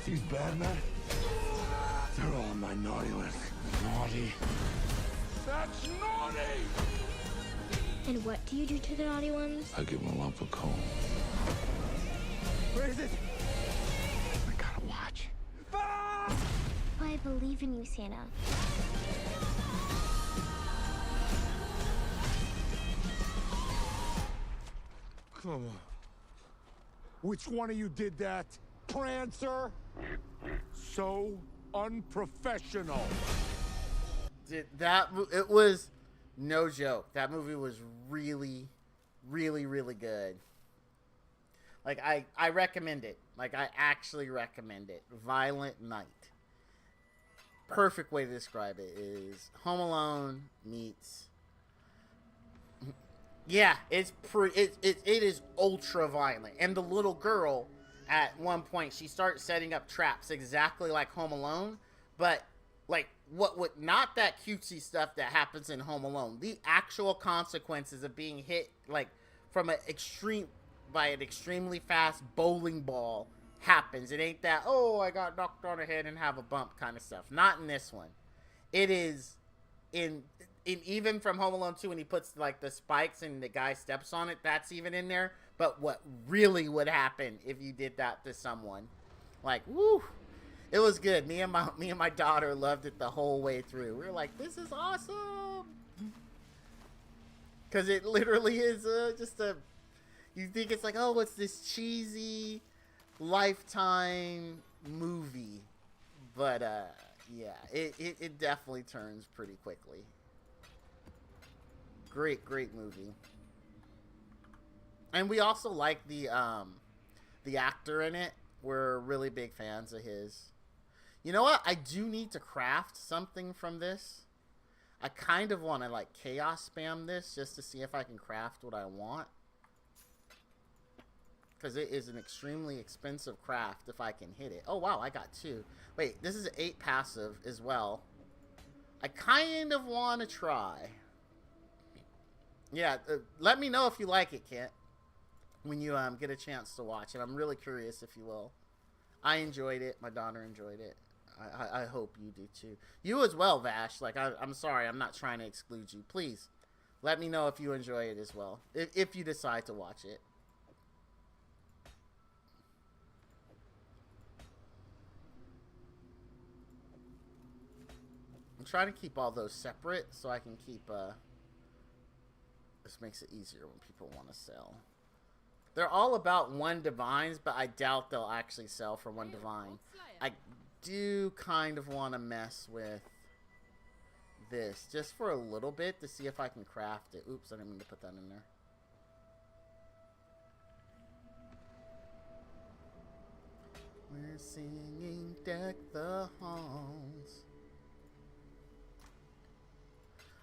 These bad men, they're all on my naughty list. Naughty. That's naughty! And what do you do to the naughty ones? I give them a lump of coal. Where is it? I gotta watch. I believe in you, Santa. Come on. Which one of you did that? Prancer? So unprofessional. Dude, it was no joke. That movie was really, really, really good. Like, I recommend it. Like, I actually recommend it. Violent Night. Perfect way to describe it is Home Alone meets... Yeah, it is ultra violent. And the little girl, at one point, she starts setting up traps exactly like Home Alone. But, like, what would not that cutesy stuff that happens in Home Alone. The actual consequences of being hit, like, from an extremely fast bowling ball happens. It ain't that, oh, I got knocked on the head and have a bump kind of stuff. Not in this one. It is in even from Home Alone 2 when he puts like the spikes and the guy steps on it, that's even in there. But what really would happen if you did that to someone? Like, woo. It was good. Me and my daughter loved it the whole way through. We were like, this is awesome. Cuz it literally is just a you think it's like, oh, it's this cheesy Lifetime movie, but yeah, it definitely turns pretty quickly. Great movie. And we also like the actor in it. We're really big fans of his. You know what? I do need to craft something from this. I kind of want to like chaos spam this just to see if I can craft what I want. Because it is an extremely expensive craft if I can hit it. Oh, wow, I got 2. Wait, this is 8 passive as well. I kind of want to try. Yeah, let me know if you like it, Kent. When you get a chance to watch it. I'm really curious if you will. I enjoyed it. My daughter enjoyed it. I hope you do too. You as well, Vash. Like, I'm sorry. I'm not trying to exclude you. Please, let me know if you enjoy it as well. If you decide to watch it. I'm trying to keep all those separate so I can keep This makes it easier when people want to sell. They're all about 1 divines, but I doubt they'll actually sell for 1 divine. I do kind of want to mess with this just for a little bit to see if I can craft it. Oops, I didn't mean to put that in there. We're singing Deck the Halls.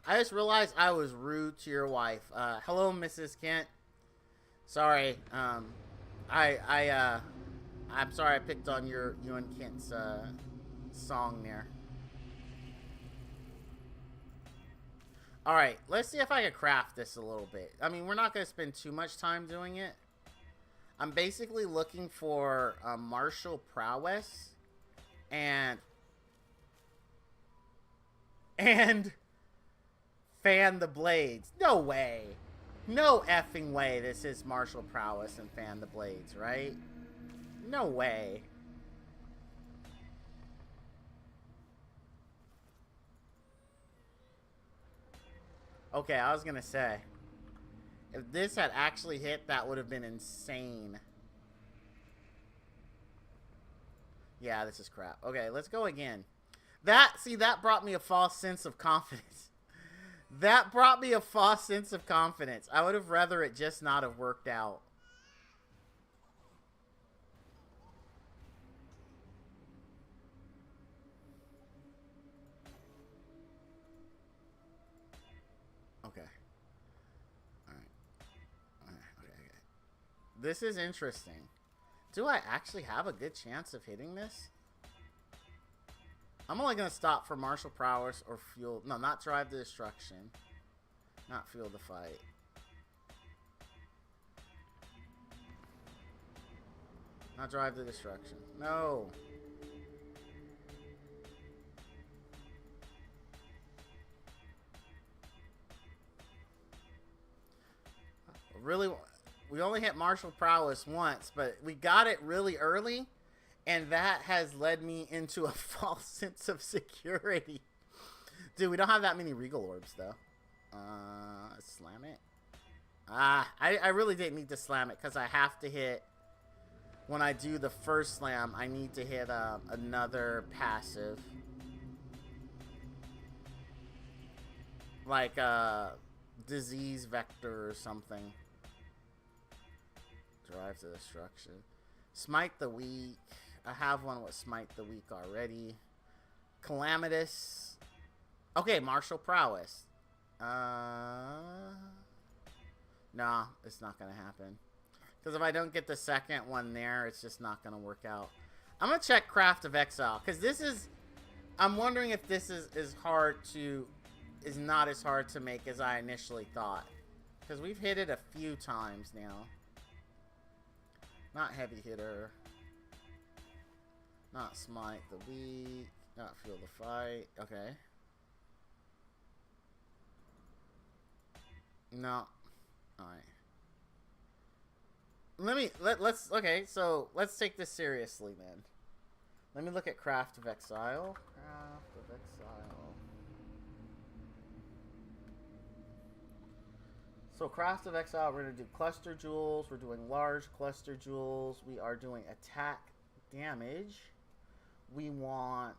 I just realized I was rude to your wife. Hello, Mrs. Kent. Sorry. I'm sorry I picked on you and Kent's song there. Alright, let's see if I can craft this a little bit. I mean, we're not going to spend too much time doing it. I'm basically looking for martial prowess and fan the blades. No way. No effing way this is martial prowess and fan the blades, right? No way. Okay, I was gonna say, if this had actually hit, that would have been insane. Yeah, this is crap. Okay, let's go again. That brought me a false sense of confidence. That brought me a false sense of confidence. I would have rather it just not have worked out. Okay. Alright. Okay. This is interesting. Do I actually have a good chance of hitting this? I'm only going to stop for martial prowess or fuel. No, not drive the destruction. Not fuel the fight. Not drive the destruction. No. Really, we only hit martial prowess once, but we got it really early. And that has led me into a false sense of security. Dude, we don't have that many regal orbs, though. Slam it. I really didn't need to slam it, because I have to hit... When I do the first slam, I need to hit another passive. Like disease vector or something. Drive to destruction. Smite the weak. I have one with Smite the Weak already. Calamitous. Okay, martial prowess. Nah, it's not gonna happen. Because if I don't get the second one there, it's just not gonna work out. I'm gonna check Craft of Exile. Because this is... I'm wondering if this is not as hard to make as I initially thought. Because we've hit it a few times now. Not heavy hitter. Not smite the weak. Not feel the fight. Okay. No. Alright. Okay, so let's take this seriously then. Let me look at Craft of Exile. Craft of Exile. So Craft of Exile, we're going to do cluster jewels. We're doing large cluster jewels. We are doing attack damage. We want...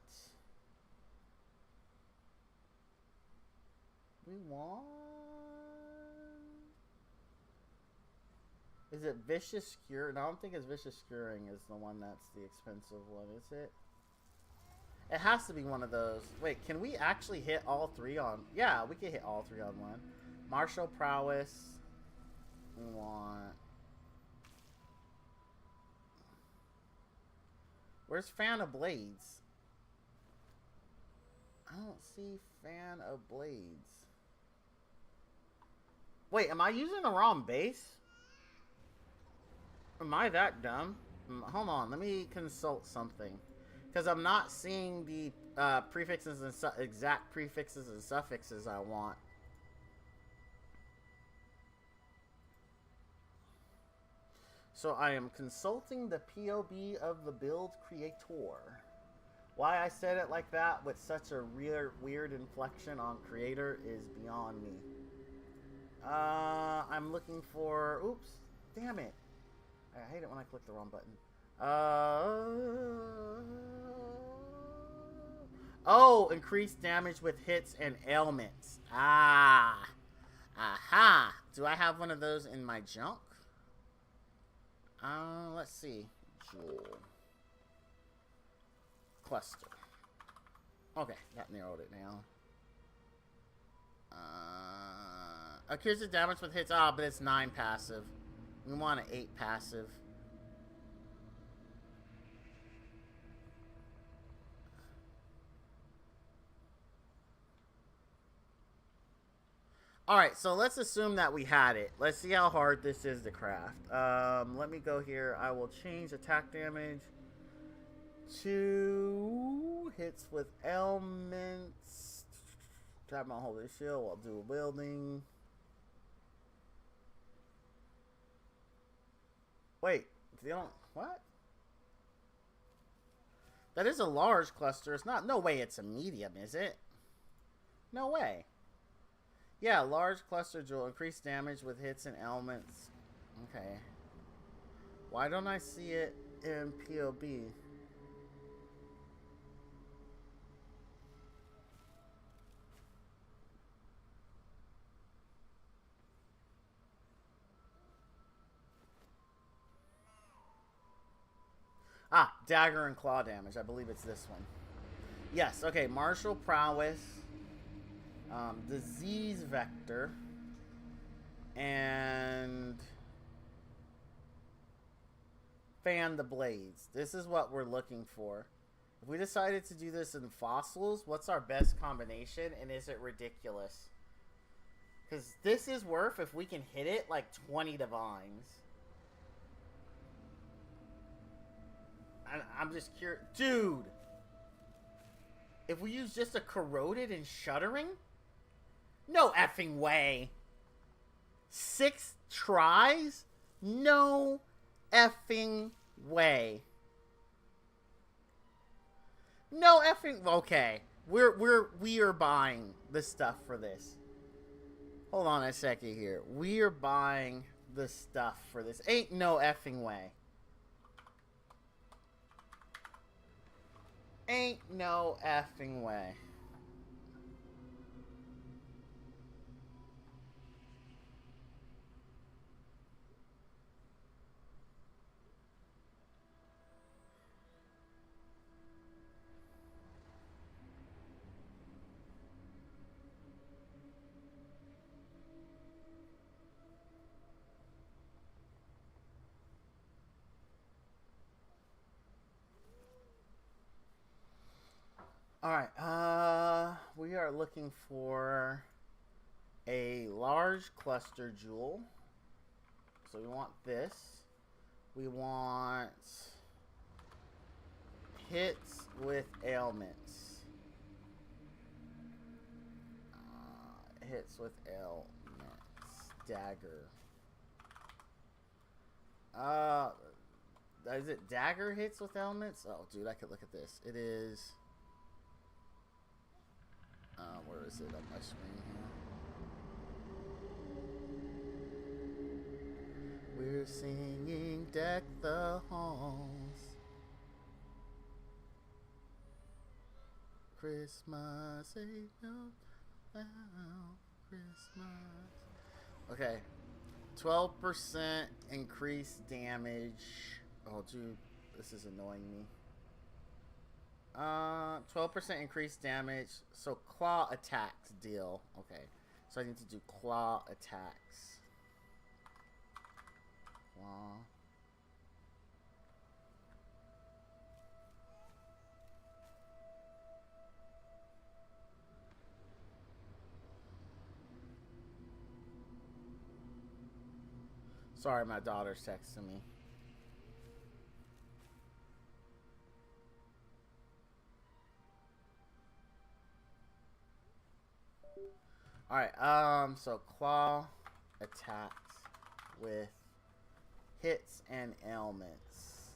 Is it Vicious Skewer? No, I don't think it's Vicious Skewering is the one that's the expensive one, is it? It has to be one of those. Wait, can we actually hit all 3 on... Yeah, we can hit all 3 on one. Martial Prowess. We want... Where's Fan of Blades? I don't see Fan of Blades. Wait, am I using the wrong base? Am I that dumb? Hold on, let me consult something. Because I'm not seeing the prefixes and exact prefixes and suffixes I want. So I am consulting the POB of the build creator. Why I said it like that with such a weird inflection on creator is beyond me. I'm looking for... Oops. Damn it. I hate it when I click the wrong button. Oh, increased damage with hits and ailments. Ah. Aha. Do I have one of those in my junk? Let's see. Jewel. Cluster. Okay, that narrowed it down. Accuracy damage with hits. Ah, but it's 9 passive. We want an 8 passive. Alright, so let's assume that we had it. Let's see how hard this is to craft. Let me go here. I will change attack damage to hits with ailments. Tap my hold of shield while dual wielding. Wait, they don't... What? That is a large cluster. It's not... No way it's a medium, is it? No way. Yeah, large cluster jewel. Increased damage with hits and elements. Okay. Why don't I see it in POB? Ah, dagger and claw damage. I believe it's this one. Yes, okay. Martial prowess. Disease vector. And fan the blades. This is what we're looking for. If we decided to do this in fossils, what's our best combination? And is it ridiculous? Because this is worth, if we can hit it, like 20 divines. I'm just curious. Dude! If we use just a corroded and shuddering? No effing way. 6 tries? No effing way. No effing... Okay. We are buying the stuff for this. Hold on a second here. We are buying the stuff for this. Ain't no effing way. Ain't no effing way. Alright, we are looking for a large cluster jewel. So we want this. We want hits with ailments. Hits with ailments. Dagger. Is it dagger hits with ailments? Oh, dude, I could look at this. It is... where is it on my screen here? We're singing Deck the Halls. Christmas ain't no about Christmas. Okay. 12% increased damage. Oh, dude. This is annoying me. 12% increased damage. So claw attacks deal. Okay. So I need to do claw attacks. Claw. Sorry, my daughter's texting me. Alright, so claw attacks with hits and ailments.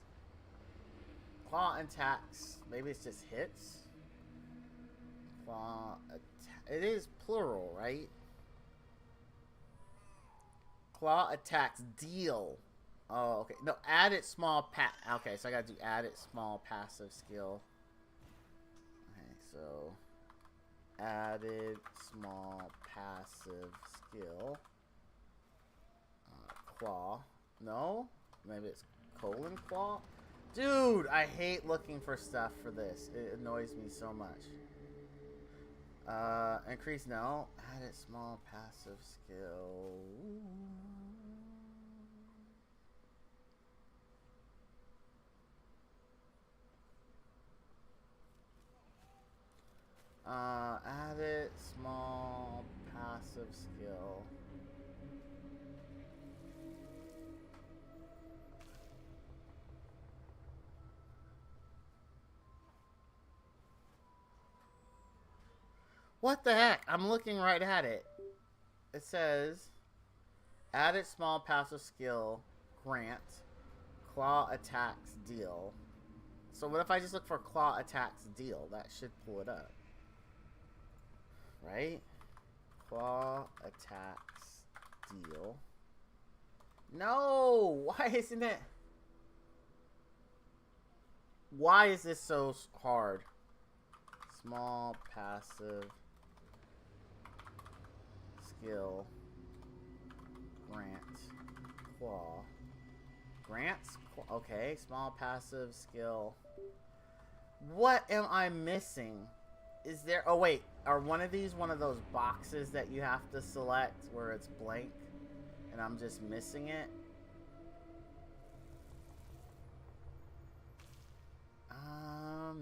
Claw attacks, maybe it's just hits? Claw attack, it is plural, right? Claw attacks deal. Oh, okay. No, added small okay, so I gotta do added small passive skill. Okay, so added small passive skill. Claw. No? Maybe it's colon claw? Dude, I hate looking for stuff for this. It annoys me so much. Increase, no. Added small passive skill. Added small passive skill. What the heck? I'm looking right at it. It says, added small passive skill, grant, claw attacks deal. So what if I just look for claw attacks deal? That should pull it up. Right? Claw attacks deal. No! Why isn't it? Why is this so hard? Small passive skill, grant, claw, grants, okay, small passive skill. What am I missing? Is there, oh wait, are one of these one of those boxes that you have to select where it's blank and I'm just missing it?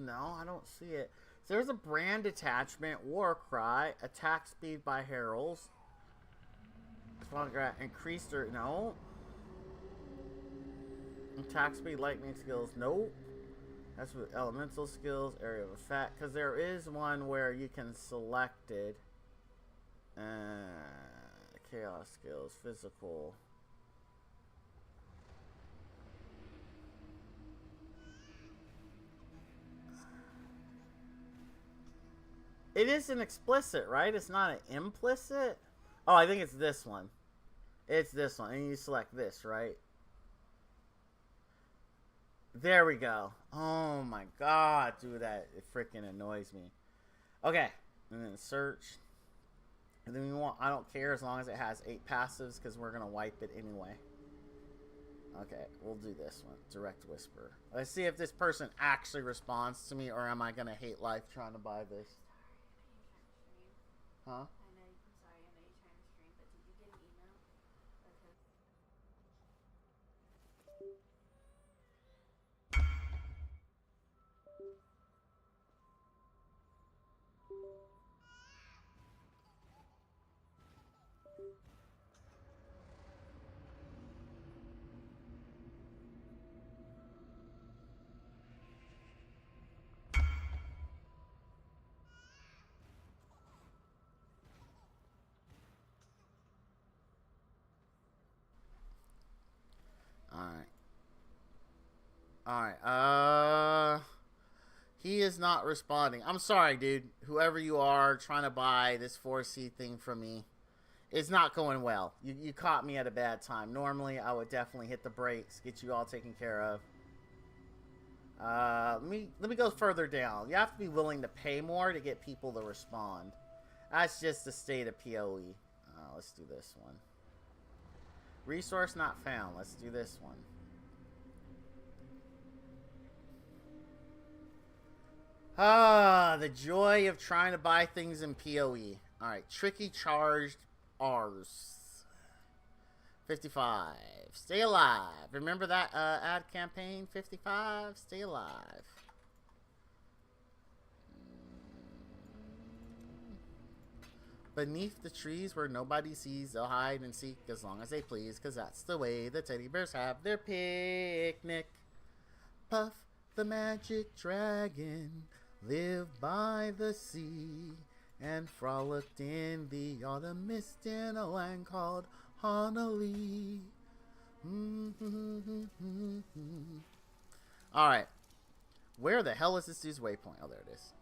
No, I don't see it. So there's a brand attachment, war cry, attack speed by heralds. Increased or no. Attack speed, lightning skills, nope. That's with elemental skills, area of effect. Because there is one where you can select it. Chaos skills, physical. It isn't explicit, right? It's not an implicit. Oh, I think it's this one. It's this one. And you select this, right? There we go. Oh my god, dude, that it freaking annoys me. Okay, and then search. And then we want, I don't care as long as it has 8 passives because we're going to wipe it anyway. Okay, we'll do this one. Direct whisper. Let's see if this person actually responds to me or am I going to hate life trying to buy this. Huh? I know, sorry, I know you're trying to stream, but did you get an email? Alright, he is not responding. I'm sorry, dude. Whoever you are trying to buy this 4C thing from me, it's not going well. You caught me at a bad time. Normally, I would definitely hit the brakes, get you all taken care of. Let me go further down. You have to be willing to pay more to get people to respond. That's just the state of PoE. Let's do this one. Resource not found. Let's do this one. The joy of trying to buy things in PoE. Alright, tricky charged R's. 55. Stay alive. Remember that ad campaign? 55. Stay alive. Beneath the trees where nobody sees, they'll hide and seek as long as they please, because that's the way the teddy bears have their picnic. Puff the magic dragon lived by the sea and frolicked in the autumn mist in a land called Honolulu. Alright. Where the hell is this dude's waypoint? Oh, there it is.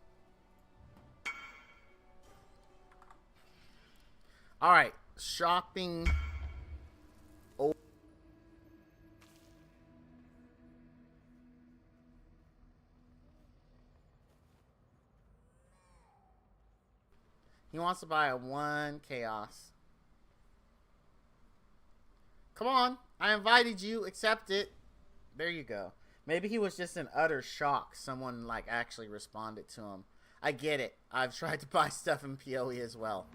Alright. Shopping wants to buy a 1 chaos. Come on. I invited you. Accept it. There you go. Maybe he was just in utter shock. Someone, like, actually responded to him. I get it. I've tried to buy stuff in PoE as well.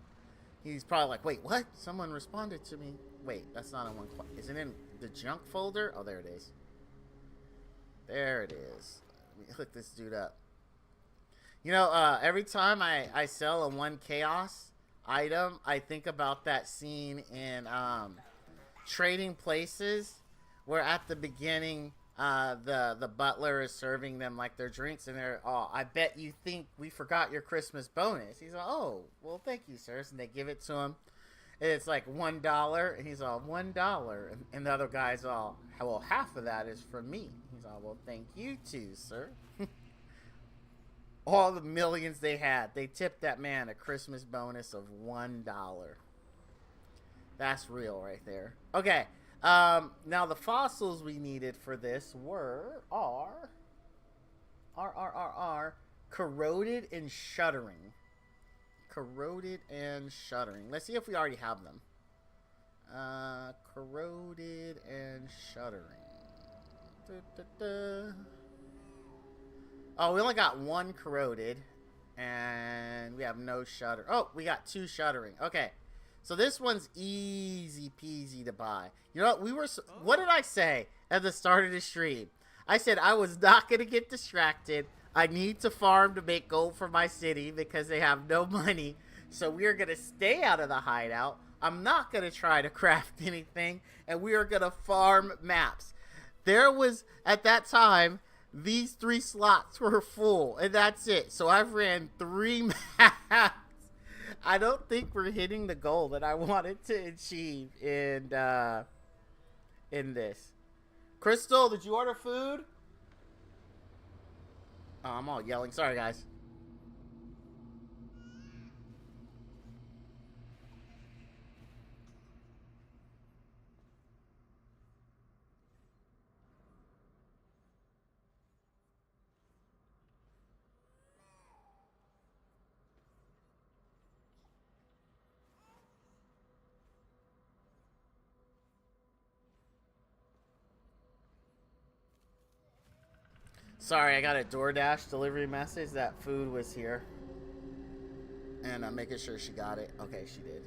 He's probably like, wait, what? Someone responded to me. Wait, that's not in one. Is it in the junk folder? Oh, there it is. There it is. Let me hook this dude up. You know, every time I sell a 1 chaos item, I think about that scene in Trading Places, where at the beginning, the butler is serving them like their drinks, and they're, oh, I bet you think we forgot your Christmas bonus. He's like, oh, well, thank you, sir. And they give it to him. And it's like $1, and he's all, $1. And the other guy's all, well, half of that is for me. He's all, well, thank you too, sir. All the millions they had, they tipped that man a Christmas bonus of $1. That's real right there. Okay. Now the fossils we needed for this are corroded and shuddering. Corroded and shuddering. Let's see if we already have them. Corroded and shuddering. Oh, we only got 1 corroded, and we have no shutter. Oh, we got 2 shuddering. Okay. So this one's easy peasy to buy. You know what? What did I say at the start of the stream? I said I was not going to get distracted. I need to farm to make gold for my city because they have no money. So we are going to stay out of the hideout. I'm not going to try to craft anything. And we are going to farm maps. There was, at that time, these 3 slots were full. And that's it. So I've ran 3 maps. I don't think we're hitting the goal that I wanted to achieve in this. Crystal, did you order food? Oh, I'm all yelling. Sorry, guys. Sorry, I got a DoorDash delivery message that food was here. And I'm making sure she got it. Okay, she did.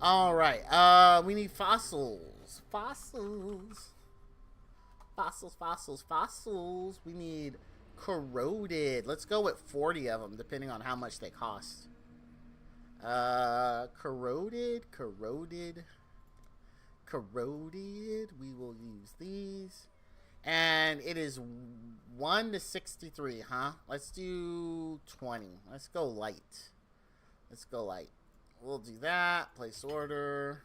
All right. We need fossils. Fossils. We need corroded. Let's go with 40 of them, depending on how much they cost. Corroded. We will use these. And it is 1 to 63, huh? Let's do 20. Let's go light. We'll do that. Place order.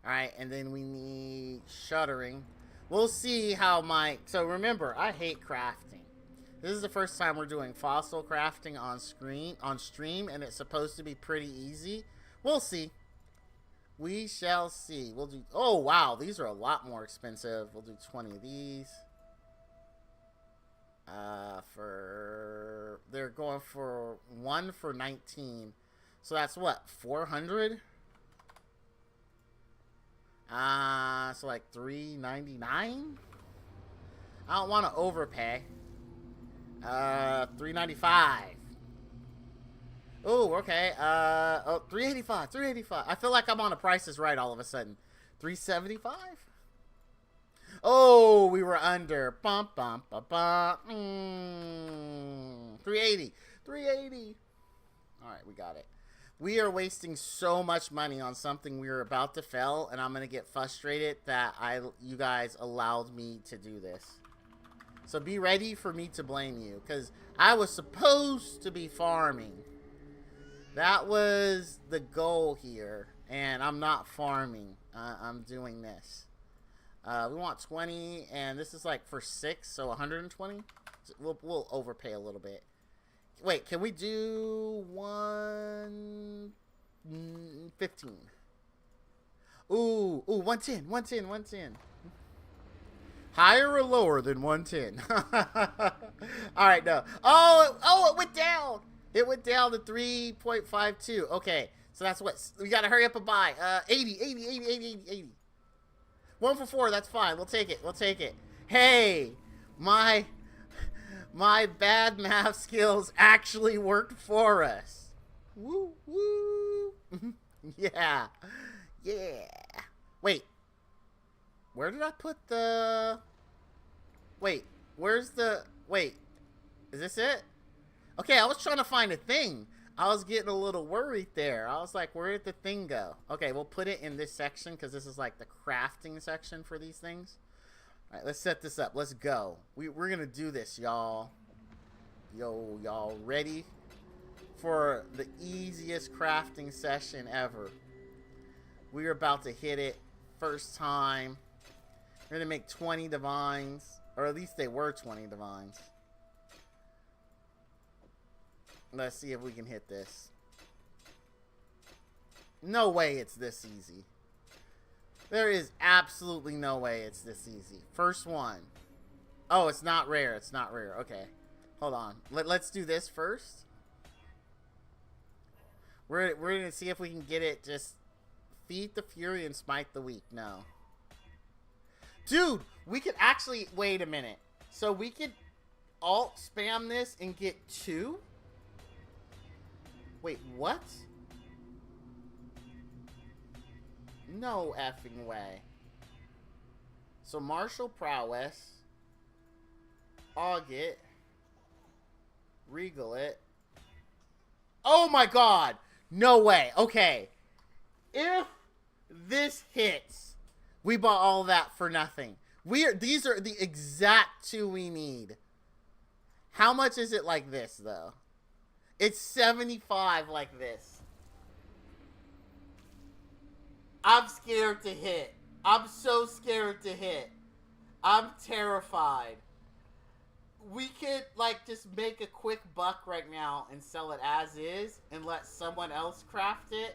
Alright, and then we need shuttering. We'll see how my... So remember, I hate crafting. This is the first time we're doing fossil crafting on stream, and it's supposed to be pretty easy. We'll see. We shall see. We'll do... Oh, wow. These are a lot more expensive. We'll do 20 of these. They're going for 1 for 19. So that's what? 400? So like $3.99? I don't want to overpay. $3.95. Oh, okay. Oh, $3.85. I feel like I'm on a Price is Right all of a sudden. $3.75? Oh, we were under. Bum, bum, bum, bum. $3.80. All right, we got it. We are wasting so much money on something we were about to fail, and I'm going to get frustrated that you guys allowed me to do this. So be ready for me to blame you, because I was supposed to be farming. That was the goal here, and I'm not farming. I'm doing this. We want 20, and this is like for 6, so 120. We'll overpay a little bit. Wait, can we do 115? Ooh, 110. Higher or lower than 110? All right, no. Oh, it went down. It went down to 3.52. Okay, so that's what we gotta hurry up and buy. 80, 80, 80, 80, 80, 80. 1 for 4. That's fine. We'll take it. We'll take it. Hey, my bad math skills actually worked for us. Woo woo. Yeah. Yeah. Wait. Where did I put the... Wait. Where's the... Wait. Is this it? Okay, I was trying to find a thing. I was getting a little worried there. I was like, where did the thing go? Okay, we'll put it in this section because this is like the crafting section for these things. All right, let's set this up. Let's go. We're going to do this, y'all. Yo, y'all ready for the easiest crafting session ever? We're about to hit it. First time. We're going to make 20 divines. Or at least they were 20 divines. Let's see if we can hit this. No way it's this easy. There is absolutely no way it's this easy. First one. Oh, it's not rare. It's not rare. Okay. Hold on. Let's do this first. We're going to see if we can get it. Just feed the fury and smite the weak. No. Dude, we could actually... Wait a minute. So we could alt spam this and get 2? Wait, what? No effing way. So martial prowess, Augit, regal it. Oh my god! No way. Okay. If this hits, we bought all that for nothing. These are the exact 2 we need. How much is it like this though? It's 75 like this. I'm scared to hit. I'm so scared to hit. I'm terrified. We could, like, just make a quick buck right now and sell it as is and let someone else craft it.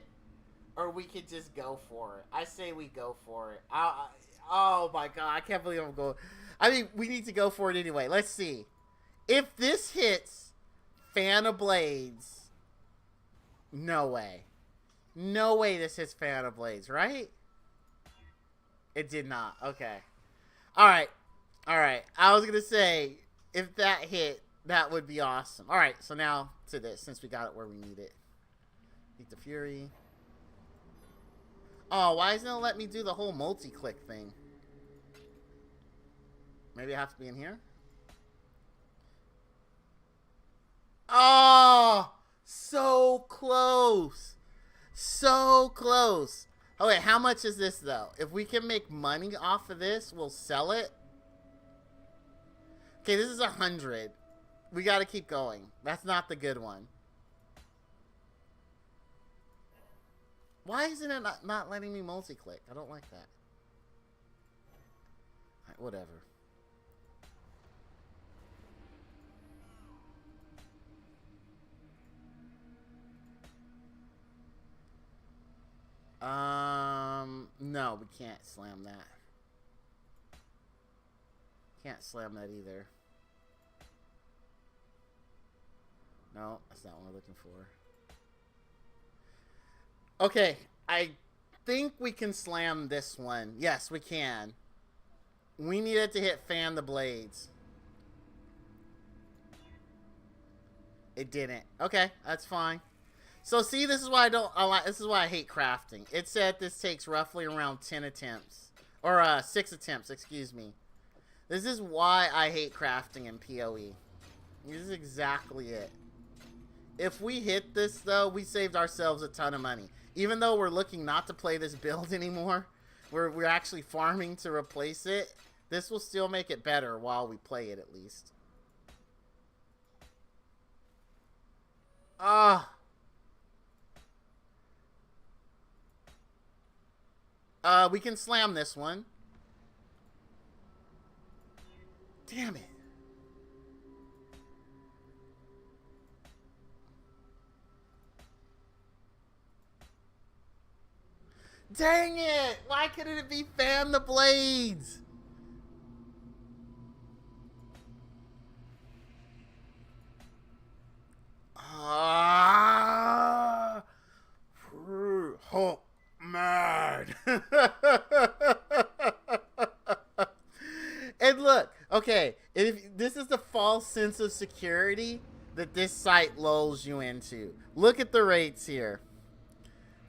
Or we could just go for it. I say we go for it. Oh my god, I can't believe I'm going. I mean, we need to go for it anyway. Let's see. If this hits... Fan of Blades. No way. No way this hits Fan of Blades, right? It did not. Okay. Alright. Alright. I was going to say, if that hit, that would be awesome. Alright, so now to this, since we got it where we need it. Beat the Fury. Oh, why isn't it let me do the whole multi-click thing? Maybe I have to be in here? Oh, so close. So close. Oh, wait, how much is this, though? If we can make money off of this, we'll sell it. Okay, this is 100. We got to keep going. That's not the good one. Why isn't it not letting me multi-click? I don't like that. All right, whatever. No, we can't slam that. Can't slam that either. No, that's not what we're looking for. Okay, I think we can slam this one. Yes, we can. We needed to hit Fan the Blades. It didn't. Okay, that's fine. So see, this is why this is why I hate crafting. It said this takes roughly around 10 attempts. Or 6 attempts, excuse me. This is why I hate crafting in PoE. This is exactly it. If we hit this, though, we saved ourselves a ton of money. Even though we're looking not to play this build anymore, we're actually farming to replace it, this will still make it better while we play it, at least. We can slam this one. Damn it. Dang it! Why couldn't it be Fan the Blades? Hulk mad. And look, okay, if this is the false sense of security that this site lulls you into. Look at the rates here.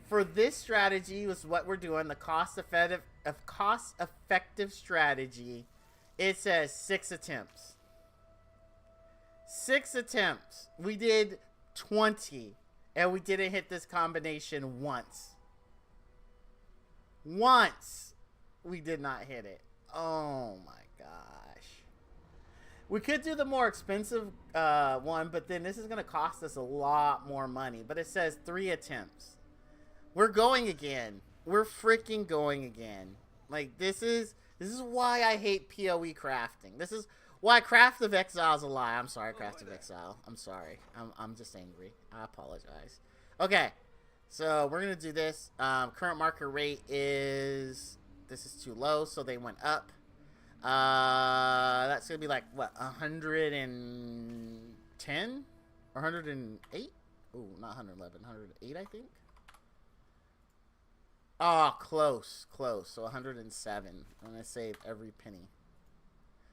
For this strategy, was what we're doing, the cost-effective strategy, it says 6 attempts. 6 attempts. We did 20, and we didn't hit this combination once. Once we did not hit it. Oh my gosh. We could do the more expensive one, but then this is going to cost us a lot more money. But it says 3 attempts. We're going again. We're freaking going again. Like, this is why I hate PoE crafting. This is why Craft of Exile is a lie. I'm sorry, Craft of Exile. I'm sorry. I'm just angry. I apologize. Okay. So, we're going to do this. Current market rate is... This is too low, so they went up. That's going to be like, what, 110? Or 108? Ooh, not 111. 108, I think. Oh, close. So 107. I'm going to save every penny.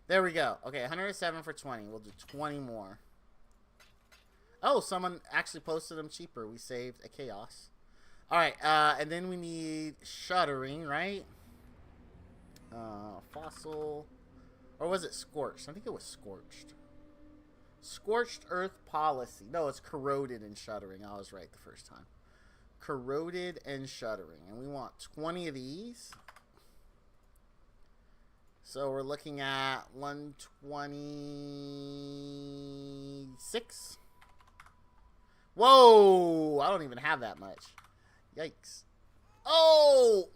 There we go. Okay, 107 for 20. We'll do 20 more. Oh, someone actually posted them cheaper. We saved a chaos. Alright, and then we need shuttering, right? Fossil. Or was it scorched? I think it was scorched. Scorched earth policy. No, it's corroded and shuttering. I was right the first time. Corroded and shuttering. And we want 20 of these. So we're looking at 126. Whoa! I don't even have that much. Yikes. Oh!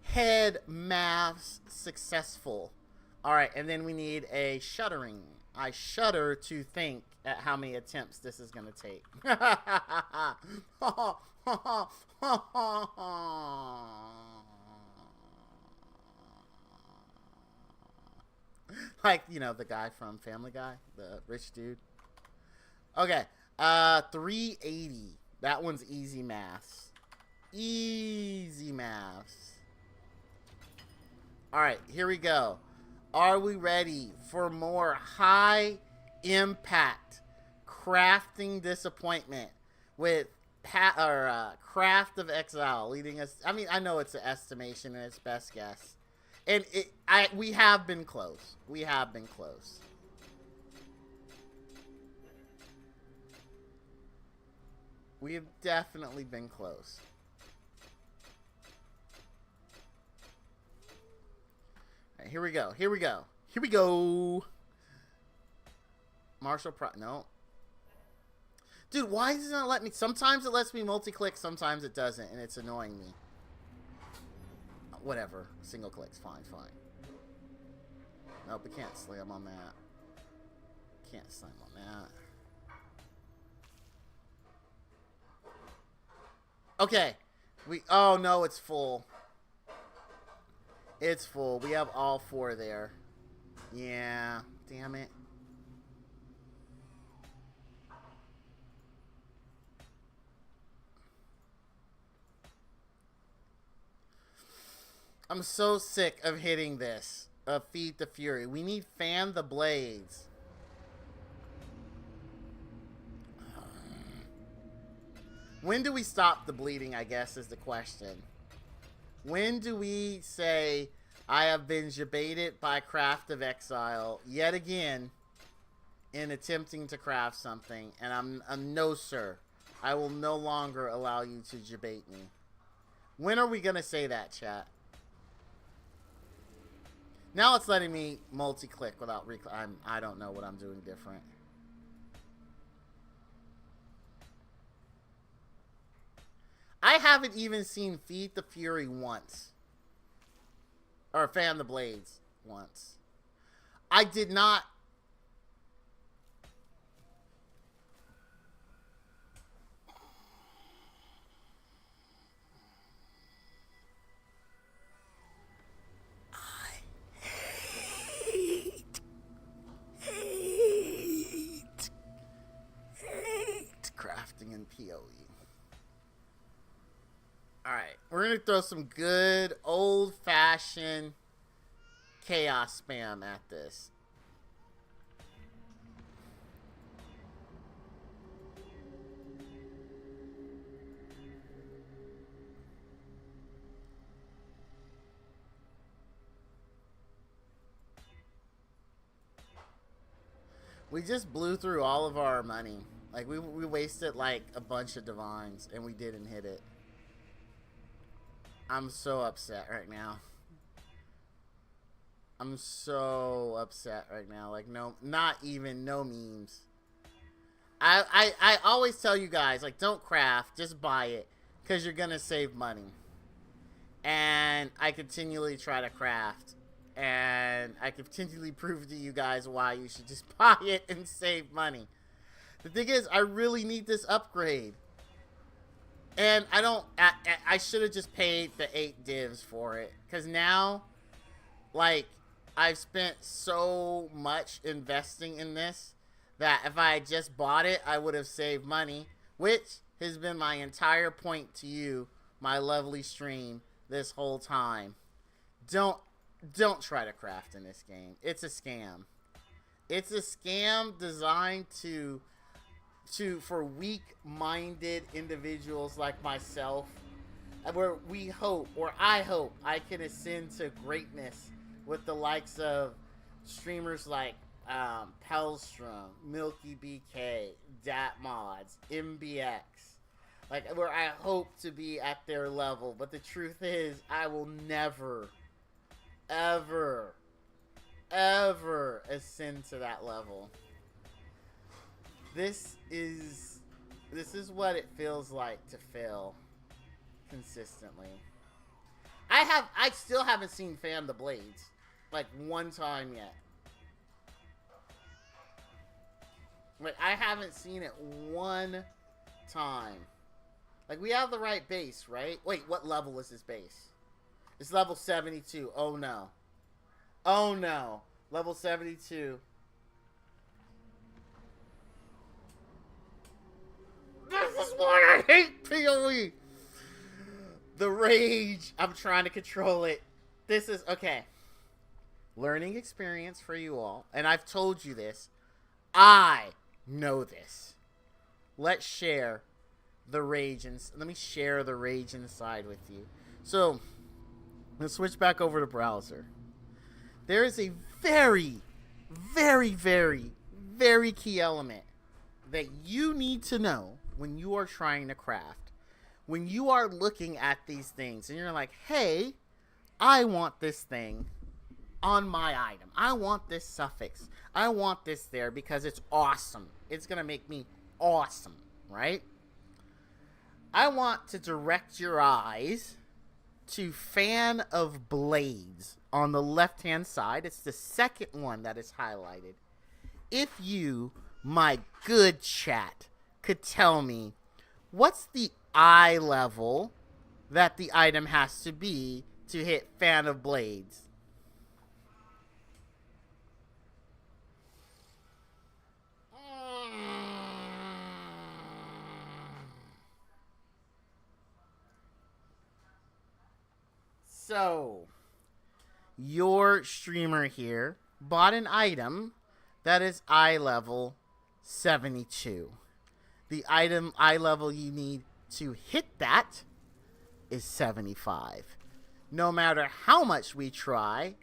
Head maths successful. Alright, and then we need a shuttering. I shudder to think at how many attempts this is going to take. Like, you know, the guy from Family Guy, the rich dude. Okay, 380. That one's easy maths. Easy maths. Alright, here we go. Are we ready for more high impact crafting disappointment with Craft of Exile leading us? I mean, I know it's an estimation and it's best guess. And we have been close. We have been close. We have definitely been close. All right, here we go. Here we go. Here we go. Marshall Pro. No. Dude, why does it not let me? Sometimes it lets me multi-click, sometimes it doesn't, and it's annoying me. Whatever. Single clicks. Fine, fine. Nope, we can't slam on that. Can't slam on that. Okay. Oh no, it's full. It's full. We have all 4 there. Yeah. Damn it. I'm so sick of hitting this. Feed the Fury. We need Fan the Blades. When do we stop the bleeding, I guess, is the question. When do we say, I have been jebaited by Craft of Exile yet again in attempting to craft something, and I'm no, sir. I will no longer allow you to jebait me. When are we going to say that, chat? Now it's letting me multi-click without I don't know what I'm doing different. I haven't even seen Feed the Fury once. Or Fan the Blades once. I did not... hate crafting in PoE. Alright, we're going to throw some good old-fashioned chaos spam at this. We just blew through all of our money. Like, we wasted, like, a bunch of divines, and we didn't hit it. I'm so upset right now. I'm so upset right now. Like, no, not even, no memes. I always tell you guys, like, don't craft, just buy it, because you're gonna save money. And I continually try to craft. And I continually prove to you guys why you should just buy it and save money. The thing is, I really need this upgrade. And I should have just paid the 8 divs for it. Because now, like, I've spent so much investing in this that if I had just bought it, I would have saved money. Which has been my entire point to you, my lovely stream, this whole time. Don't try to craft in this game. It's a scam. It's a scam designed for weak-minded individuals like myself, where we hope, or I hope, I can ascend to greatness with the likes of streamers like Pelstrom, Milky BK, Datmods, MBX. Like, where I hope to be at their level. But the truth is, I will never, ever ascend to that level. This is what it feels like to fail consistently. I still haven't seen Fan the Blades, like, one time yet. Like, I haven't seen it one time. Like, we have the right base, right? Wait, what level is this base? It's level 72. Oh, no. Oh, no. Level 72. This is why I hate PoE. The rage. I'm trying to control it. This is, okay. Learning experience for you all. And I've told you this. I know this. Let's share the rage. And let me share the rage inside with you. So, let's switch back over to browser. There is a very, very, very, very key element that you need to know when you are trying to craft. When you are looking at these things and you're like, hey, I want this thing on my item. I want this suffix. I want this there because it's awesome. It's going to make me awesome, right? I want to direct your eyes to Fan of Blades on the left-hand side. It's the second one that is highlighted. If you, my good chat, could tell me what's the eye level that the item has to be to hit Fan of Blades. So, your streamer here bought an item that is eye level 72. The item eye level you need to hit that is 75. No matter how much we try,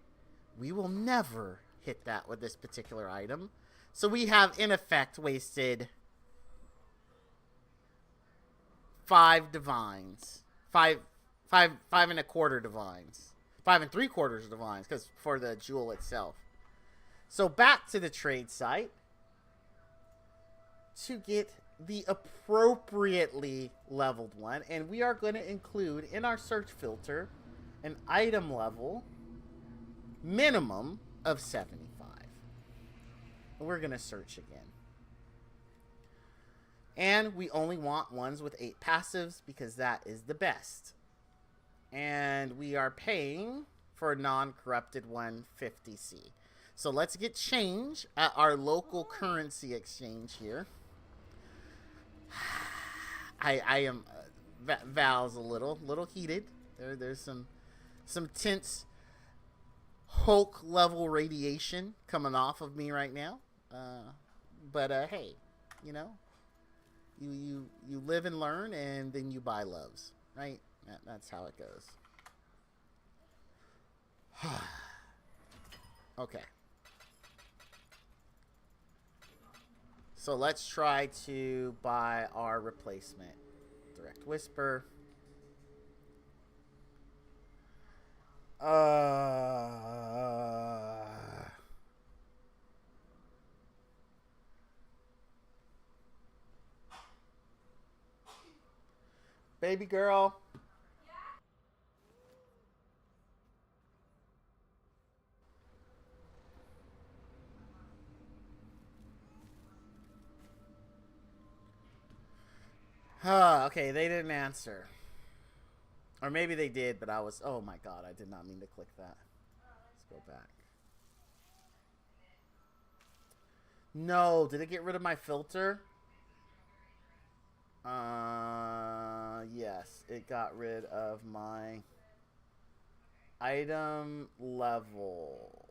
we will never hit that with this particular item. So we have, in effect, wasted 5 divines. 5 and a quarter divines. 5 3/4 divines, because for the jewel itself. So back to the trade site to get the appropriately leveled one, and we are going to include in our search filter an item level minimum of 75. And we're going to search again. And we only want ones with 8 passives because that is the best. And we are paying for a non-corrupted 150C. So let's get change at our local currency exchange here. I am Val's a little heated. There's some tense Hulk level radiation coming off of me right now. But hey, you know, you live and learn, and then you buy loves, right? That's how it goes. Okay. So let's try to buy our replacement. Direct Whisper. Baby girl. Okay, they didn't answer. Or maybe they did, but I was... Oh my god, I did not mean to click that. Let's go back. No, did it get rid of my filter? Yes, it got rid of my item level.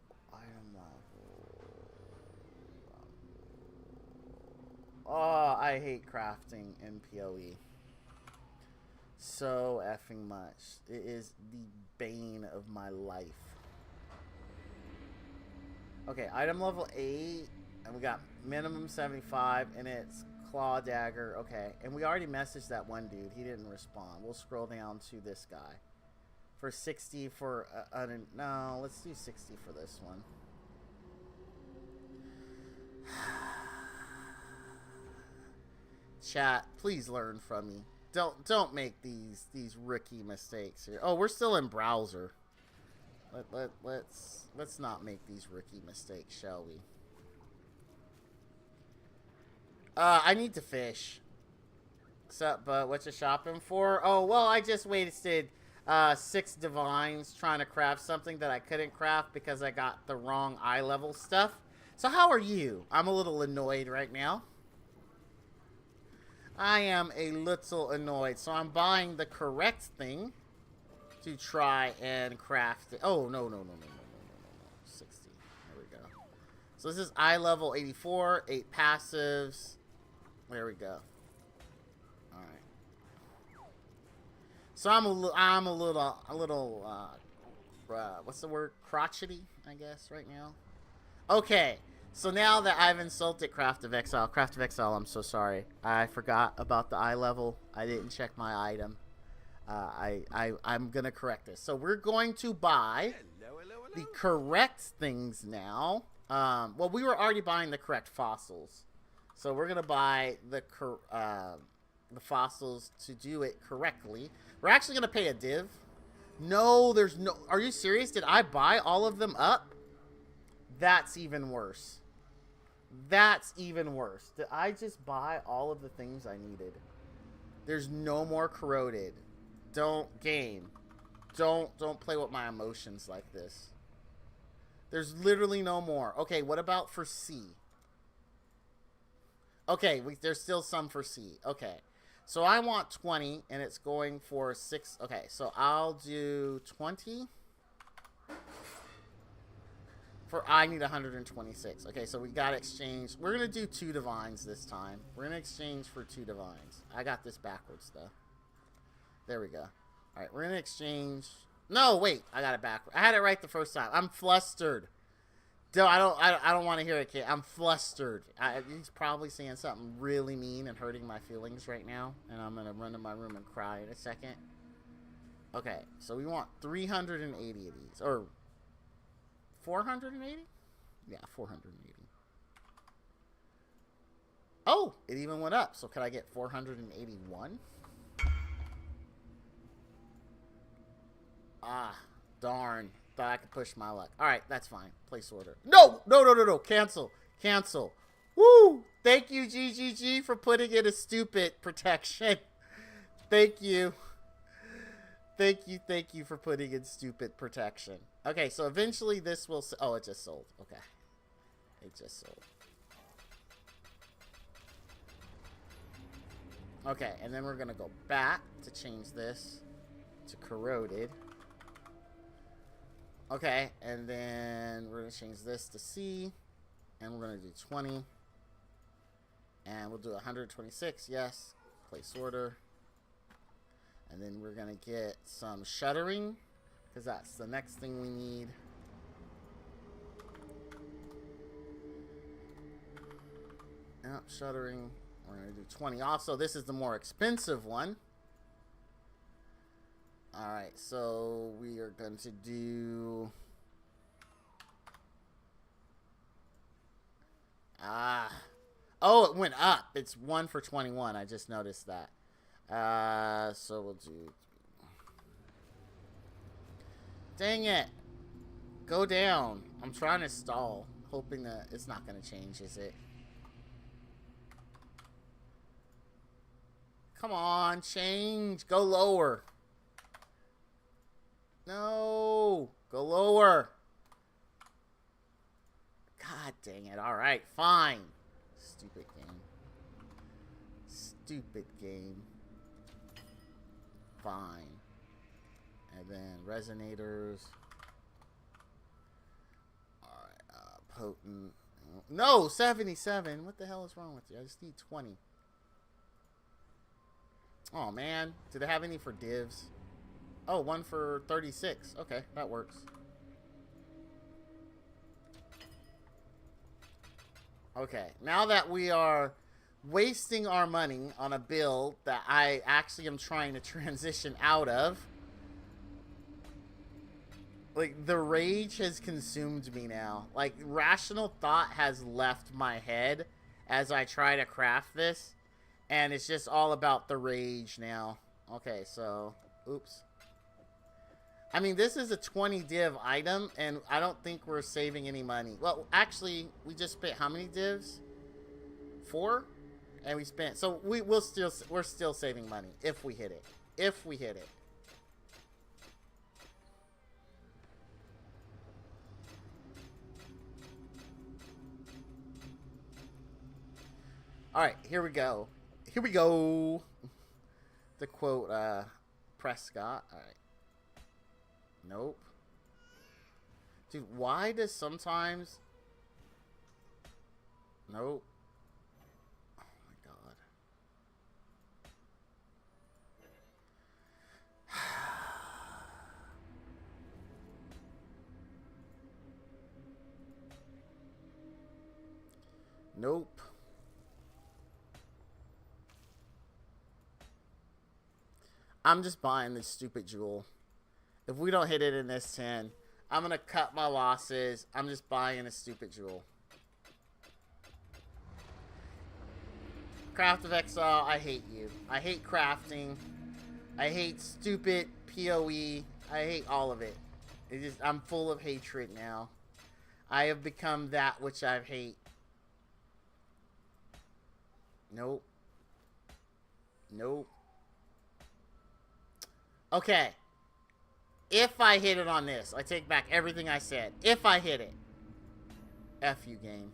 Oh, I hate crafting in PoE so effing much. It is the bane of my life. Okay, item level 8, and we got minimum 75, and it's claw dagger. Okay, and we already messaged that one dude. He didn't respond. We'll scroll down to this guy for 60 for no, let's do 60 for this one. Chat, please learn from me. Don't make these rookie mistakes here. Oh, we're still in browser. Let's not make these rookie mistakes, shall we? I need to fish. So, but what you shopping for? Oh, well, I just wasted 6 divines trying to craft something that I couldn't craft because I got the wrong eye level stuff. So how are you? I'm a little annoyed right now. I am a little annoyed. So I'm buying the correct thing to try and craft it. Oh, no. 60. There we go. So this is eye level 84, 8 passives. There we go. All right. So I'm a little what's the word? Crotchety, I guess, right now. Okay. So now that I've insulted Craft of Exile, I'm so sorry. I forgot about the eye level. I didn't check my item. I'm gonna correct this. So we're going to buy the correct things now. Well, we were already buying the correct fossils, so we're gonna buy the fossils to do it correctly. We're actually gonna pay a div. No, there's no. Are you serious? Did I buy all of them up? That's even worse. That's even worse. Did I just buy all of the things I needed? There's no more corroded. Don't play with my emotions like this. There's literally no more. Okay, what about for C? Okay, there's still some for C. Okay. So I want 20 and it's going for 6. Okay, so I'll do 20. I need 126. Okay, so we got to exchange. We're going to do 2 divines this time. We're going to exchange for 2 divines. I got this backwards, though. There we go. All right, we're going to exchange. No, wait. I got it backwards. I had it right the first time. I'm flustered. I don't want to hear it, kid. I'm flustered. He's probably saying something really mean and hurting my feelings right now. And I'm going to run to my room and cry in a second. Okay, so we want 380 of these. Or 480? Yeah, 480. Oh, it even went up. So could I get 481? Ah, darn. Thought I could push my luck. All right, that's fine. Place order. No. Cancel. Woo! Thank you, GGG, for putting in a stupid protection. Thank you. Thank you for putting in stupid protection. Okay, so eventually this will... Oh, it just sold. Okay. It just sold. Okay, and then we're gonna go back to change this to corroded. Okay, and then we're gonna change this to C, and we're gonna do 20, and we'll do 126. Yes, place order, and then we're gonna get some shuttering because that's the next thing we need. Yep, shuttering. We're going to do 20. Also, this is the more expensive one. Alright, so we are going to do... Oh, it went up. It's 1 for 21. I just noticed that. So we'll do... Dang it. Go down. I'm trying to stall. Hoping that it's not going to change, is it? Come on, change. Go lower. No. Go lower. God dang it. All right, fine. Stupid game. Stupid game. Fine. And then resonators. All right, potent. No, 77. What the hell is wrong with you? I just need 20. Oh, man. Do they have any for divs? Oh, 1 for 36. Okay, that works. Okay, now that we are wasting our money on a build that I actually am trying to transition out of, like, the rage has consumed me now. Like, rational thought has left my head as I try to craft this. And it's just all about the rage now. Okay, so... Oops. I mean, this is a 20 div item, and I don't think we're saving any money. Well, actually, we just spent how many divs? 4? And we spent... So, we're still saving money if we hit it. If we hit it. Alright, here we go. Here we go. To quote Prescott. Alright. Nope. Dude, why does sometimes... Nope. Oh my god. Nope. I'm just buying this stupid jewel. If we don't hit it in this 10, I'm going to cut my losses. I'm just buying a stupid jewel. Craft of Exile, I hate you. I hate crafting. I hate stupid PoE. I hate all of it. I'm full of hatred now. I have become that which I hate. Nope. Nope. Okay. If I hit it on this, I take back everything I said. If I hit it. F you, game.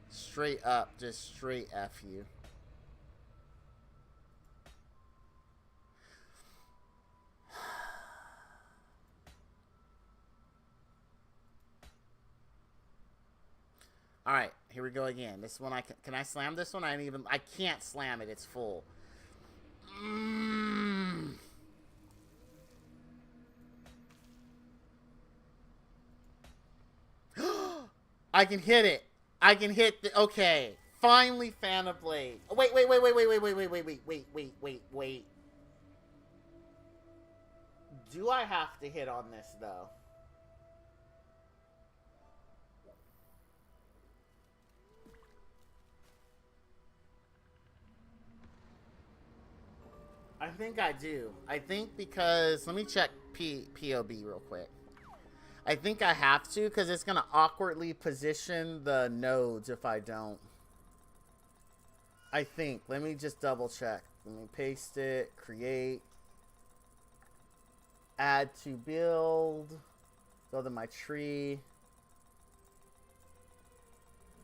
Straight up. Just straight F you. Alright, here we go again. This one can I slam this one? I can't slam it, it's full. I can hit it. I can hit the... Okay. Finally, Fan of Blade. Oh, wait. Do I have to hit on this, though? I think I do. I think because... Let me check POB real quick. I think I have to because it's going to awkwardly position the nodes if I don't. I think. Let me just double check. Let me paste it. Create. Add to build. Go to my tree.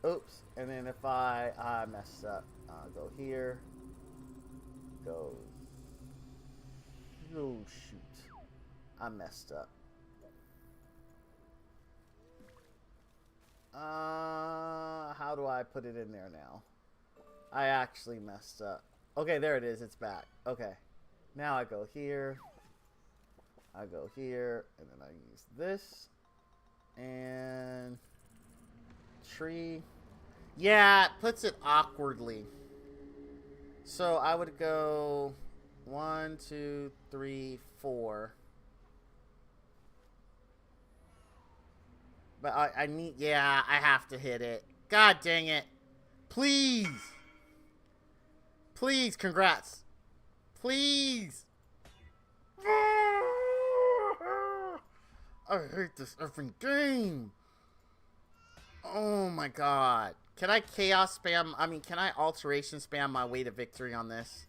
Oops. And then if I messed up, I'll go here. shoot. I messed up. How do I put it in there now? I actually messed up. Okay, there it is. It's back. Okay. Now I go here. I go here. And then I use this. And... tree. Yeah, it puts it awkwardly. So I would go 1, 2, 3, 4. But I need, yeah, I have to hit it. God dang it. Please. Please, congrats. Please. I hate this effing game. Oh my god. Can I chaos spam? I mean, can I alteration spam my way to victory on this?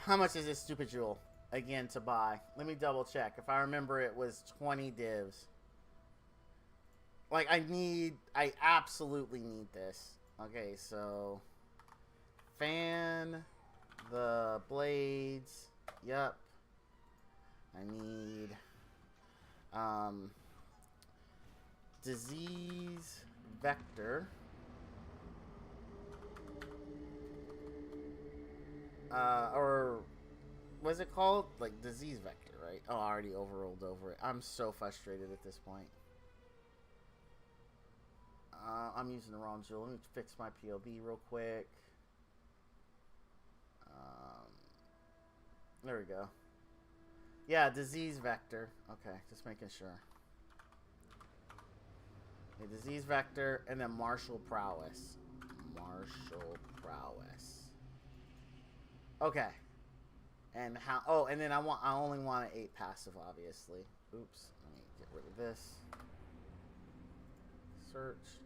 How much is this stupid jewel? Again, to buy. Let me double check. If I remember, it was 20 divs. Like, I absolutely need this. Okay, so... fan the blades. Yep. I need... disease vector. Or what's it called? Like disease vector, right? Oh, I already overrolled over it. I'm so frustrated at this point. I'm using the wrong jewel. Let me fix my POB real quick. There we go. Yeah, disease vector. Okay, just making sure. Okay, disease vector, and then martial prowess. Martial prowess. Okay. And how... oh, and then I only want an 8 passive, obviously. Oops. Let me get rid of this. Search.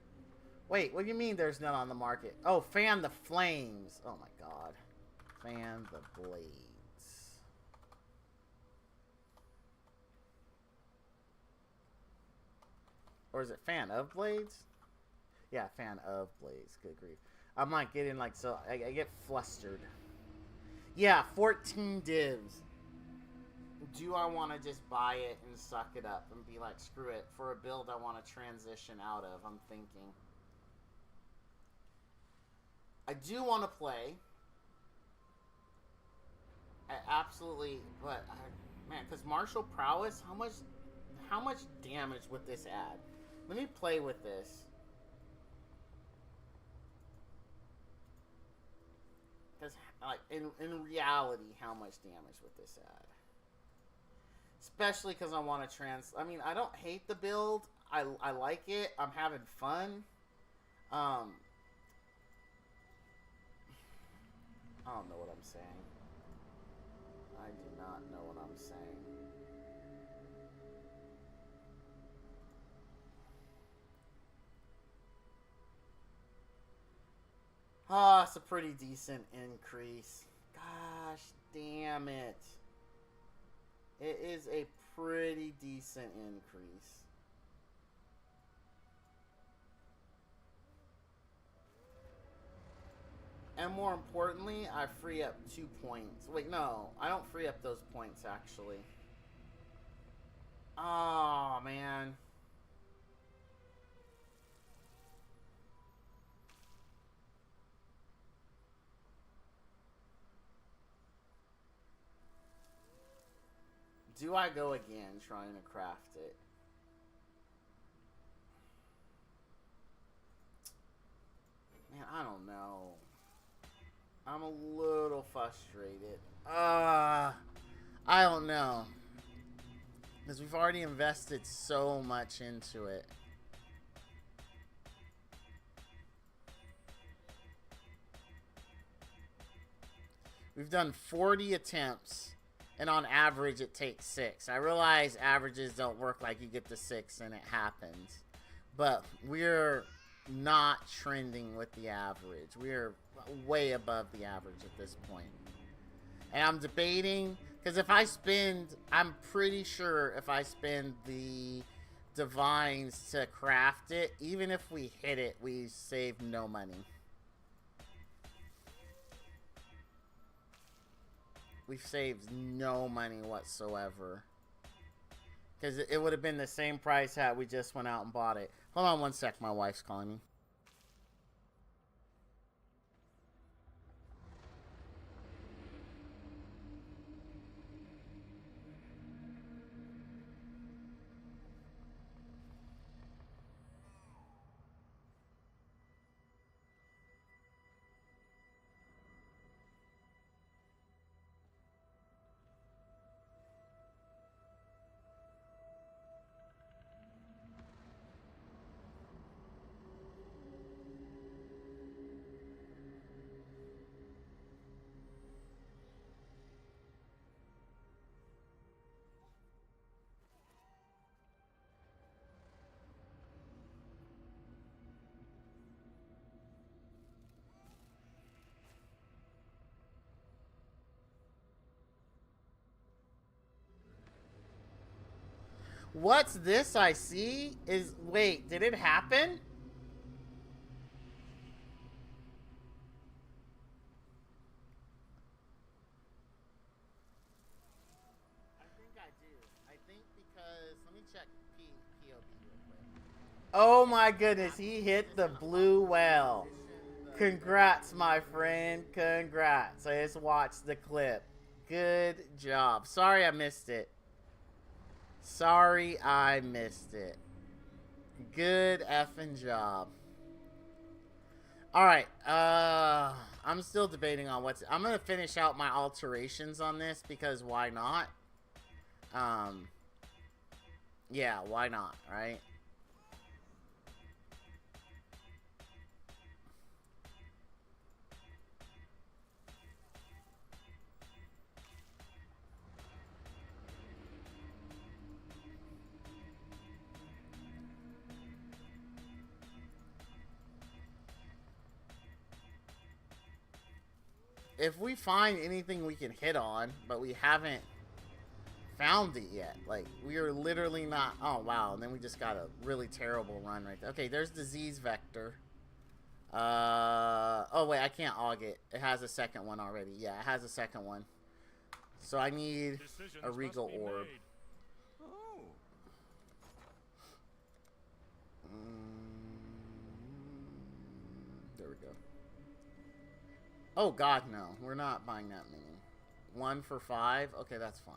Wait, what do you mean there's none on the market? Oh, fan the flames. Oh my god. Fan the blades. Or is it fan of blades? Yeah, fan of blades. Good grief. I'm like getting like... so I get flustered. Yeah, 14 divs. Do I want to just buy it and suck it up and be like, screw it, for a build I want to transition out of? I'm thinking. I do want to play. I absolutely, but man, because martial prowess, how much damage would this add? Let me play with this. Because, like, in reality, how much damage would this add? Especially because I want to I mean, I don't hate the build. I like it. I'm having fun. I don't know what I'm saying. I do not know what I'm saying. Ah, it's a pretty decent increase. Gosh damn it. It is a pretty decent increase. And more importantly, I free up 2 points. Wait, no. I don't free up those points, actually. Oh, man. Do I go again trying to craft it? Man, I don't know. I'm a little frustrated. I don't know. Because we've already invested so much into it. We've done 40 attempts, and on average it takes 6. I realize averages don't work like you get to 6 and it happens. But we're not trending with the average. We're way above the average at this point. And I'm debating, because if I spend, I'm pretty sure if I spend the divines to craft it, even if we hit it, we save no money. We've saved no money whatsoever. Because it would have been the same price had we just went out and bought it. Hold on one sec, my wife's calling me. What's this I see? Wait, did it happen? I think I do. I think because, let me check POB real quick. Oh my goodness, he hit the blue whale. Congrats, my friend. Congrats. I just watched the clip. Good job. Sorry I missed it. Sorry I missed it. Good effing job. Alright, I'm still debating on what's... I'm gonna finish out my alterations on this because why not? Yeah, why not, right? If we find anything we can hit on, but we haven't found it yet. Like, we are literally not... Oh, wow. And then we just got a really terrible run right there. Okay, there's disease vector. Oh, wait. I can't aug it. It has a second one already. Yeah, it has a second one. So I need a regal orb. Oh. There we go. Oh, God, no. We're not buying that many. 1 for 5? Okay, that's fine.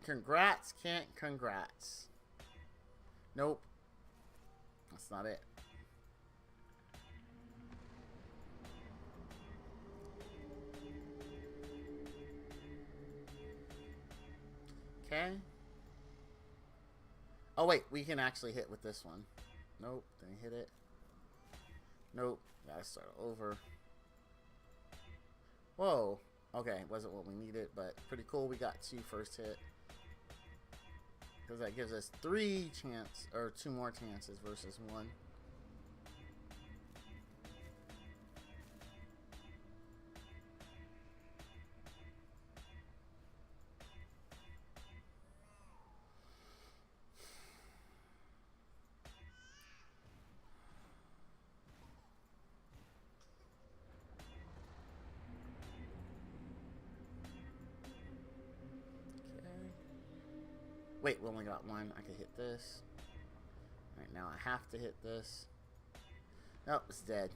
Congrats, can't congrats. Nope. That's not it. Okay. Oh, wait. We can actually hit with this one. Nope. Didn't hit it. Nope. Gotta start over. Whoa. Okay. Wasn't what we needed, but pretty cool. We got 2 first hit. Because that gives us 3 chance, or 2 more chances versus 1. Wait, we only got 1. I could hit this. Alright, now I have to hit this. Nope, it's dead.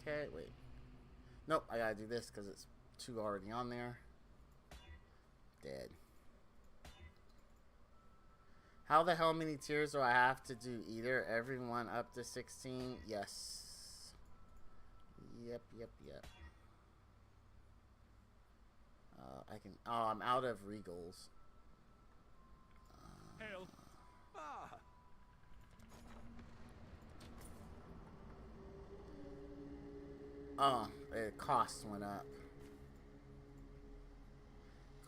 Okay, wait. Nope, I gotta do this because it's 2 already on there. Dead. How the hell many tiers do I have to do? Either everyone up to 16? Yes. Yep. I can. Oh, I'm out of regals. Hail. Oh, the cost went up.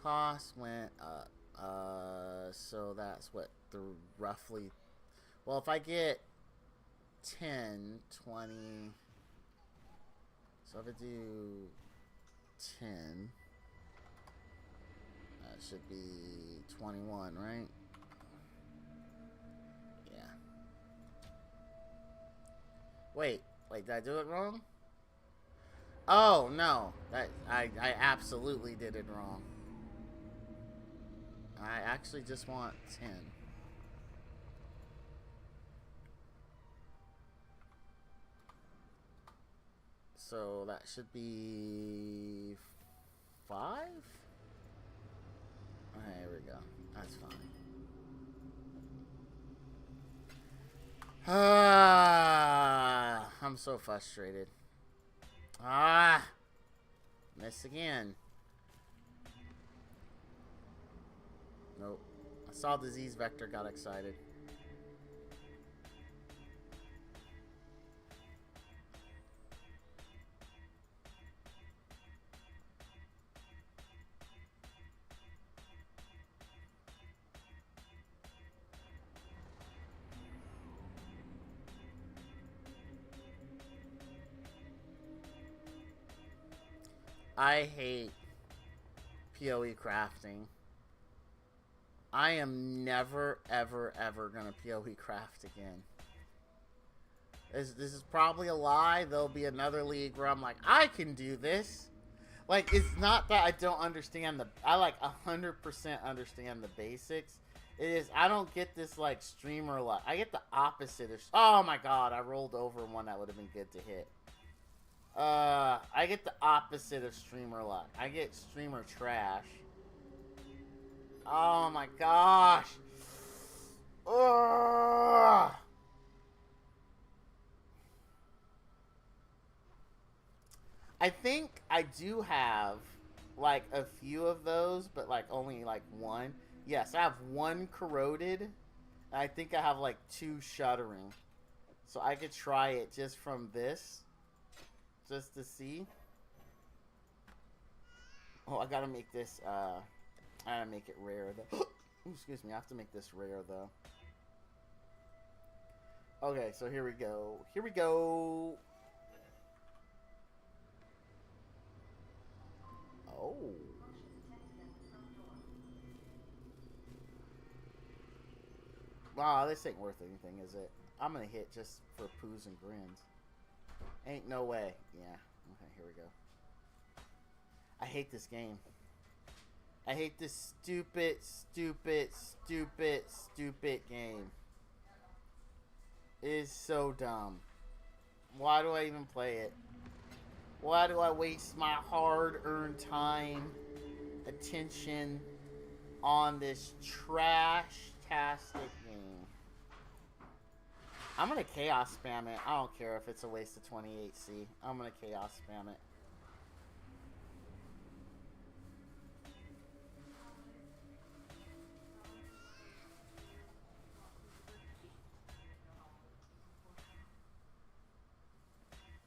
Cost went up. So that's what the roughly. Well, if I get 10, 20. So if I do 10, that should be 21, right? Yeah. Wait, did I do it wrong? Oh no, I absolutely did it wrong. I actually just want 10. So that should be 5? Okay, here we go. That's fine. Ah, I'm so frustrated. Ah, miss again. Nope. I saw disease vector, got excited. I hate PoE crafting. I am never, ever, ever gonna PoE craft again. This is probably a lie. There'll be another league where I'm like, I can do this. Like, it's not that I don't understand I like 100% understand the basics. It is, I don't get this, like, streamer luck. I get the opposite of, oh my god, I rolled over one that would have been good to hit. I get the opposite of streamer luck. I get streamer trash. Oh my gosh. Ugh. I think I do have like a few of those, but like only like one. Yes, I have one corroded. I think I have like 2 shuddering. So I could try it just from this. Just to see. Oh, I gotta make this, I gotta make it rare though. Ooh, excuse me, I have to make this rare though. Okay, so here we go. Here we go. Oh. Wow, this ain't worth anything, is it? I'm gonna hit just for poos and grins. Ain't no way. Yeah. Okay, here we go. I hate this game. I hate this stupid, stupid, stupid, stupid game. It is so dumb. Why do I even play it? Why do I waste my hard-earned time, attention on this trash-tastic game? I'm gonna chaos spam it. I don't care if it's a waste of 28C. I'm gonna chaos spam it.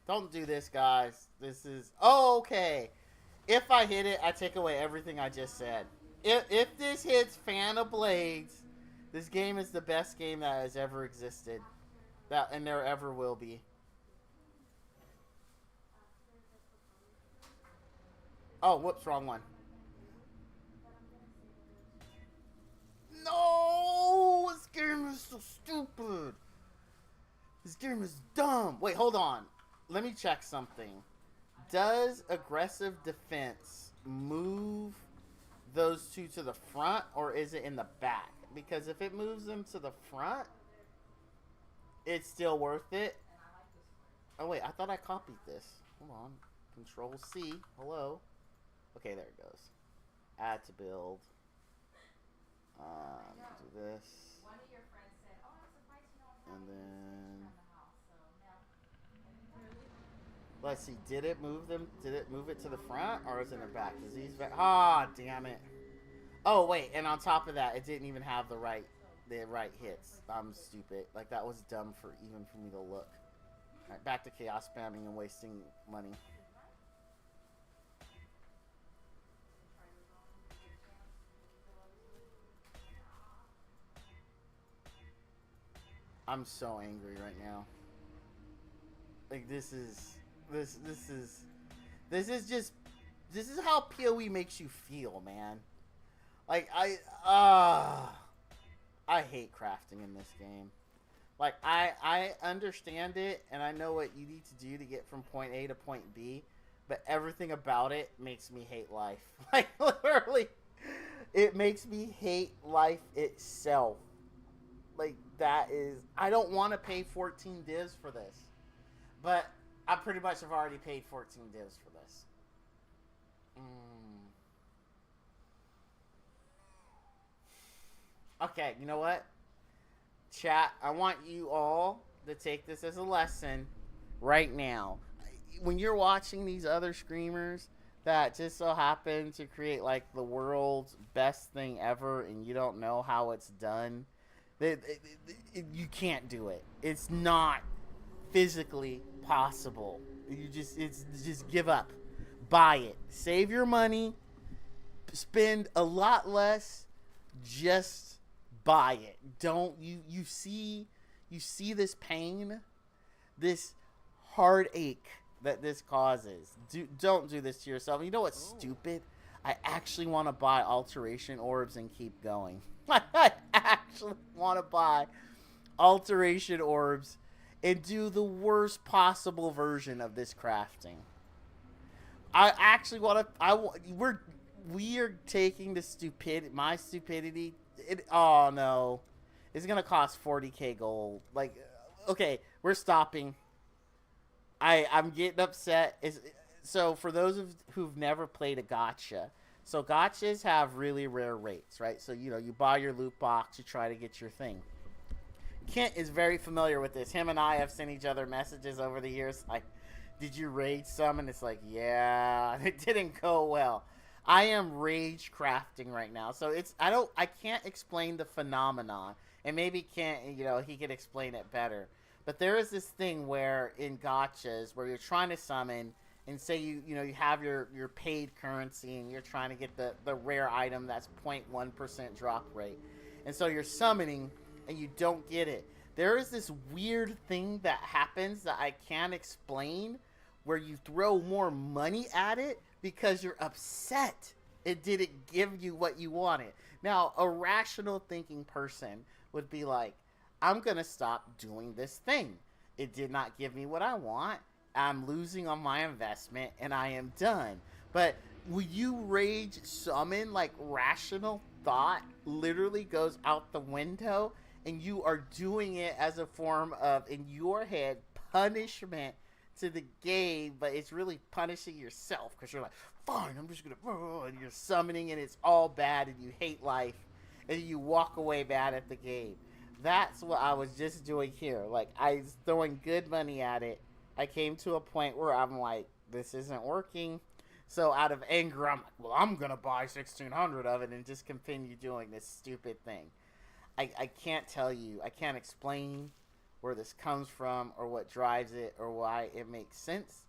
Don't do this, guys. This is... Oh, okay. If I hit it, I take away everything I just said. If this hits Fan of Blades, this game is the best game that has ever existed. And there ever will be. Oh, whoops, wrong one. No! This game is so stupid. This game is dumb. Wait, hold on. Let me check something. Does aggressive defense move those two to the front, or is it in the back? Because if it moves them to the front, it's still worth it. Oh wait, I thought I copied this. Hold on. Control C. Hello. Okay, there it goes. Add to build. Do this. And then Let's see. Did it move them? Did it move it to the front or is it in the back? Disease back. Ah, damn it. Oh wait, and on top of that, it didn't even have the right hits. I'm stupid. Like that was dumb for me to look. All right, back to chaos spamming and wasting money. I'm so angry right now. Like this is how PoE makes you feel, man. Like I hate crafting in this game. Like I understand it and I know what you need to do to get from point A to point B, but everything about it makes me hate life. Like literally, it makes me hate life itself. Like that is, I don't want to pay 14 divs for this, but I pretty much have already paid 14 divs for this. Okay, you know what? Chat, I want you all to take this as a lesson right now. When you're watching these other screamers that just so happen to create like the world's best thing ever and you don't know how it's done, you can't do it. It's not physically possible. It's just give up. Buy it. Save your money. Spend a lot less. Just buy it. Don't you see this pain, this heartache that this causes. Don't do this to yourself. You know what's stupid? I actually want to buy alteration orbs and keep going. I actually want to buy alteration orbs and do the worst possible version of this crafting. I actually want to. We are taking my stupidity. Oh no, it's gonna cost 40k gold. Like, okay, we're stopping. I'm getting upset. So for those who've never played a gacha. So gachas have really rare rates, right? So, you know, you buy your loot box, you try to get your thing. Kent is very familiar with this. Him and I have sent each other messages over the years like, did you raid some? And it's like, yeah, it didn't go well. I am rage crafting right now. So I can't explain the phenomenon. And maybe he could explain it better. But there is this thing where in gachas where you're trying to summon and say you have your paid currency and you're trying to get the rare item that's 0.1% drop rate. And so you're summoning and you don't get it. There is this weird thing that happens that I can't explain where you throw more money at it because you're upset it didn't give you what you wanted. Now, a rational thinking person would be like, I'm going to stop doing this thing. It did not give me what I want. I'm losing on my investment and I am done. But will you rage summon? Like, rational thought literally goes out the window and you are doing it as a form of, in your head, punishment to the game, but it's really punishing yourself because you're like, fine, I'm just gonna, and you're summoning and it's all bad and you hate life and you walk away bad at the game. That's what I was just doing here. Like, I was throwing good money at it. I came to a point where I'm like, this isn't working. So out of anger, I'm like, well, I'm going to buy 1,600 of it and just continue doing this stupid thing. I can't tell you. I can't explain where this comes from or what drives it or why it makes sense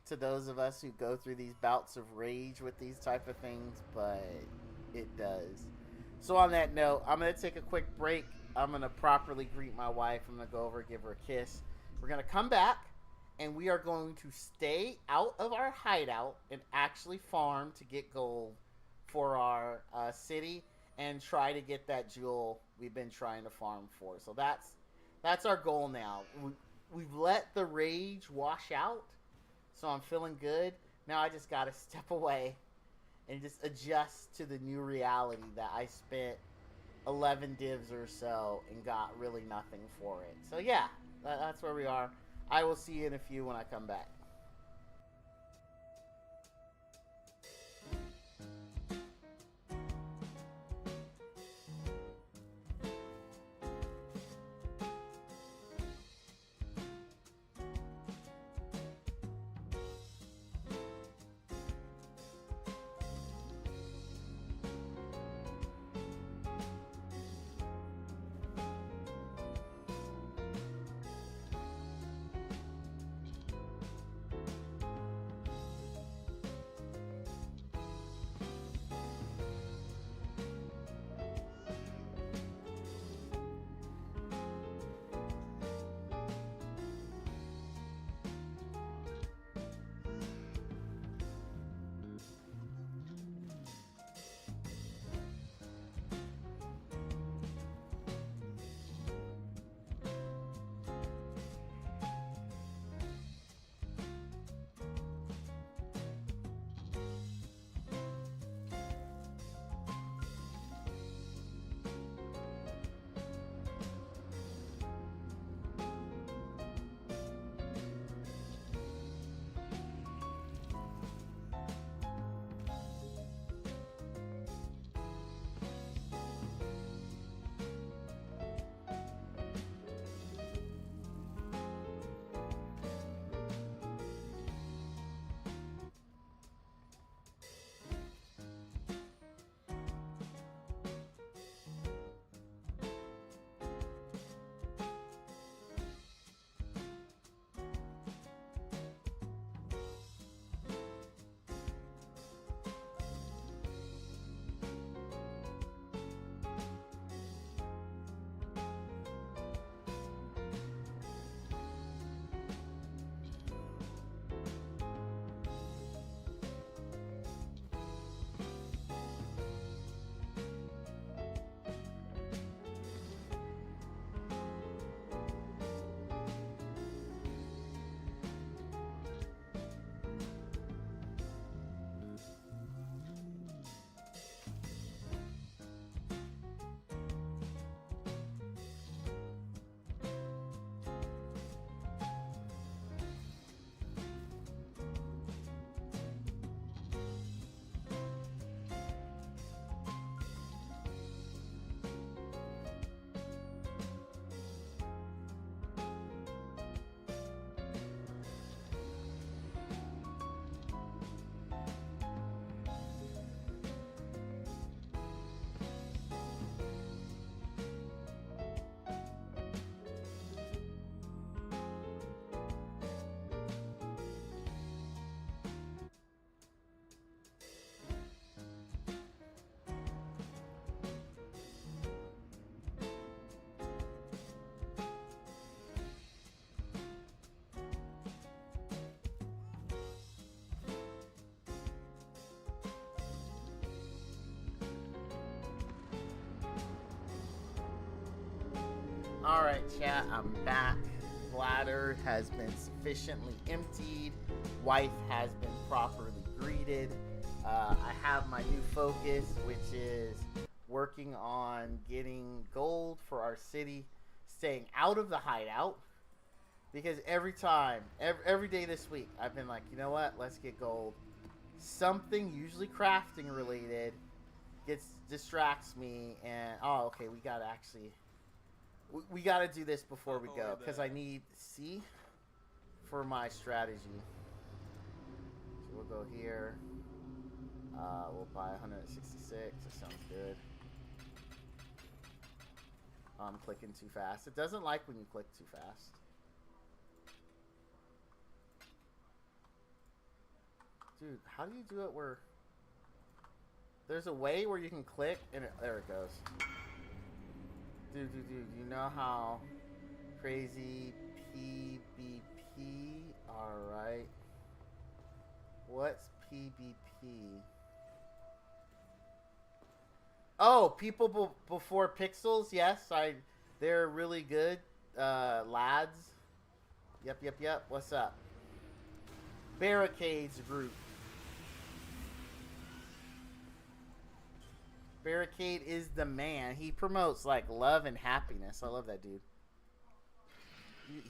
to those of us who go through these bouts of rage with these type of things, but it does. So on that note, I'm going to take a quick break. I'm going to properly greet my wife. I'm going to go over, give her a kiss. We're going to come back, and we are going to stay out of our hideout and actually farm to get gold for our city and try to get that jewel we've been trying to farm for. So that's our goal now. We've let the rage wash out, so I'm feeling good. Now I just got to step away and just adjust to the new reality that I spent 11 divs or so and got really nothing for it. So yeah, that's where we are. I will see you in a few when I come back. Alright, chat, I'm back. Bladder has been sufficiently emptied. Wife has been properly greeted. I have my new focus, which is working on getting gold for our city, staying out of the hideout. Because every day this week, I've been like, you know what? Let's get gold. Something, usually crafting related, distracts me, and oh, okay, we gotta actually, we gotta do this before we go, because I need C for my strategy. So we'll go here. We'll buy 166. That sounds good. I'm clicking too fast. It doesn't like when you click too fast. Dude, how do you do it where... There's a way where you can click and there it goes. Dude, you know how crazy PvP? Alright. What's PvP? Oh, people before pixels? Yes, they're really good. Lads. Yep. What's up? Barricades group. Barricade is the man. He promotes like love and happiness. I love that dude.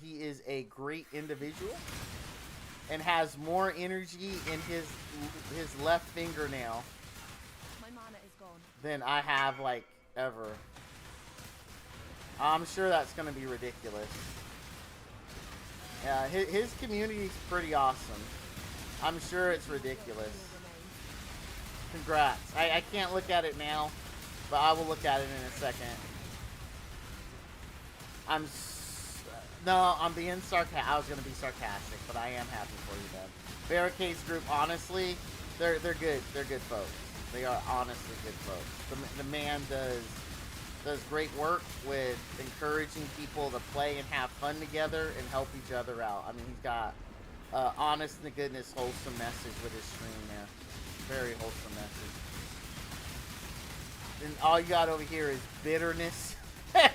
He is a great individual and has more energy in his left fingernail than I have like ever. I'm sure that's gonna be ridiculous. Yeah, his community is pretty awesome. I'm sure it's ridiculous. Congrats. I can't look at it now, but I will look at it in a second. I'm being sarcastic. I was going to be sarcastic, but I am happy for you, Ben. Barricades group, honestly, they're good. They're good folks. They are honestly good folks. The man does great work with encouraging people to play and have fun together and help each other out. I mean, he's got honest to goodness, wholesome message with his stream, man. Very wholesome message. And all you got over here is bitterness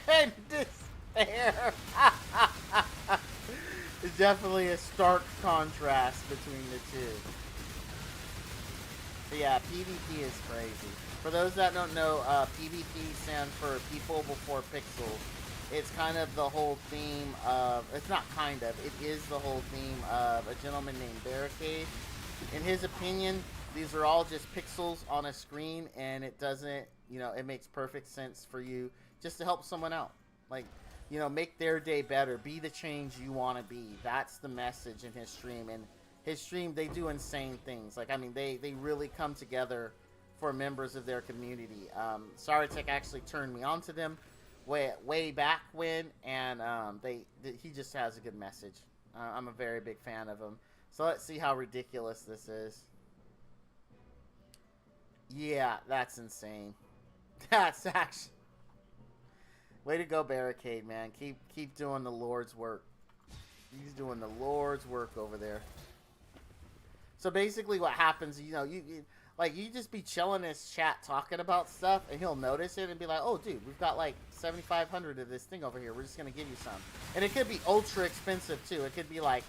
and despair. It's definitely a stark contrast between the two. But yeah, PvP is crazy. For those that don't know, PvP stands for People Before Pixels. It's kind of the whole theme of, it's not kind of, it is the whole theme of a gentleman named Barricade. In his opinion, these are all just pixels on a screen, and it doesn't, it makes perfect sense for you just to help someone out. Like, make their day better. Be the change you want to be. That's the message in his stream. And his stream, they do insane things. Like, I mean, they really come together for members of their community. Saratech actually turned me on to them way back when, and he just has a good message. I'm a very big fan of him. So let's see how ridiculous this is. Yeah, that's insane. That's actually... Way to go, Barricade, man. Keep doing the Lord's work. He's doing the Lord's work over there. So basically what happens, you just be chilling in his chat talking about stuff, and he'll notice it and be like, oh, dude, we've got like 7,500 of this thing over here. We're just going to give you some. And it could be ultra expensive, too. It could be like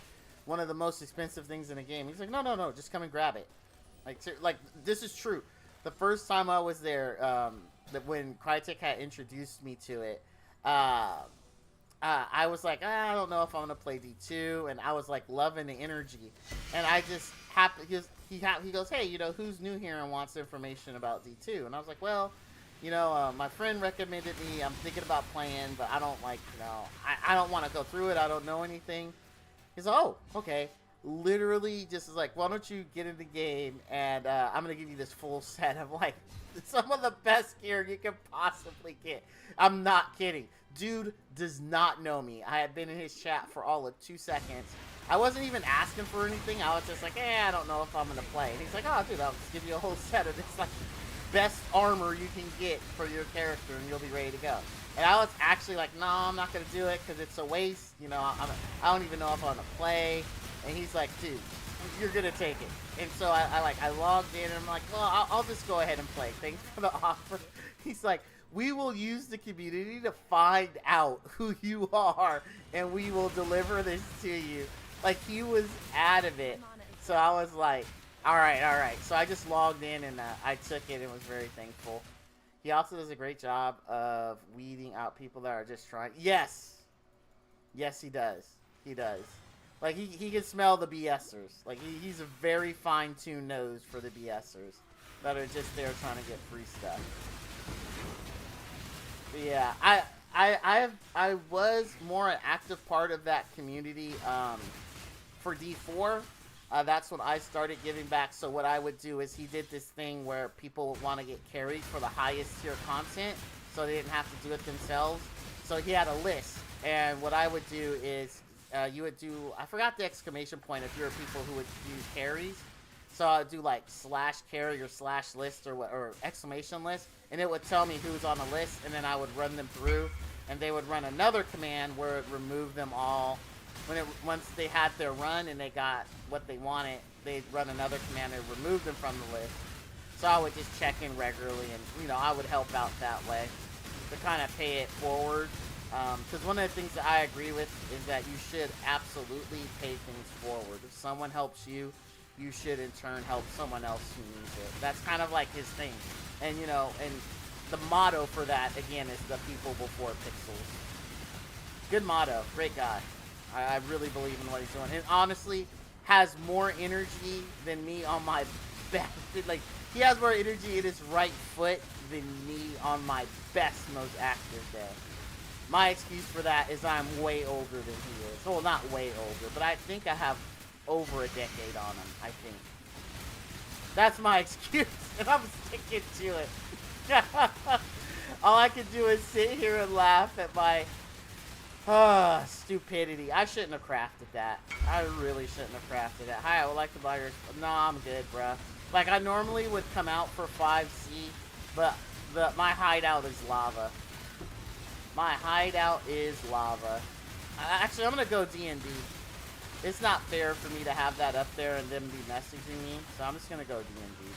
one of the most expensive things in the game. He's like, no, just come and grab it. Like this is true. The first time I was there, when Crytek had introduced me to it, I was like, I don't know if I'm gonna play D2, and I was like loving the energy, and I just happened. He goes, hey, who's new here and wants information about D2? And I was like, well, my friend recommended me. I'm thinking about playing, but I don't I don't want to go through it. I don't know anything. He's like, oh, okay. Literally just is like, why don't you get in the game, and I'm gonna give you this full set of like some of the best gear you can possibly get. I'm not kidding. Dude does not know me. I had been in his chat for all of 2 seconds. I wasn't even asking for anything. I was just like, I don't know if I'm gonna play. And he's like, oh, dude, I'll just give you a whole set of this like best armor you can get for your character, and you'll be ready to go. And I was actually like, no, I'm not gonna do it because it's a waste. I don't even know if I'm gonna play. And he's like, dude, you're gonna take it. And so I logged in, and I'm like, well, I'll just go ahead and play. Thanks for the offer. He's like, We will use the community to find out who you are, and we will deliver this to you. Like, he was adamant. So I was like, all right. So I just logged in, and I took it and was very thankful. He also does a great job of weeding out people that are just trying. Yes, he does. He does. Like, he can smell the BSers. Like, he's a very fine-tuned nose for the BSers that are just there trying to get free stuff. But yeah, I was more an active part of that community for D4. That's when I started giving back. So what I would do is he did this thing where people would want to get carried for the highest tier content, so they didn't have to do it themselves. So he had a list, and what I would do is you would do, I forgot the exclamation point if you're people who would do carries. So I'd do like /carry or /list or exclamation list, and it would tell me who's on the list, and then I would run them through, and they would run another command where it removed them all. Once they had their run and they got what they wanted, they'd run another command and remove them from the list. So I would just check in regularly, and I would help out that way to kind of pay it forward. Because one of the things that I agree with is that you should absolutely pay things forward. If someone helps you, you should in turn help someone else who needs it. That's kind of like his thing. And and the motto for that, again, is the people before pixels. Good motto. Great guy. I really believe in what he's doing. And honestly, has more energy than me on my best. Like, he has more energy in his right foot than me on my best, most active day. My excuse for that is I'm way older than he is. Well, not way older, but I think I have over a decade on him, I think. That's my excuse, and I'm sticking to it. All I can do is sit here and laugh at my stupidity. I shouldn't have crafted that. I really shouldn't have crafted that. Hi, I would like to buy your... No, I'm good, bruh. Like, I normally would come out for 5C, but my hideout is lava. My hideout is lava. Actually, I'm gonna go D&D. It's not fair for me to have that up there and them be messaging me, so I'm just gonna go D&D.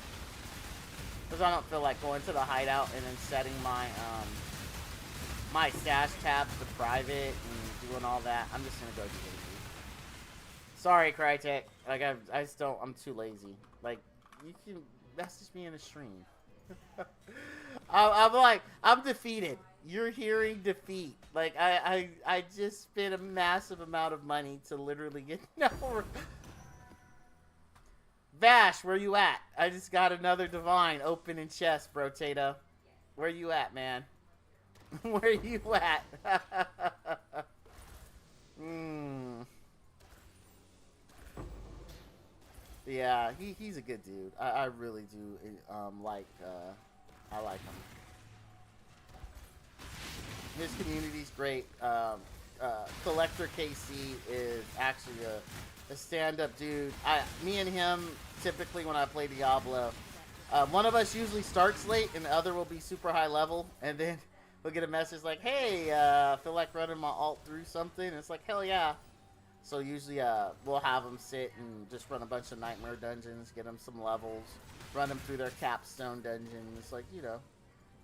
Because I don't feel like going to the hideout and then setting my my stash tabs to private and doing all that. I'm just gonna go D&D. Sorry, Crytek. Like, I just don't. I'm too lazy. Like, you can message me in a stream. I'm defeated. You're hearing defeat. Like, I just spent a massive amount of money to literally get no. Vash, where you at? I just got another divine open in chest, bro. Tato, where you at, man? Where you at? Yeah, he's a good dude. I really do like I like him. His community's great. Collector KC is actually a stand-up dude. Me and him, typically when I play Diablo, one of us usually starts late and the other will be super high level, and then we'll get a message like, hey, I feel like running my alt through something. And it's like, hell yeah. So usually we'll have them sit and just run a bunch of nightmare dungeons, get them some levels, run them through their capstone dungeons, like,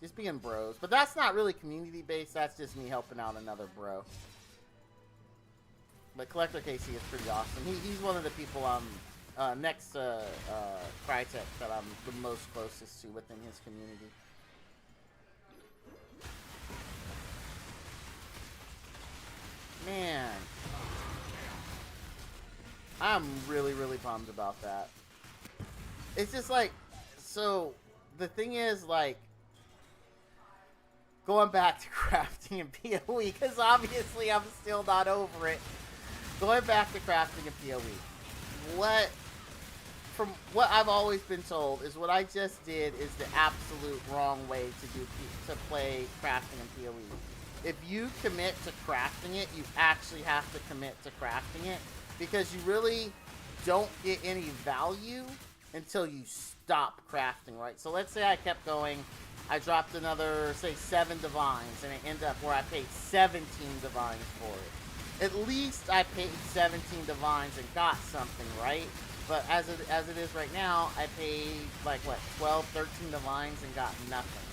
just being bros. But that's not really community based, that's just me helping out another bro. But Collector KC is pretty awesome. He's one of the people I'm next to Crytek that I'm the most closest to within his community. Man, I'm really, really bummed about that. It's just like, so the thing is, like, going back to crafting and PoE, because obviously I'm still not over it. Going back to crafting and PoE, from what I've always been told is what I just did is the absolute wrong way to play crafting and PoE. If you commit to crafting it, you actually have to commit to crafting it, because you really don't get any value until you stop crafting, right? So let's say I kept going, I dropped another, say, 7 divines, and it ended up where I paid 17 divines for it. At least I paid 17 divines and got something, right? But as it is right now, I paid, like, what, 12, 13 divines and got nothing.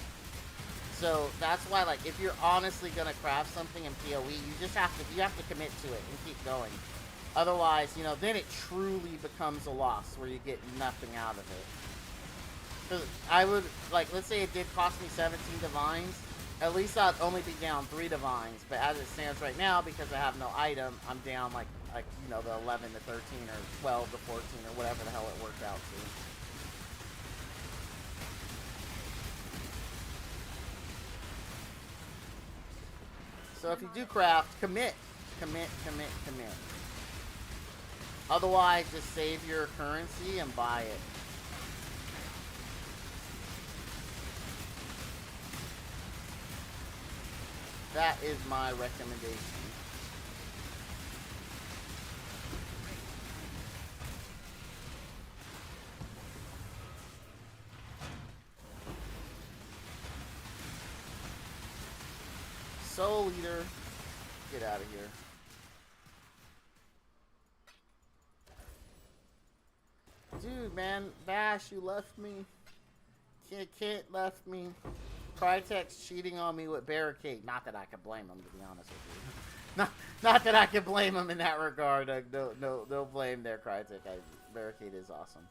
So that's why, like, if you're honestly gonna craft something in PoE, you have to commit to it and keep going. Otherwise, you know, then it truly becomes a loss where you get nothing out of it. Because I would, like, let's say it did cost me 17 divines, at least I'd only be down 3 divines. But as it stands right now, because I have no item, I'm down like you know, the 11 to 13 or 12 to 14 or whatever the hell it worked out to. So if you do craft, commit. Otherwise, just save your currency and buy it. That is my recommendation. Soul Eater, get out of here. Dude, man, Bash, you left me. Kit left me. Crytek's cheating on me with Barricade. Not that I could blame him, to be honest with you. Not that I could blame him in that regard. No blame there, Crytek. Barricade is awesome.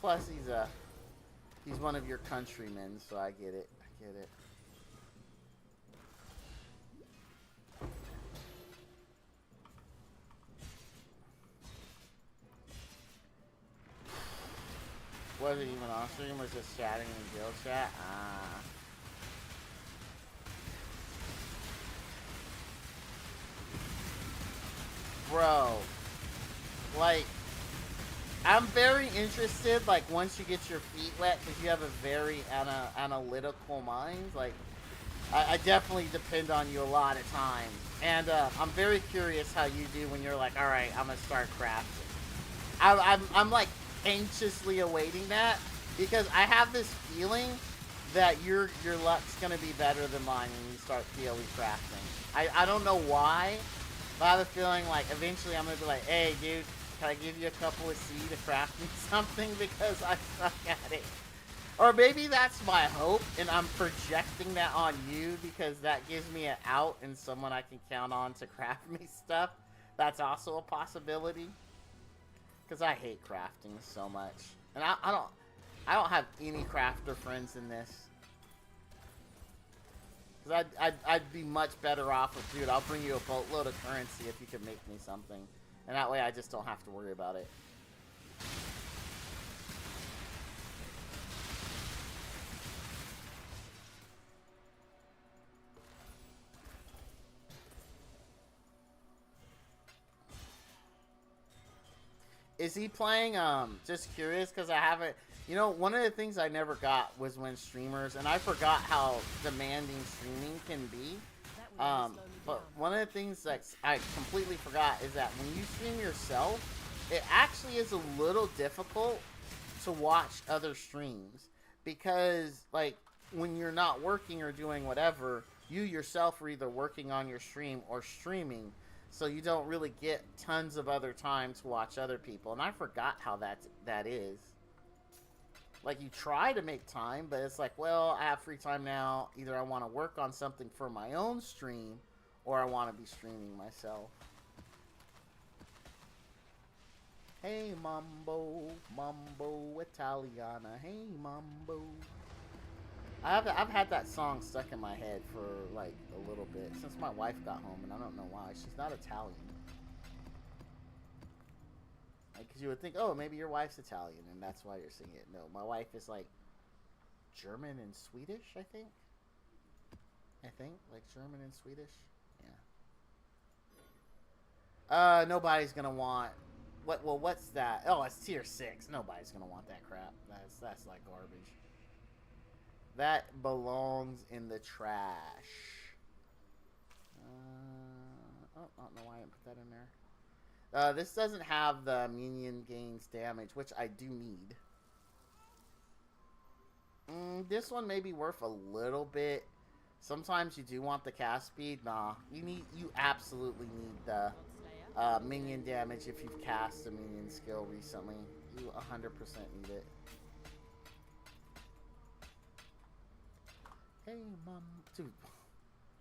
Plus, he's one of your countrymen, so I get it. I get it. Wasn't even on stream, was just chatting in guild chat. Bro, like, I'm very interested, like, once you get your feet wet, because you have a very analytical mind. Like, I definitely depend on you a lot of times. And I'm very curious how you do when you're like, alright, I'm going to start crafting. I'm like, anxiously awaiting that, because I have this feeling that your luck's going to be better than mine when you start PoE crafting. I don't know why, but I have a feeling, like, eventually I'm going to be like, hey, dude, can I give you a couple of C to craft me something because I suck at it? Or maybe that's my hope, and I'm projecting that on you because that gives me an out and someone I can count on to craft me stuff. That's also a possibility. Because I hate crafting so much. And I don't have any crafter friends in this. Because I'd be much better off with, dude, I'll bring you a boatload of currency if you can make me something. And that way I just don't have to worry about it. Is he playing, just curious, because I haven't, you know, one of the things I never got was when streamers, and I forgot how demanding streaming can be, but one of the things that I completely forgot is that when you stream yourself, it actually is a little difficult to watch other streams, because, like, when you're not working or doing whatever, you yourself are either working on your stream or streaming. So you don't really get tons of other time to watch other people. And I forgot how that is. Like, you try to make time, but it's like, well, I have free time now. Either I want to work on something for my own stream, or I want to be streaming myself. Hey, Mambo, Mambo Italiana. Hey, Mambo. I've had that song stuck in my head for, like, a little bit since my wife got home, and I don't know why. She's not Italian. Like, because you would think, oh, maybe your wife's Italian, and that's why you're singing it. No, my wife is, like, German and Swedish, I think. Like, German and Swedish. Yeah. Nobody's gonna want... Well, what's that? Oh, it's tier 6. Nobody's gonna want that crap. That's like, garbage. That belongs in the trash. I don't know why I didn't put that in there. This doesn't have the minion gains damage, which I do need. This one may be worth a little bit. Sometimes you do want the cast speed. Nah, you absolutely need Minion damage if you've cast a minion skill recently. You 100% need it. Hey, mom. Dude,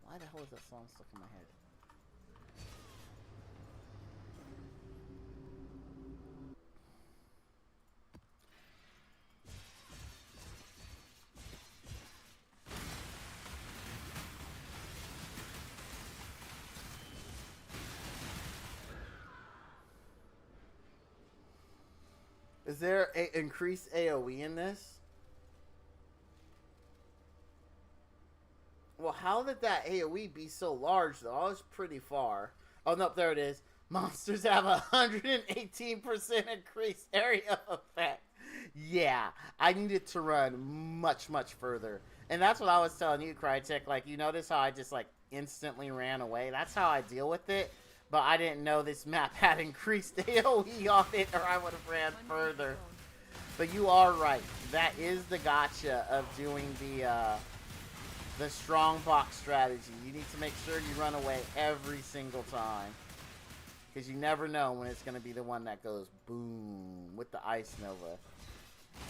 why the hell is that song stuck in my head? Is there a increased AoE in this? Well, how did that AoE be so large, though? I was pretty far. Oh, no, there it is. Monsters have a 118% increased area effect. Yeah, I needed to run much, much further. And that's what I was telling you, Crytek. Like, you notice how I just, like, instantly ran away? That's how I deal with it. But I didn't know this map had increased AoE on it, or I would have ran further. But you are right. That is the gotcha of doing the strong box strategy. You need to make sure you run away every single time. Because you never know when it's going to be the one that goes boom with the Ice Nova.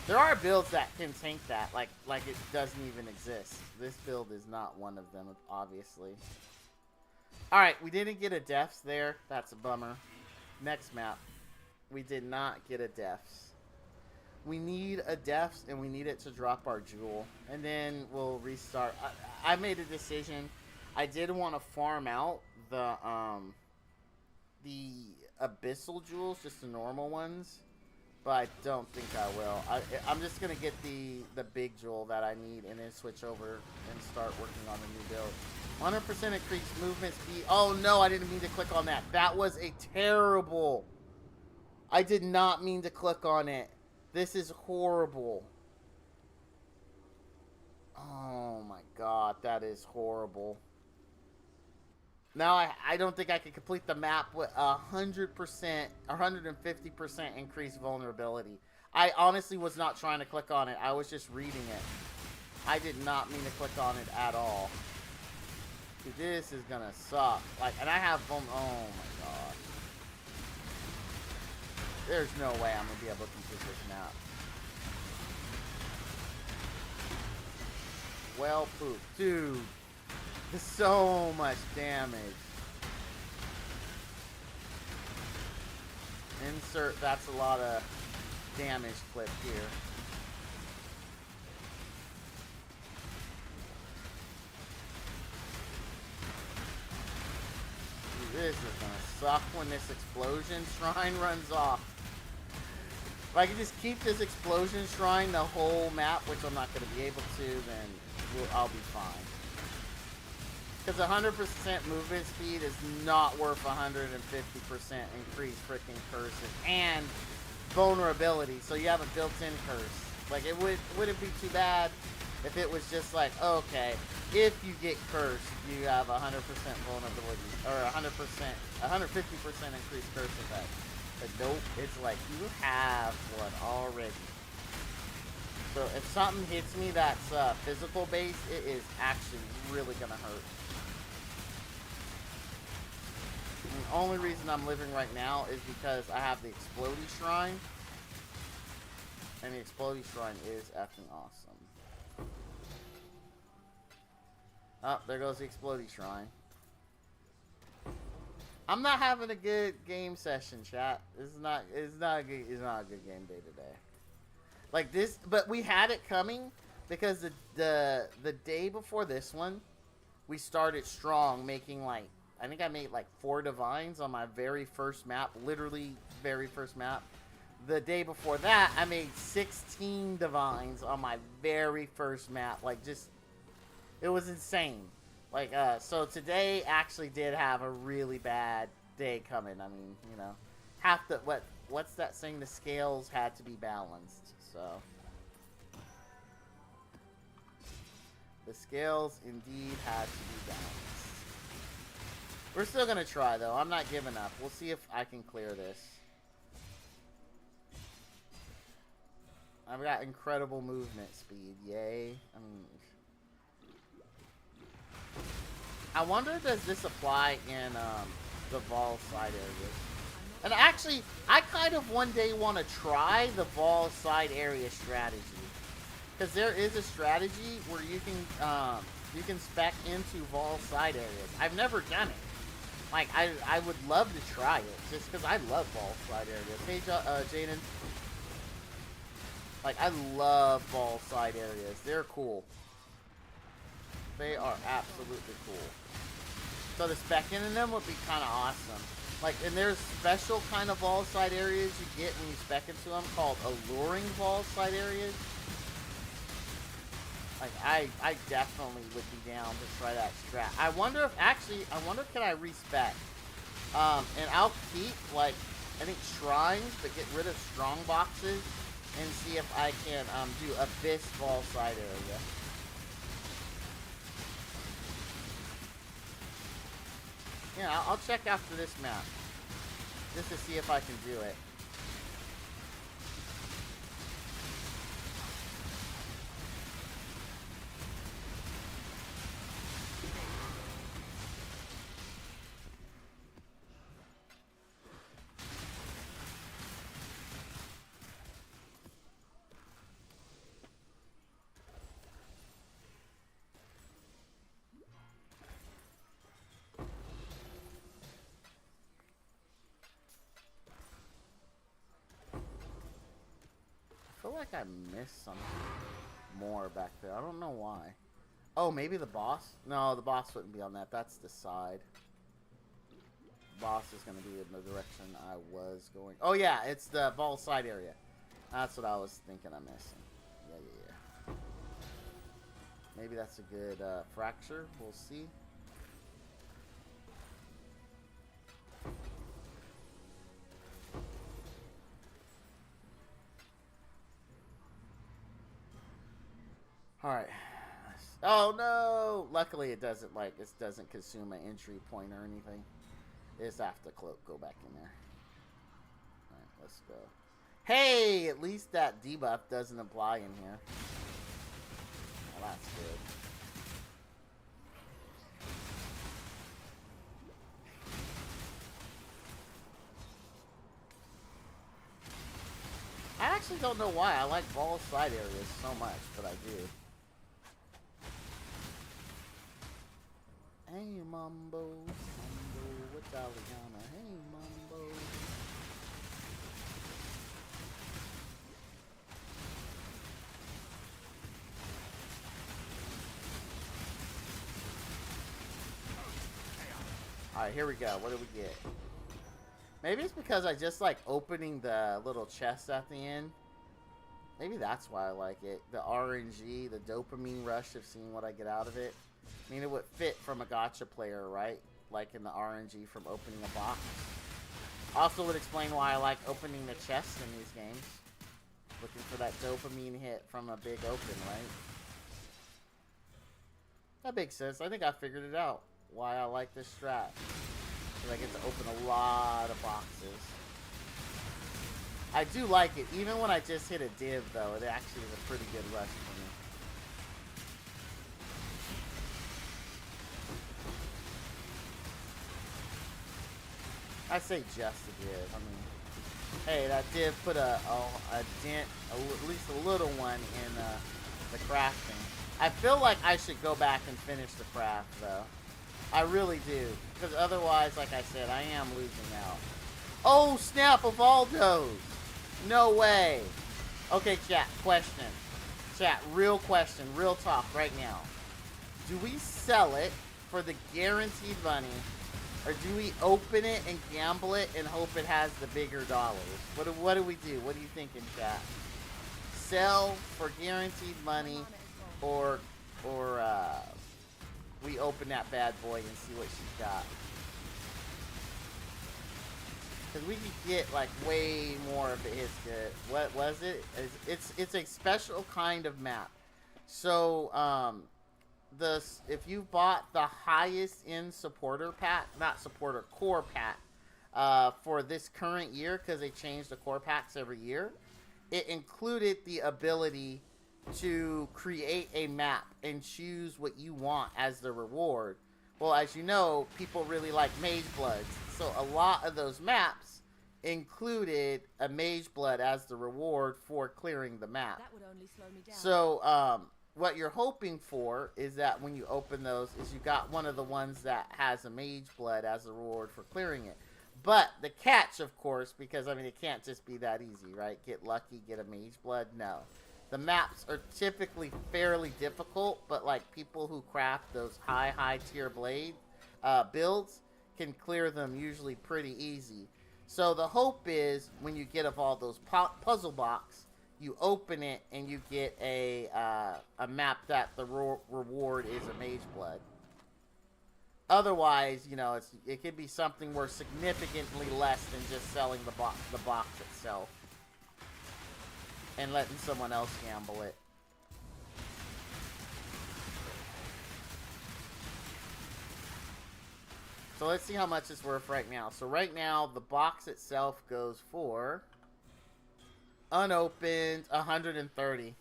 There are builds that can tank that, like it doesn't even exist. This build is not one of them, obviously. Alright, we didn't get a deaths there. That's a bummer. Next map. We did not get a deaths. We need a deaths, and we need it to drop our jewel. And then we'll restart. I made a decision. I did want to farm out the abyssal jewels, just the normal ones. But I don't think I will. I'm just going to get the big jewel that I need and then switch over and start working on the new build. 100% increased movement speed. Oh no, I didn't mean to click on that. That was a terrible. I did not mean to click on it. This is horrible. Oh my god, that is horrible. Now I don't think I can complete the map with 100% or 150% increased vulnerability. I honestly was not trying to click on it. I was just reading it. I did not mean to click on it at all. Dude, this is gonna suck. Like, and I have oh my god. There's no way I'm gonna be able to complete this map. Well pooped. Dude. There's so much damage. Insert, that's a lot of damage clip here. Dude, this is gonna suck when this explosion shrine runs off. If I can just keep this explosion shrine the whole map, which I'm not going to be able to, then I'll be fine. Because 100% movement speed is not worth 150% increased freaking curses and vulnerability. So you have a built-in curse. Like, it wouldn't be too bad if it was just like, okay, if you get cursed, you have 100% vulnerability or 150% increased curse effect. But nope, it's like you have one already. So if something hits me that's physical based, it is actually really gonna hurt. And the only reason I'm living right now is because I have the Explodey Shrine. And the Explodey Shrine is effing awesome. Oh, there goes the Explodey Shrine. I'm not having a good game session, chat. It's not a good game day today. Like this, but we had it coming because the day before this one, we started strong, making like, I think I made like 4 divines on my very first map, literally very first map. The day before that, I made 16 divines on my very first map. Like, just, it was insane. Like, so today actually did have a really bad day coming. I mean, you know, what's that saying? The scales had to be balanced, so. The scales indeed had to be balanced. We're still gonna try, though. I'm not giving up. We'll see if I can clear this. I've got incredible movement speed. Yay. I mean, I wonder, does this apply in the Vol side areas. And actually, I kind of one day want to try the Vol side area strategy. Because there is a strategy where you can spec into Vol side areas. I've never done it. Like, I would love to try it, just because I love Vol side areas. Hey, Jaden. Like, I love Vol side areas. They're cool. They are absolutely cool. So the specking in them would be kind of awesome. Like, and there's special kind of Vol side areas you get when you spec into them called alluring Vol side areas. Like, I definitely would be down to try that strat. I wonder can I respec? And I'll keep, like, I think shrines, but get rid of strong boxes and see if I can do Abyss Vol side area. Yeah, I'll check after this map. Just to see if I can do it. I feel like I missed something more back there. I don't know why. Oh, maybe the boss? No, the boss wouldn't be on that. That's the side. Boss is going to be in the direction I was going. Oh, yeah, it's the ball side area. That's what I was thinking I'm missing. Yeah. Maybe that's a good fracture. We'll see. Alright. Oh no! Luckily it doesn't consume an entry point or anything. I just have to go back in there. Alright, let's go. Hey! At least that debuff doesn't apply in here. Well, that's good. I actually don't know why I like ball side areas so much, but I do. Hey, Mumbo, what's Aliana? Hey, Mumbo. Alright, here we go. What do we get? Maybe it's because I just like opening the little chest at the end. Maybe that's why I like it. The RNG, the dopamine rush of seeing what I get out of it. I mean, it would fit from a gacha player, right? Like in the RNG from opening a box. Also would explain why I like opening the chests in these games. Looking for that dopamine hit from a big open, right? That makes sense. I think I figured it out. Why I like this strat. Because I get to open a lot of boxes. I do like it. Even when I just hit a div, though, it actually is a pretty good rush for me. I say just a div. I mean, hey, that div put a dent, at least a little one, in the crafting. I feel like I should go back and finish the craft, though. I really do. Because otherwise, like I said, I am losing out. Oh, snap, Evaldo's! No way. Okay, chat, question. Chat, real question, real talk right now. Do we sell it for the guaranteed money? Or do we open it and gamble it and hope it has the bigger dollars? What do we do? What do you think in chat? Sell for guaranteed money, or we open that bad boy and see what she's got? Because we could get like way more if it hits good. What was it? It's a special kind of map. So if you bought the highest end supporter pack, not supporter, core pack, for this current year, because they change the core packs every year, it included the ability to create a map and choose what you want as the reward Well, as you know, people really like Mage Bloods. So a lot of those maps included a Mage Blood as the reward for clearing the map. That would only slow me down. So, what you're hoping for is that when you open those, is you got one of the ones that has a Mage Blood as a reward for clearing it. But the catch, of course, because, I mean, it can't just be that easy, right? Get lucky, get a Mage Blood? No. The maps are typically fairly difficult, but, like, people who craft those high tier blade builds can clear them usually pretty easy. So the hope is, when you get of all those puzzle box, you open it and you get a map that the reward is a Mage Blood. Otherwise, you know, it could be something worth significantly less than just selling the box itself and letting someone else gamble it. So let's see how much it's worth right now. So right now, the box itself goes for unopened 130.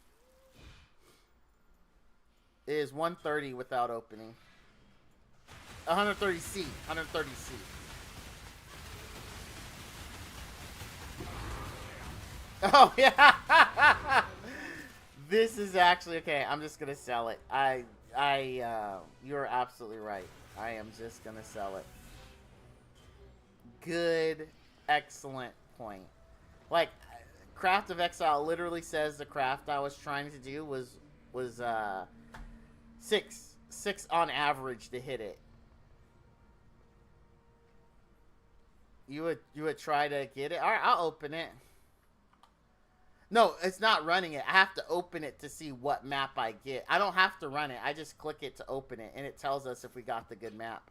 It is 130 without opening. 130C. 130C. Oh, yeah. This is actually... Okay, I'm just going to sell it. You're absolutely right. I am just going to sell it. Good. Excellent point. Like, Craft of Exile literally says the craft I was trying to do was 6 on average to hit it. You would try to get it? Alright, I'll open it. No, it's not running it. I have to open it to see what map I get. I don't have to run it. I just click it to open it, and it tells us if we got the good map.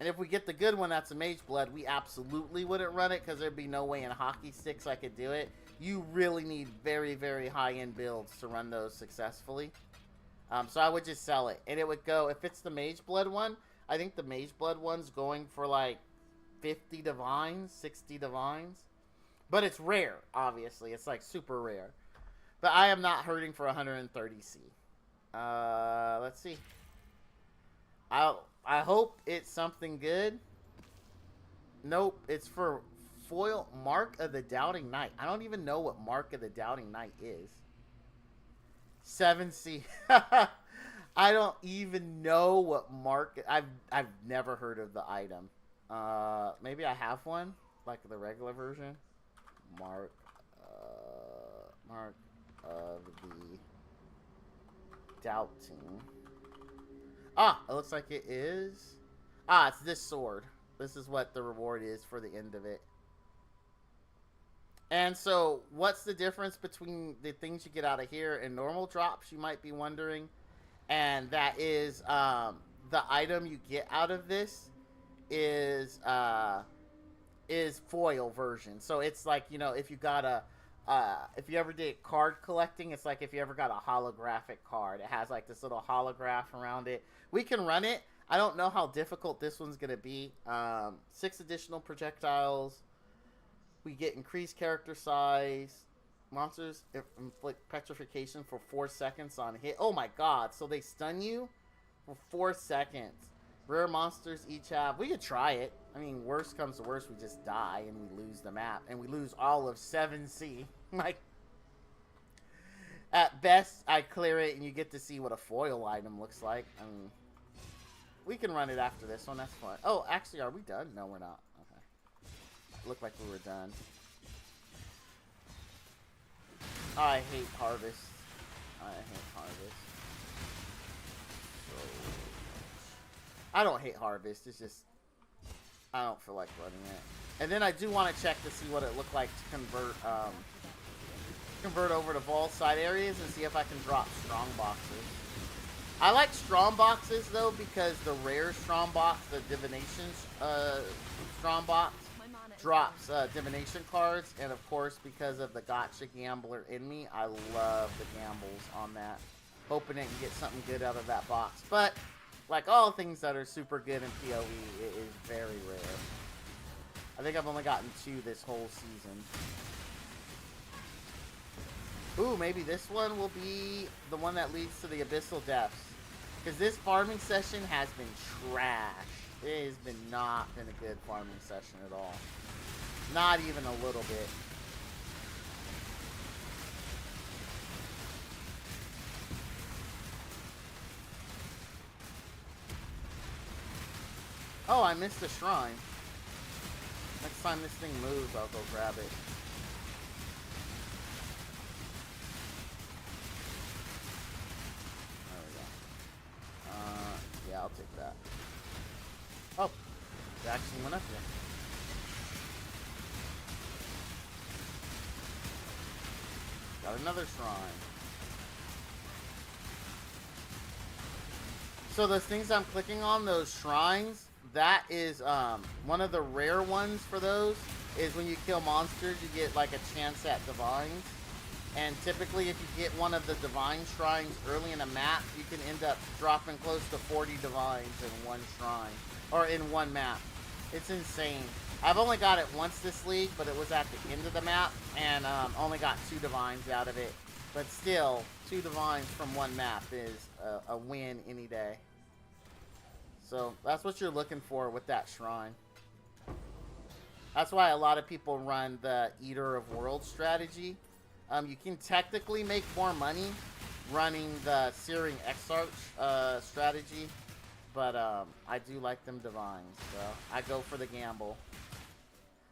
And if we get the good one, that's a Mage Blood, we absolutely wouldn't run it, because there'd be no way in hockey sticks I could do it. You really need very, very high-end builds to run those successfully. So I would just sell it. And it would go, if it's the Mage Blood one, I think the Mage Blood one's going for like 50 divines, 60 divines. But it's rare, obviously. It's like super rare. But I am not hurting for 130C. Let's see. I hope it's something good. Nope, it's for foil Mark of the Doubting Knight. I don't even know what Mark of the Doubting Knight is. 7C. I don't even know what Mark... I've never heard of the item. Maybe I have one, like the regular version. Mark of the Doubting. Ah, it looks like it is. Ah, it's this sword. This is what the reward is for the end of it. And so, what's the difference between the things you get out of here and normal drops, you might be wondering? And that is, the item you get out of this is foil version. So it's like, you know, if you got if you ever did card collecting, it's like if you ever got a holographic card. It has like this little holograph around it. We can run it. I don't know how difficult this one's going to be. 6 additional projectiles. We get increased character size. Monsters inflict petrification for 4 seconds on hit. Oh my god. So they stun you for 4 seconds. Rare monsters each have... We could try it. I mean, worst comes to worst, we just die and we lose the map. And we lose all of 7C. Like, at best, I clear it and you get to see what a foil item looks like. I mean, we can run it after this one. That's fun. Oh, actually, are we done? No, we're not. Okay. Looked like we were done. I hate Harvest. I hate Harvest. So... I don't hate Harvest. It's just... I don't feel like running it. And then I do want to check to see what it looked like to convert over to Vault side areas and see if I can drop strong boxes. I like strong boxes though because the rare strong box, the divination strong box, drops divination cards, and of course because of the gotcha gambler in me, I love the gambles on that, hoping I can get something good out of that box. But like all things that are super good in PoE, it is very rare. I think I've only gotten 2 this whole season. Ooh, maybe this one will be the one that leads to the Abyssal Depths. Because this farming session has been trash. It has been not been a good farming session at all. Not even a little bit. Oh, I missed a shrine. Next time this thing moves, I'll go grab it. There we go. Yeah, I'll take that. Oh, it actually went up here. Got another shrine. So those things I'm clicking on, those shrines, that is one of the rare ones for those is when you kill monsters, you get like a chance at divines. And typically if you get one of the divine shrines early in a map, you can end up dropping close to 40 divines in one shrine. Or in one map. It's insane. I've only got it once this league, but it was at the end of the map. And only got 2 divines out of it. But still, 2 divines from one map is a win any day. So that's what you're looking for with that shrine. That's why a lot of people run the Eater of Worlds strategy. You can technically make more money running the Searing Exarch strategy, but I do like them divines, so I go for the gamble.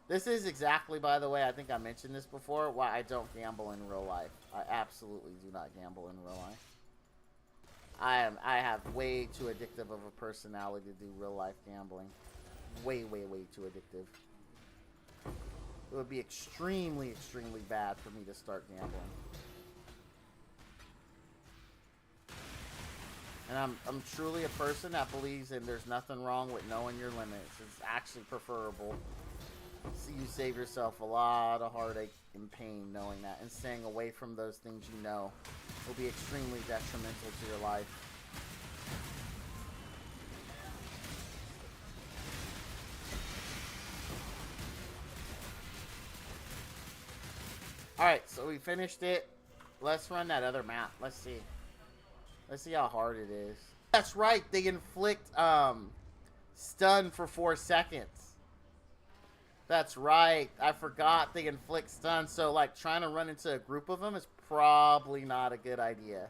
This is exactly, by the way, I think I mentioned this before, why I don't gamble in real life. I absolutely do not gamble in real life. I have way too addictive of a personality to do real life gambling. Way, way, way too addictive. It would be extremely, extremely bad for me to start gambling. And I'm truly a person that believes in there's nothing wrong with knowing your limits. It's actually preferable. So you save yourself a lot of heartache and pain knowing that, and staying away from those things you know will be extremely detrimental to your life. Alright, so we finished it. Let's run that other map. Let's see. Let's see how hard it is. That's right, they inflict stun for 4 seconds. That's right. I forgot they inflict stun. So, like, trying to run into a group of them is probably not a good idea.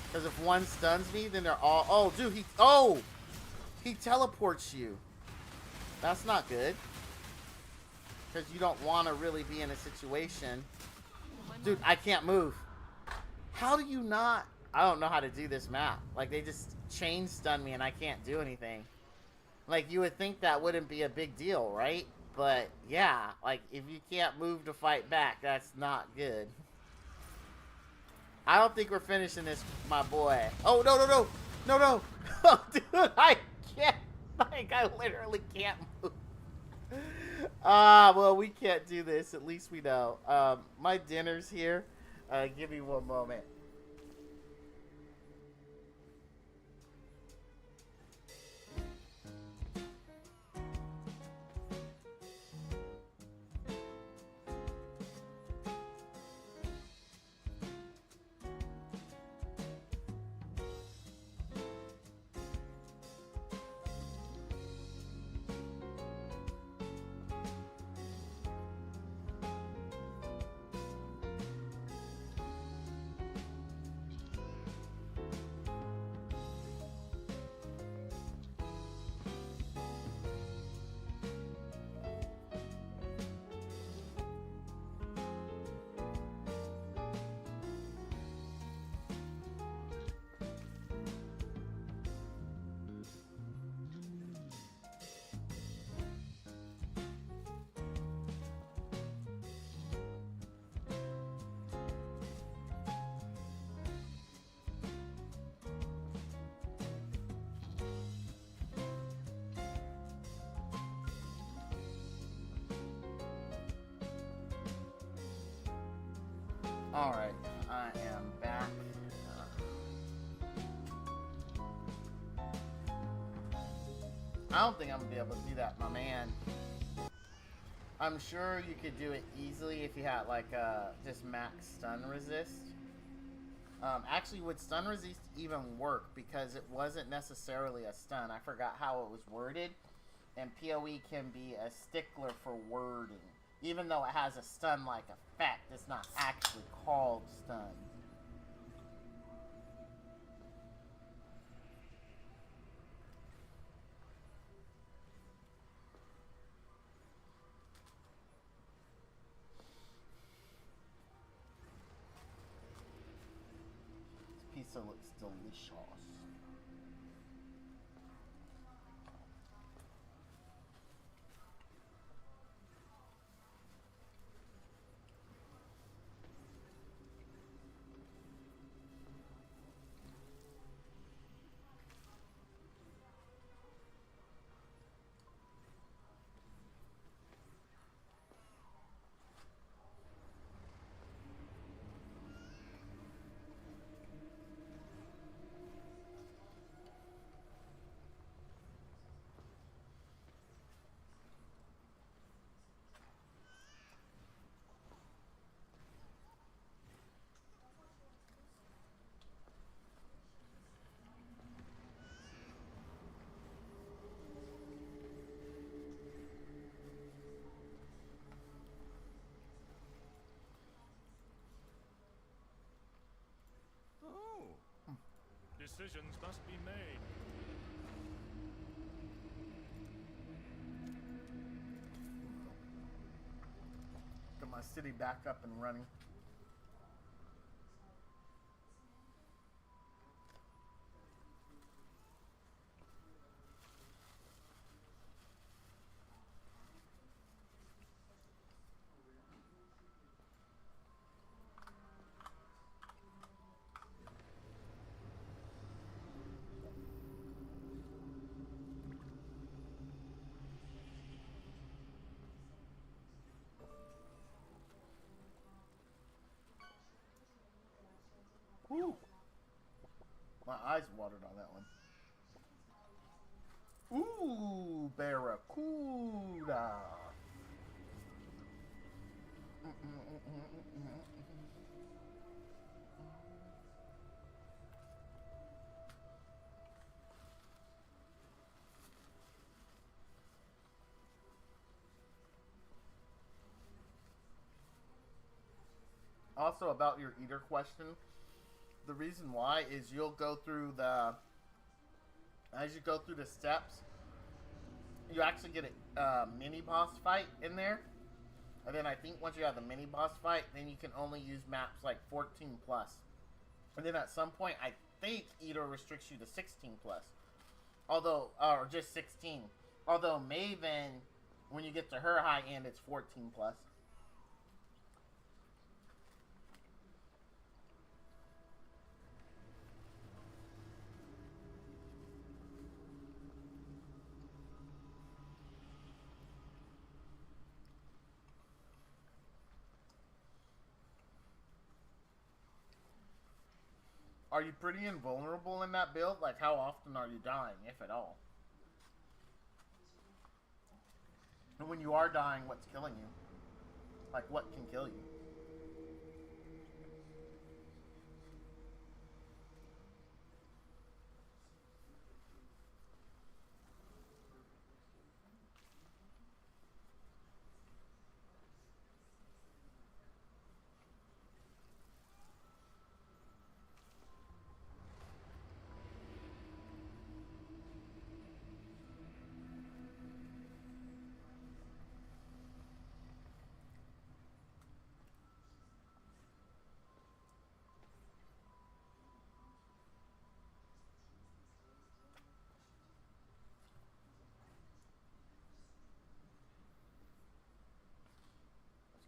Because if one stuns me, then they're all... Oh, dude, he... Oh! He teleports you. That's not good. Because you don't want to really be in a situation... Dude, I can't move. How do you not... I don't know how to do this map. Like, they just chain stun me and I can't do anything. Like, you would think that wouldn't be a big deal, right? But, yeah, like, if you can't move to fight back, that's not good. I don't think we're finishing this, my boy. Oh, no, no, no. No, no. Oh, dude, I can't. Like, I literally can't move. Well, we can't do this. At least we know. My dinner's here. Give me one moment. Alright, I am back. I don't think I'm going to be able to do that, my man. I'm sure you could do it easily if you had, like, just max stun resist. Actually, would stun resist even work? Because it wasn't necessarily a stun. I forgot how it was worded. And PoE can be a stickler for wording. Even though it has a stun-like effect, it's not actually called stun. This pizza looks delicious. Decisions must be made. Get my city back up and running. Woo. My eyes watered on that one. Ooh, Barracuda. Also, about your eater question, the reason why is you'll go through the, as you go through the steps, you actually get a mini boss fight in there. And then I think once you have the mini boss fight, then you can only use maps like 14 plus. And then at some point, I think Eater restricts you to 16 plus. Although, or just 16. Although Maven, when you get to her high end, it's 14 plus. Are you pretty invulnerable in that build? Like, how often are you dying, if at all? And when you are dying, what's killing you? Like, what can kill you?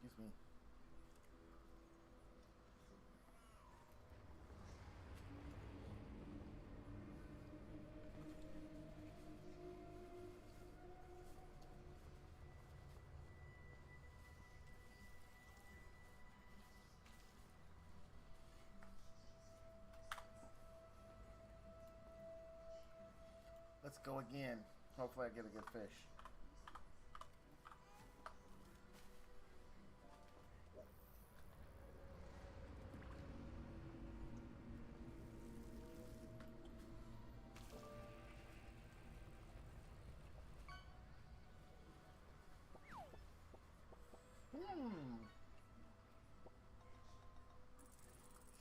Excuse me. Let's go again. Hopefully I get a good fish.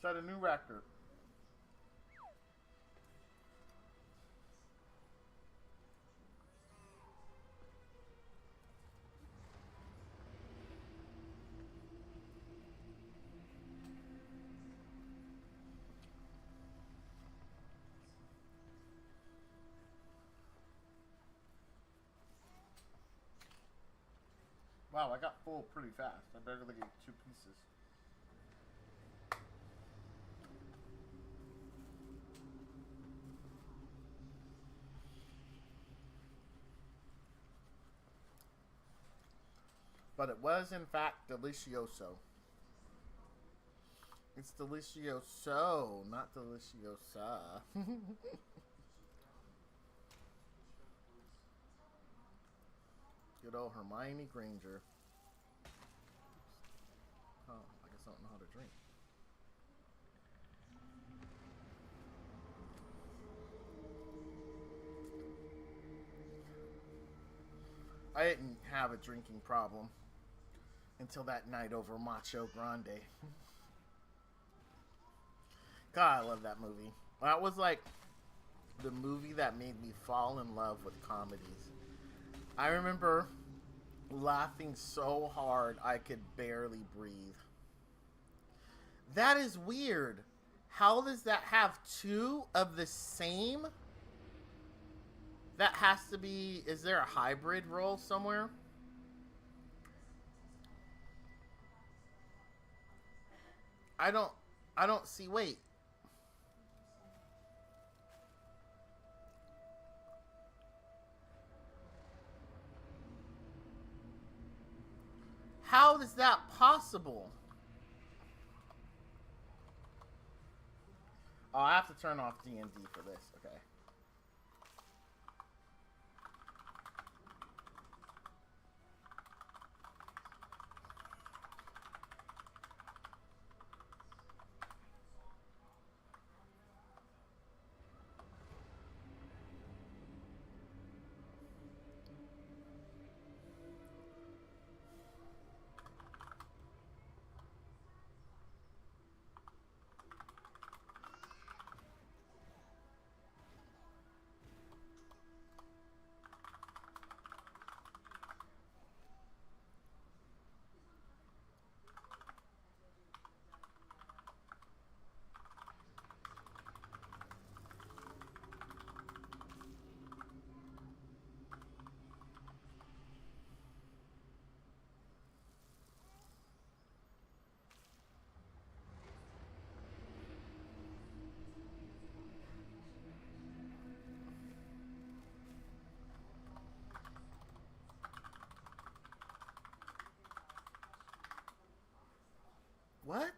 Set a new record. Wow, I got full pretty fast. I barely ate 2 pieces. But it was, in fact, delicioso. It's delicioso, not deliciosa. Good old Hermione Granger. Oh, I guess I don't know how to drink. I didn't have a drinking problem until that night over Macho Grande. God, I love that movie. That was like the movie that made me fall in love with comedies. I remember laughing so hard I could barely breathe. That is weird. How does that have 2 of the same? That has to be... Is there a hybrid role somewhere? I don't see... Wait. How is that possible? Oh, I have to turn off D&D for this. Okay. What?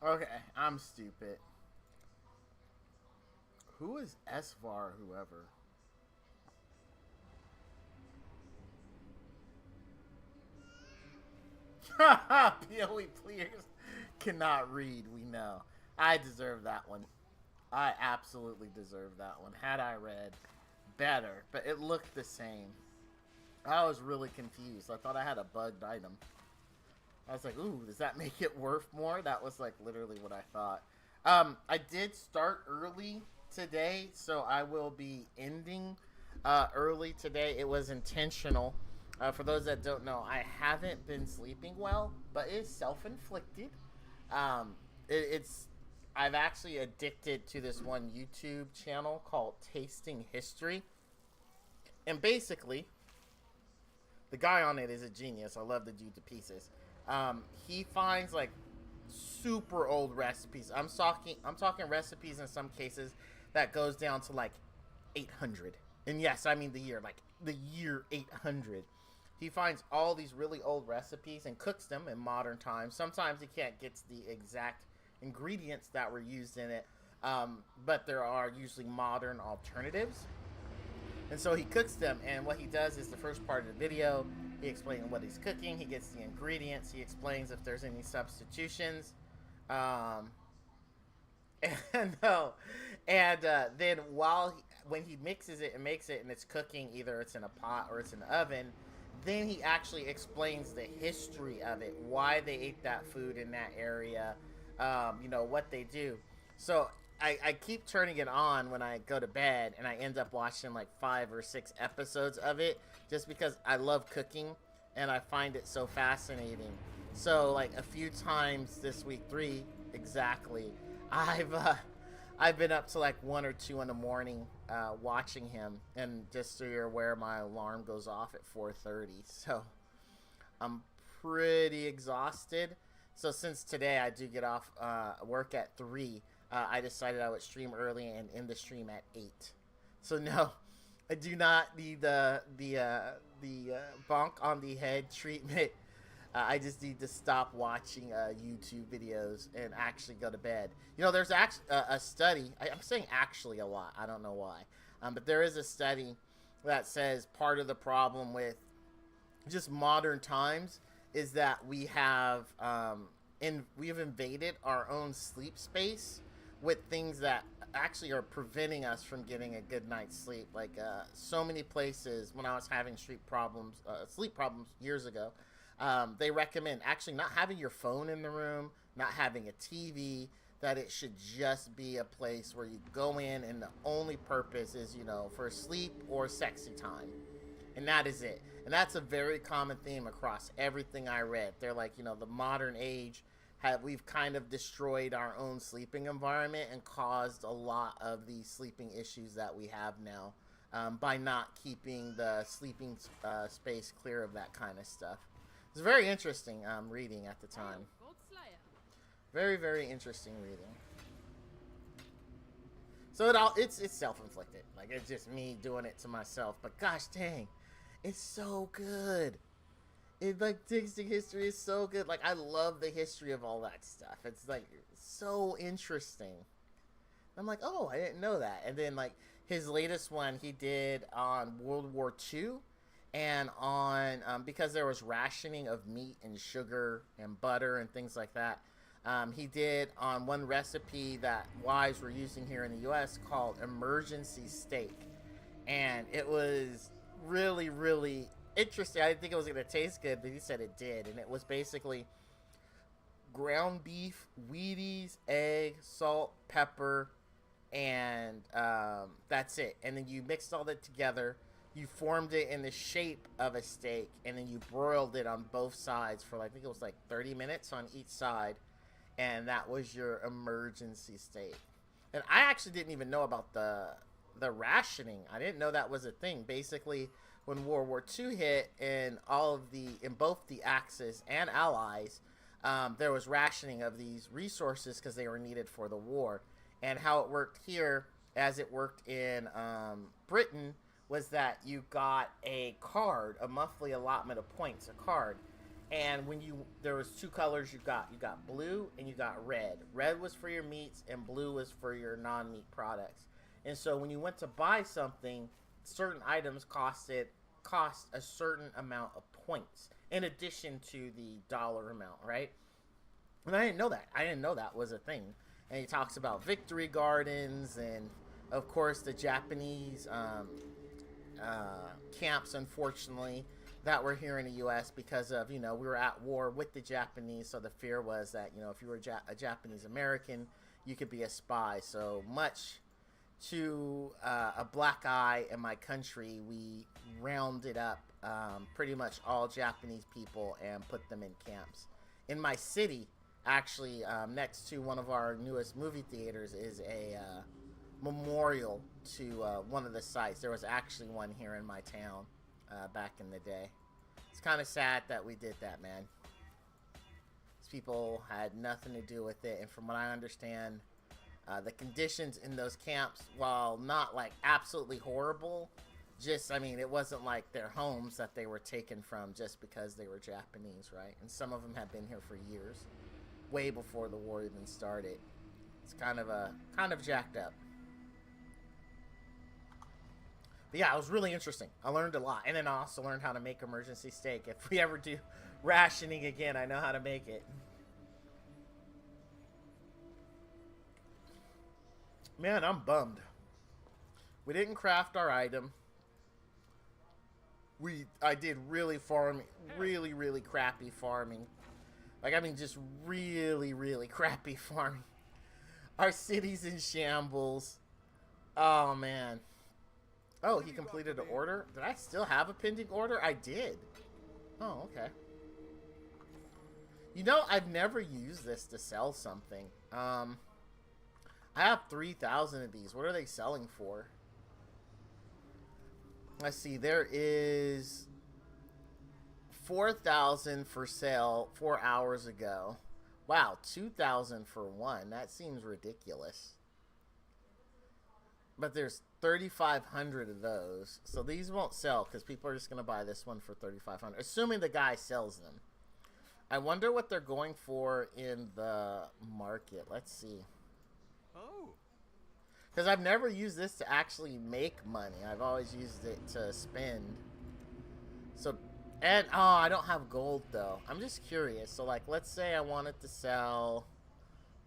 Okay, I'm stupid. Who is Esvar, whoever? POE players cannot read, we know. I deserve that one. I absolutely deserve that one. Had I read better, but it looked the same. I was really confused. I thought I had a bugged item. I was like, ooh, does that make it worth more? That was like literally what I thought. I did start early today, so I will be ending early today. It was intentional. For those that don't know, I haven't been sleeping well, but it's self-inflicted. It's I've actually addicted to this one YouTube channel called Tasting History, and basically, the guy on it is a genius. I love the dude to pieces. He finds like super old recipes. I'm talking recipes in some cases that goes down to like 800. And yes, I mean the year 800. He finds all these really old recipes and cooks them in modern times. Sometimes he can't get the exact ingredients that were used in it, but there are usually modern alternatives. And so he cooks them, and what he does is the first part of the video, he explains what he's cooking, he gets the ingredients, he explains if there's any substitutions, and then when he mixes it and makes it and it's cooking, either it's in a pot or it's in the oven, then he actually explains the history of it, why they ate that food in that area, what they do. So I keep turning it on when I go to bed, and I end up watching like 5 or 6 episodes of it just because I love cooking and I find it so fascinating. So like a few times this week, 3 exactly, I've been up to like 1 or 2 in the morning watching him, and just so you're aware, my alarm goes off at 4:30, so I'm pretty exhausted. So since today I do get off work at 3, I decided I would stream early and end the stream at 8. So no, I do not need the bonk on the head treatment. I just need to stop watching YouTube videos and actually go to bed. There's actually a study. I'm saying actually a lot. I don't know why. But there is a study that says part of the problem with just modern times is that we have invaded our own sleep space with things that actually are preventing us from getting a good night's sleep. Like so many places, when I was having sleep problems years ago, they recommend actually not having your phone in the room, not having a TV, that it should just be a place where you go in and the only purpose is, for sleep or sexy time. And that is it. And that's a very common theme across everything I read. They're like, the modern age, we've kind of destroyed our own sleeping environment and caused a lot of the sleeping issues that we have now by not keeping the sleeping space clear of that kind of stuff. It's very interesting reading at the time. Very, very interesting reading. So it's self-inflicted. Like, it's just me doing it to myself. But gosh dang, it's so good. Tasting history is so good. Like, I love the history of all that stuff. It's like so interesting. I'm like, oh, I didn't know that. And then like his latest one he did on World War II, and on because there was rationing of meat and sugar and butter and things like that. He did on one recipe that wives were using here in the U.S. called emergency steak, and it was really, really interesting. I didn't think it was going to taste good, but he said it did, and it was basically ground beef, Wheaties, egg, salt, pepper, and that's it. And then you mixed all that together. You formed it in the shape of a steak, and then you broiled it on both sides for I think it was like 30 minutes on each side, and that was your emergency steak. And I actually didn't even know about the rationing. I didn't know that was a thing. Basically, when World War II hit, in both the Axis and Allies, there was rationing of these resources because they were needed for the war. And how it worked here, as it worked in Britain, was that you got a card, a monthly allotment of points, a card. And there was 2 colors you got blue and you got red. Red was for your meats and blue was for your non-meat products. And so when you went to buy something, certain items cost a certain amount of points in addition to the dollar amount, right? And I didn't know that. I didn't know that was a thing. And he talks about victory gardens and, of course, the Japanese camps, unfortunately, that were here in the U.S. because of, you know, we were at war with the Japanese, so the fear was that, you know, if you were a Japanese American, you could be a spy. So much to a black eye in my country, we rounded up pretty much all Japanese people and put them in camps. In my city, actually, next to one of our newest movie theaters is a memorial to one of the sites. There was actually one here in my town back in the day. It's kind of sad that we did that, man. These people had nothing to do with it, and from what I understand, the conditions in those camps, while not like absolutely horrible, just, I mean, it wasn't like their homes that they were taken from just because they were Japanese, right? And some of them had been here for years, way before the war even started. It's kind of jacked up. But yeah, it was really interesting. I learned a lot. And then I also learned how to make emergency steak. If we ever do rationing again, I know how to make it. Man, I'm bummed. We didn't craft our item. I did really crappy farming. Like, I mean, just really crappy farming. Our city's in shambles. Oh, man. Oh, he completed an order? Did I still have a pending order? I did. Oh, okay. You know, I've never used this to sell something. I have 3,000 of these. What are they selling for? Let's see. There is 4,000 for sale 4 hours ago. Wow, 2,000 for one. That seems ridiculous. But there's 3,500 of those. So these won't sell because people are just going to buy this one for 3,500. Assuming the guy sells them. I wonder what they're going for in the market. Let's see. Oh. Because I've never used this to actually make money. I've always used it to spend. So, and, oh, I don't have gold though. I'm just curious. So like, let's say I wanted to sell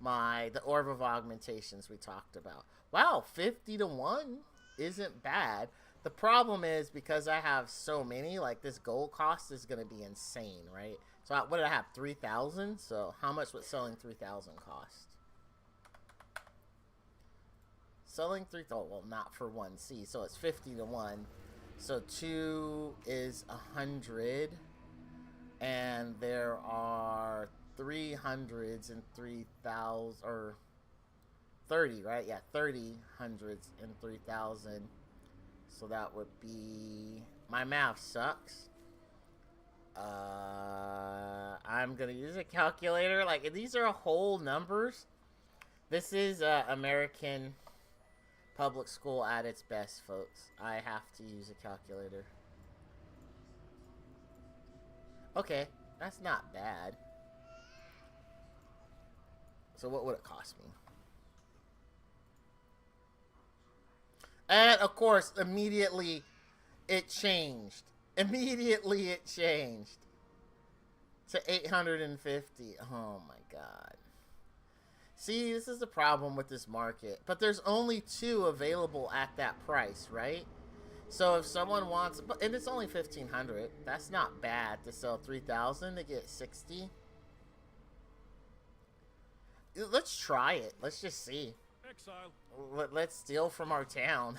the Orb of Augmentations we talked about. Wow, 50 to 1 isn't bad. The problem is because I have so many, like this gold cost is going to be insane, right? So what did I have? 3,000? So how much would selling 3,000 cost? Selling 3,000, well, not for 1C, so it's 50 to 1. So 2 is 100, and there are 300s and 3,000, or 30, right? Yeah, 30 hundreds and 3,000. So that would be, my math sucks. I'm gonna use a calculator. Like, these are whole numbers. This is American public school at its best, folks. I have to use a calculator. Okay, that's not bad. So what would it cost me? And of course, immediately it changed. Immediately it changed to 850. Oh my god. See, this is the problem with this market. But there's only 2 available at that price, right? So if someone wants, and it's only 1,500, that's not bad to sell 3,000 to get 60. Let's try it. Let's just see. Exile. Let's steal from our town.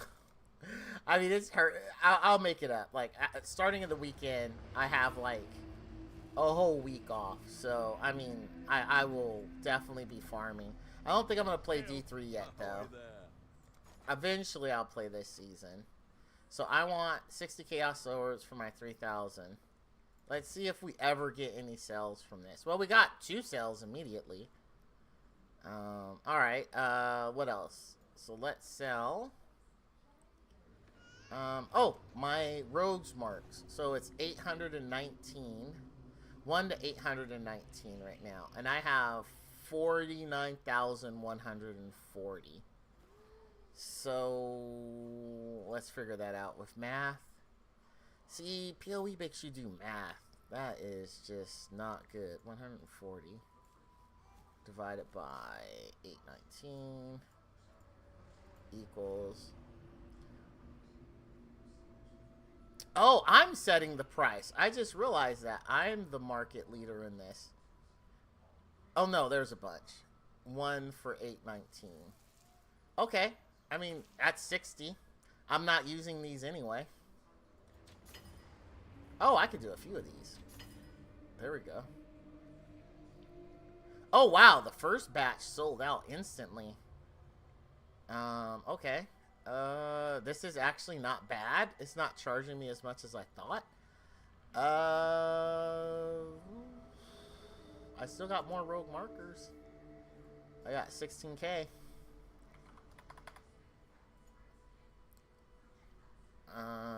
I mean, it's hurt. I'll make it up. Like, starting of the weekend, I have like a whole week off. So, I mean, I will definitely be farming. I don't think I'm going to play D3 yet, though. Eventually, I'll play this season. So, I want 60 Chaos Swords for my 3,000. Let's see if we ever get any sales from this. Well, we got 2 sales immediately. Alright, what else? So, let's sell. Oh, my rogues marks. So, it's 819. 1 to 819 right now. And I have 49,140. So, let's figure that out with math. See, PoE makes you do math. That is just not good. 140 divided by 819 equals Oh, I'm setting the price. I just realized that. I'm the market leader in this. Oh, no, there's a bunch. One for $8.19. Okay. I mean, that's 60. I'm not using these anyway. Oh, I could do a few of these. There we go. Oh, wow. The first batch sold out instantly. Okay. This is actually not bad. It's not charging me as much as I thought. I still got more rogue markers. I got 16K.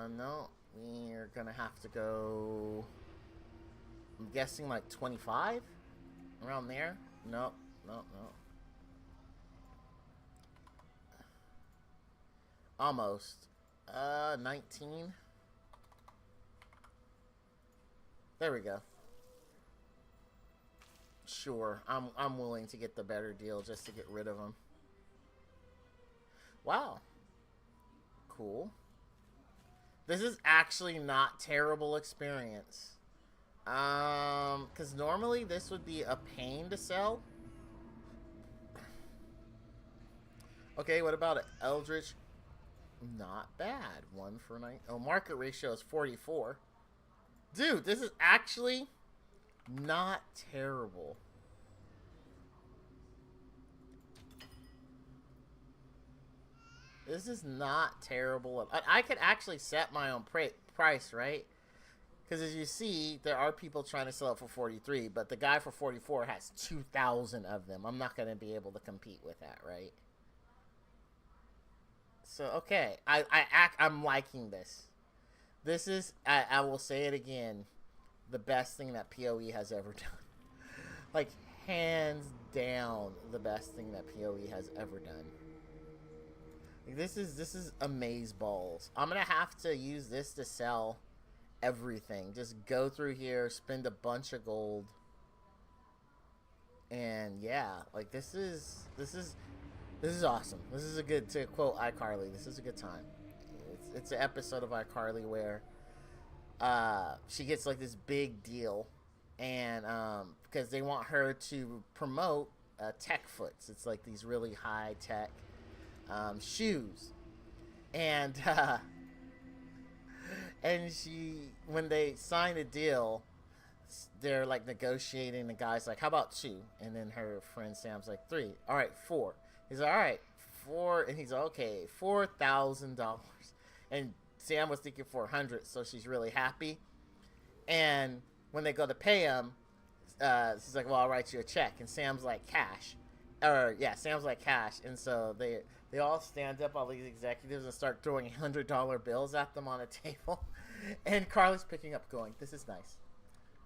No. We're gonna have to go... I'm guessing like 25? Around there? No. Almost. 19. There we go. Sure, I'm willing to get the better deal just to get rid of them. Wow. Cool. This is actually not terrible experience. Because normally this would be a pain to sell. Okay, what about it? Eldritch? Not bad. 1 for 9. Oh, market ratio is 44. Dude, this is actually not terrible. This is not terrible. I could actually set my own price, right? Because as you see, there are people trying to sell it for 43, but the guy for 44 has 2,000 of them. I'm not going to be able to compete with that, right? So, okay. I'm liking this. This is, I will say it again, the best thing that PoE has ever done. Like, hands down, the best thing that PoE has ever done. This is amazeballs. I'm gonna have to use this to sell everything. Just go through here, spend a bunch of gold, and yeah, like this is awesome. This is a good, to quote iCarly, this is a good time. It's an episode of iCarly where she gets like this big deal, and because they want her to promote tech foots. It's like these really high tech shoes, and she, when they sign a deal, they're like negotiating. The guy's like, how about 2? And then her friend Sam's like, 3. All right, 4. He's like, all right, 4. And he's like, okay, $4,000. And Sam was thinking 400, so she's really happy. And when they go to pay him, she's like, well, I'll write you a check. And Sam's like, cash. Sam's like, cash. And so they all stand up, all these executives, and start throwing $100 bills at them on a table. And Carly's picking up going, this is nice.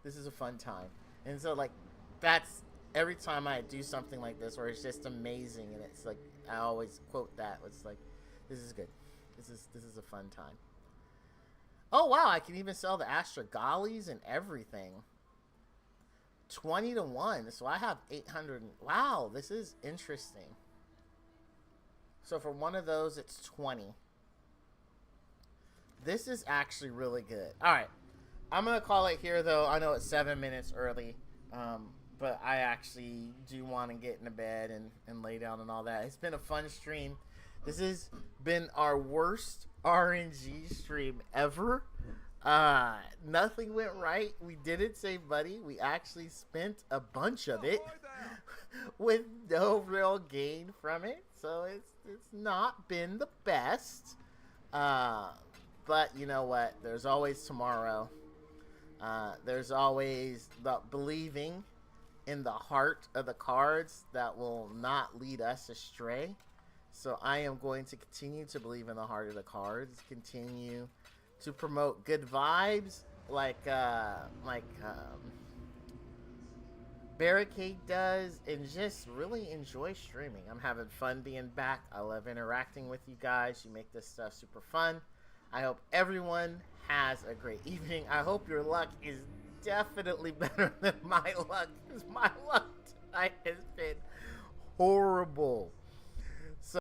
This is a fun time. And so, like, that's every time I do something like this where it's just amazing. And it's like, I always quote that. It's like, this is good. This is a fun time. Oh, wow. I can even sell the Astrogalies and everything. 20 to 1. So I have 800. Wow. This is interesting. So for one of those, it's 20. This is actually really good. All right. I'm going to call it here, though. I know it's 7 minutes early, but I actually do want to get into bed and lay down and all that. It's been a fun stream. This has been our worst RNG stream ever. Nothing went right. We didn't save money. We actually spent a bunch of it with no real gain from it. So it's not been the best. But you know what? There's always tomorrow. There's always the believing in the heart of the cards that will not lead us astray. So I am going to continue to believe in the heart of the cards, continue to promote good vibes like Barricade does, and just really enjoy streaming. I'm having fun being back. I love interacting with you guys. You make this stuff super fun. I hope everyone has a great evening. I hope your luck is definitely better than my luck, because my luck tonight has been horrible.